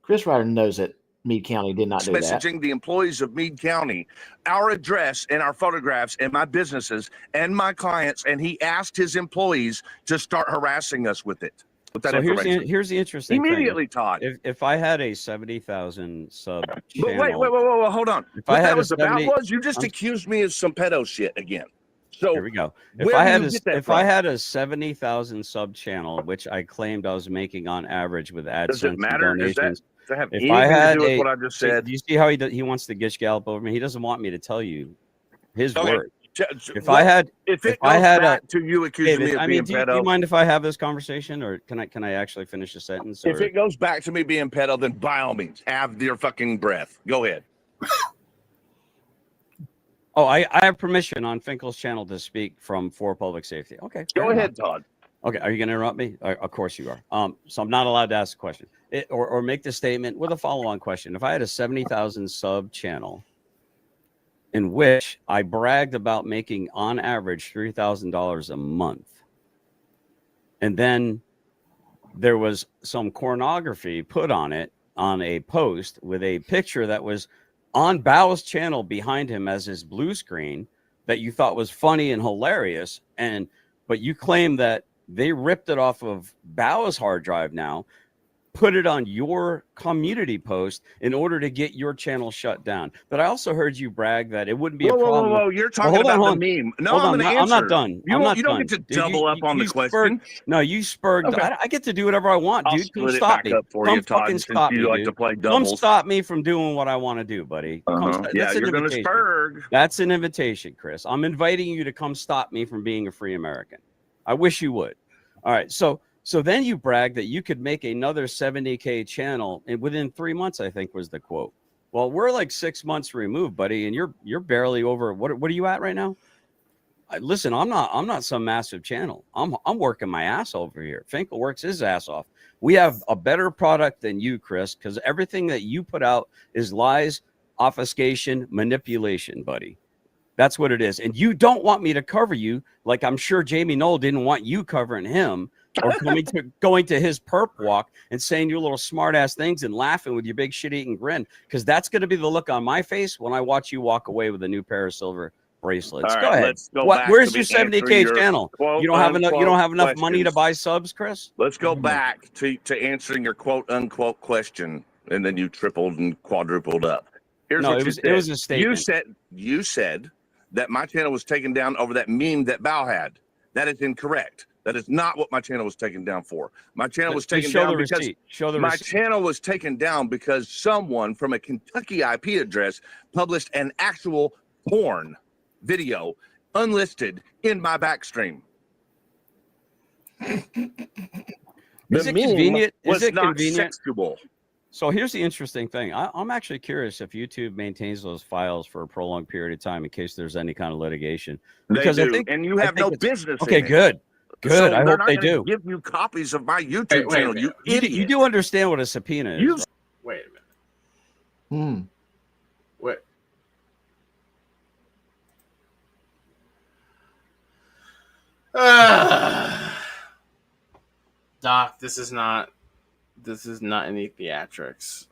Chris Reiter knows that Meade County did not do that. Messaging the employees of Meade County, our address and our photographs and my businesses and my clients, and he asked his employees to start harassing us with it. With that So information. here's the interesting Immediately, thing. Todd. If I had a 70,000 sub channel, But wait, hold on. If What I had that a was about 70 was you just accused me of some pedo shit again. So here we go. Where do you get that If from? I had a 70,000 sub channel, which I claimed I was making on average with AdSense Does it matter? and Does donations, that have if anything I had to do with a, what I just said? do you see how he wants to gish gallop over me? He doesn't want me to tell you his Okay. word. If Well, I had, if it I goes had back to you accusing David, me of I being mean, do you pedo, mind if I have this conversation, or can I actually finish a sentence? if Or- it goes back to me being pedo, then by all means, have your fucking breath. Go ahead. Oh, I have permission on Finkel's channel to speak for public safety. Okay, Go fair ahead, enough. Todd. Okay, are you going to interrupt me? Of course you are. So I'm not allowed to ask a question or make the statement with a follow-on question. If I had a 70,000 sub channel in which I bragged about making on average $3,000 a month, and then there was some pornography put on it on a post with a picture that was on Bao's channel behind him as his blue screen that you thought was funny and hilarious, but you claim that they ripped it off of Bao's hard drive now, put it on your community post in order to get your channel shut down. But I also heard you brag that it wouldn't be a problem. Whoa. You're talking about the meme. No, I'm going to answer. I'm not done. You don't get to double up on the question. No, you spurred. Okay. I get to do whatever I want, I'll dude. Come split it stop back me. up for Come you, Todd, fucking since stop you me, like dude. to play Come doubles. stop me from doing what I want to do, buddy. Yeah, That's an you're going to invitation. spurg. That's an invitation, Chris. I'm inviting you to come stop me from being a free American. I wish you would. All right, so then you brag that you could make another 70K channel and within 3 months, I think was the quote. Well, we're like 6 months removed, buddy, and you're barely over. What are you at right now? Listen, I'm not some massive channel. I'm working my ass over here. Finkel works his ass off. We have a better product than you, Chris, because everything that you put out is lies, obfuscation, manipulation, buddy. That's what it is. And you don't want me to cover you like I'm sure Jamie Knoll didn't want you covering him or going to his perp walk and saying your little smart ass things and laughing with your big shit eating grin, because that's going to be the look on my face when I watch you walk away with a new pair of silver bracelets. All Go right, ahead. let's go back Where's to your me 70K answering channel? your You don't have enough. You don't have enough quote-unquote money to questions. buy subs, Chris. Let's go back to answering your quote unquote question, and then you tripled and quadrupled up. Here's No, what it was a statement. You said that my channel was taken down over that meme that Bao had. That is incorrect. That is not what my channel was taken down for. My channel was taken down because my channel was taken down because someone from a Kentucky IP address published an actual porn video unlisted in my backstream. Is it convenient? Was Is it not convenient? sexual. So here's the interesting thing. I'm actually curious if YouTube maintains those files for a prolonged period of time in case there's any kind of litigation. Because They I do, think, and you have no business. Okay, in it. good. Good. So I they're hope not they gonna do. Give you copies of my YouTube channel. You You idiot. do understand what a subpoena is. right? Wait a minute. Wait. Doc, this is not any theatrics.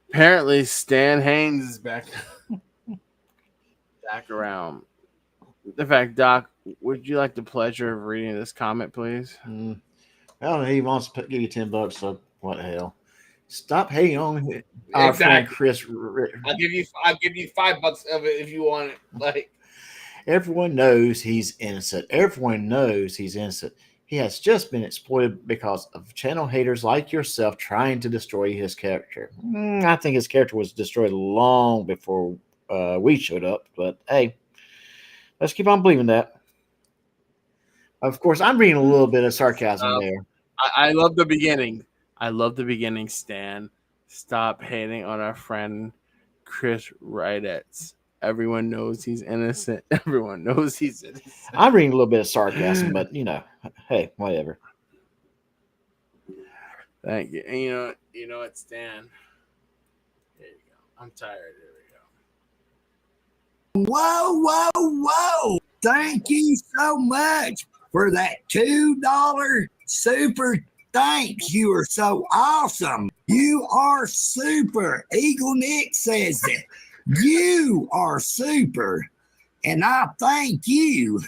Apparently Stan Haynes is back around. In fact, Doc, would you like the pleasure of reading this comment, please? I don't know. He wants to give you $10, so what the hell? Stop hating on our friend Chris. I'll give you $5 of it if you want it. Like, everyone knows he's innocent. Everyone knows he's innocent. He has just been exploited because of channel haters like yourself trying to destroy his character. I think his character was destroyed long before we showed up. But hey, let's keep on believing that. Of course, I'm reading a little bit of sarcasm there. I love the beginning. Stan. Stop hating on our friend Chris Reiter. Everyone knows he's innocent. Everyone knows he's innocent. I'm reading a little bit of sarcasm, but hey, whatever. Thank you. And you know what, Stan? There you go. I'm tired. There we go. Whoa. Thank you so much for that $2 super thanks. You are so awesome. You are super. Eagle Nick says that. You are super. And I thank you.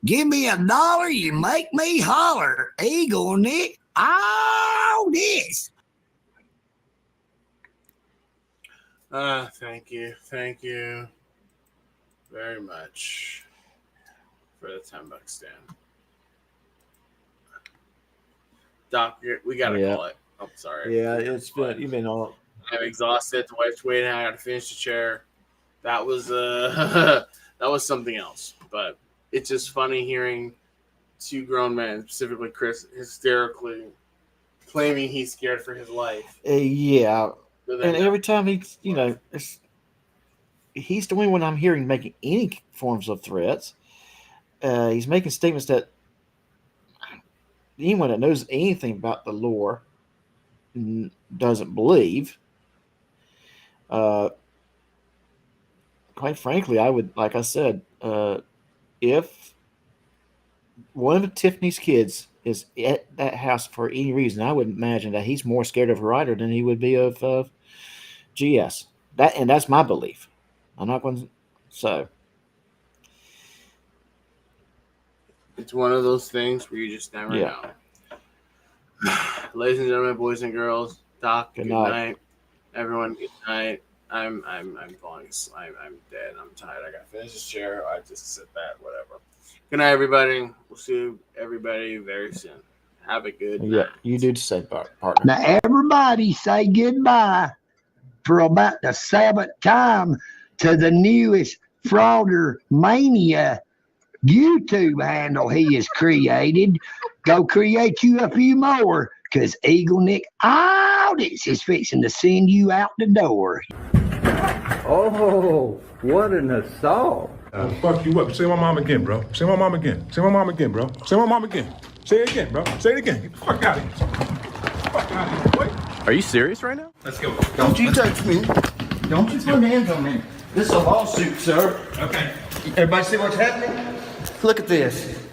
Give me $1, you make me holler. Eagle Nick, all this. Thank you. Thank you very much for the $10 stand. Doc, we gotta call it. I'm sorry. Yeah, it's been you've been all. I'm exhausted. The wife's waiting. I gotta finish the chair. That was that was something else. But it's just funny hearing two grown men, specifically Chris, hysterically claiming he's scared for his life. Yeah, and every time he's the only one I'm hearing making any forms of threats. He's making statements that anyone that knows anything about the lore doesn't believe. Quite frankly, I would, like I said, if one of Tiffany's kids is at that house for any reason, I would imagine that he's more scared of Reiter than he would be of GS. That's my belief. I'm not going to. So it's one of those things where you just never know. Ladies and gentlemen, boys and girls, Doc, good night. Everyone, good night. I'm falling asleep. I'm dead. I'm tired. I gotta finish this chair. I just sit back, whatever. Good night, everybody. We'll see everybody very soon. Have a good night. You do the same, partner. Now everybody say goodbye for about the 7th time to the newest Frauder Mania YouTube handle he has created. Go create you a few more, because Eagle Nick Audits is fixing to send you out the door. Oh, what an assault. Fuck you up. Say my mom again, bro. Say my mom again. Say my mom again, bro. Say my mom again. Say it again, bro. Say it again. Get the fuck out of here. Get the fuck out of here, boy. Are you serious right now? Let's go. Don't you touch me. Don't you put hands on me. This is a lawsuit, sir. Okay. Everybody see what's happening? Look at this.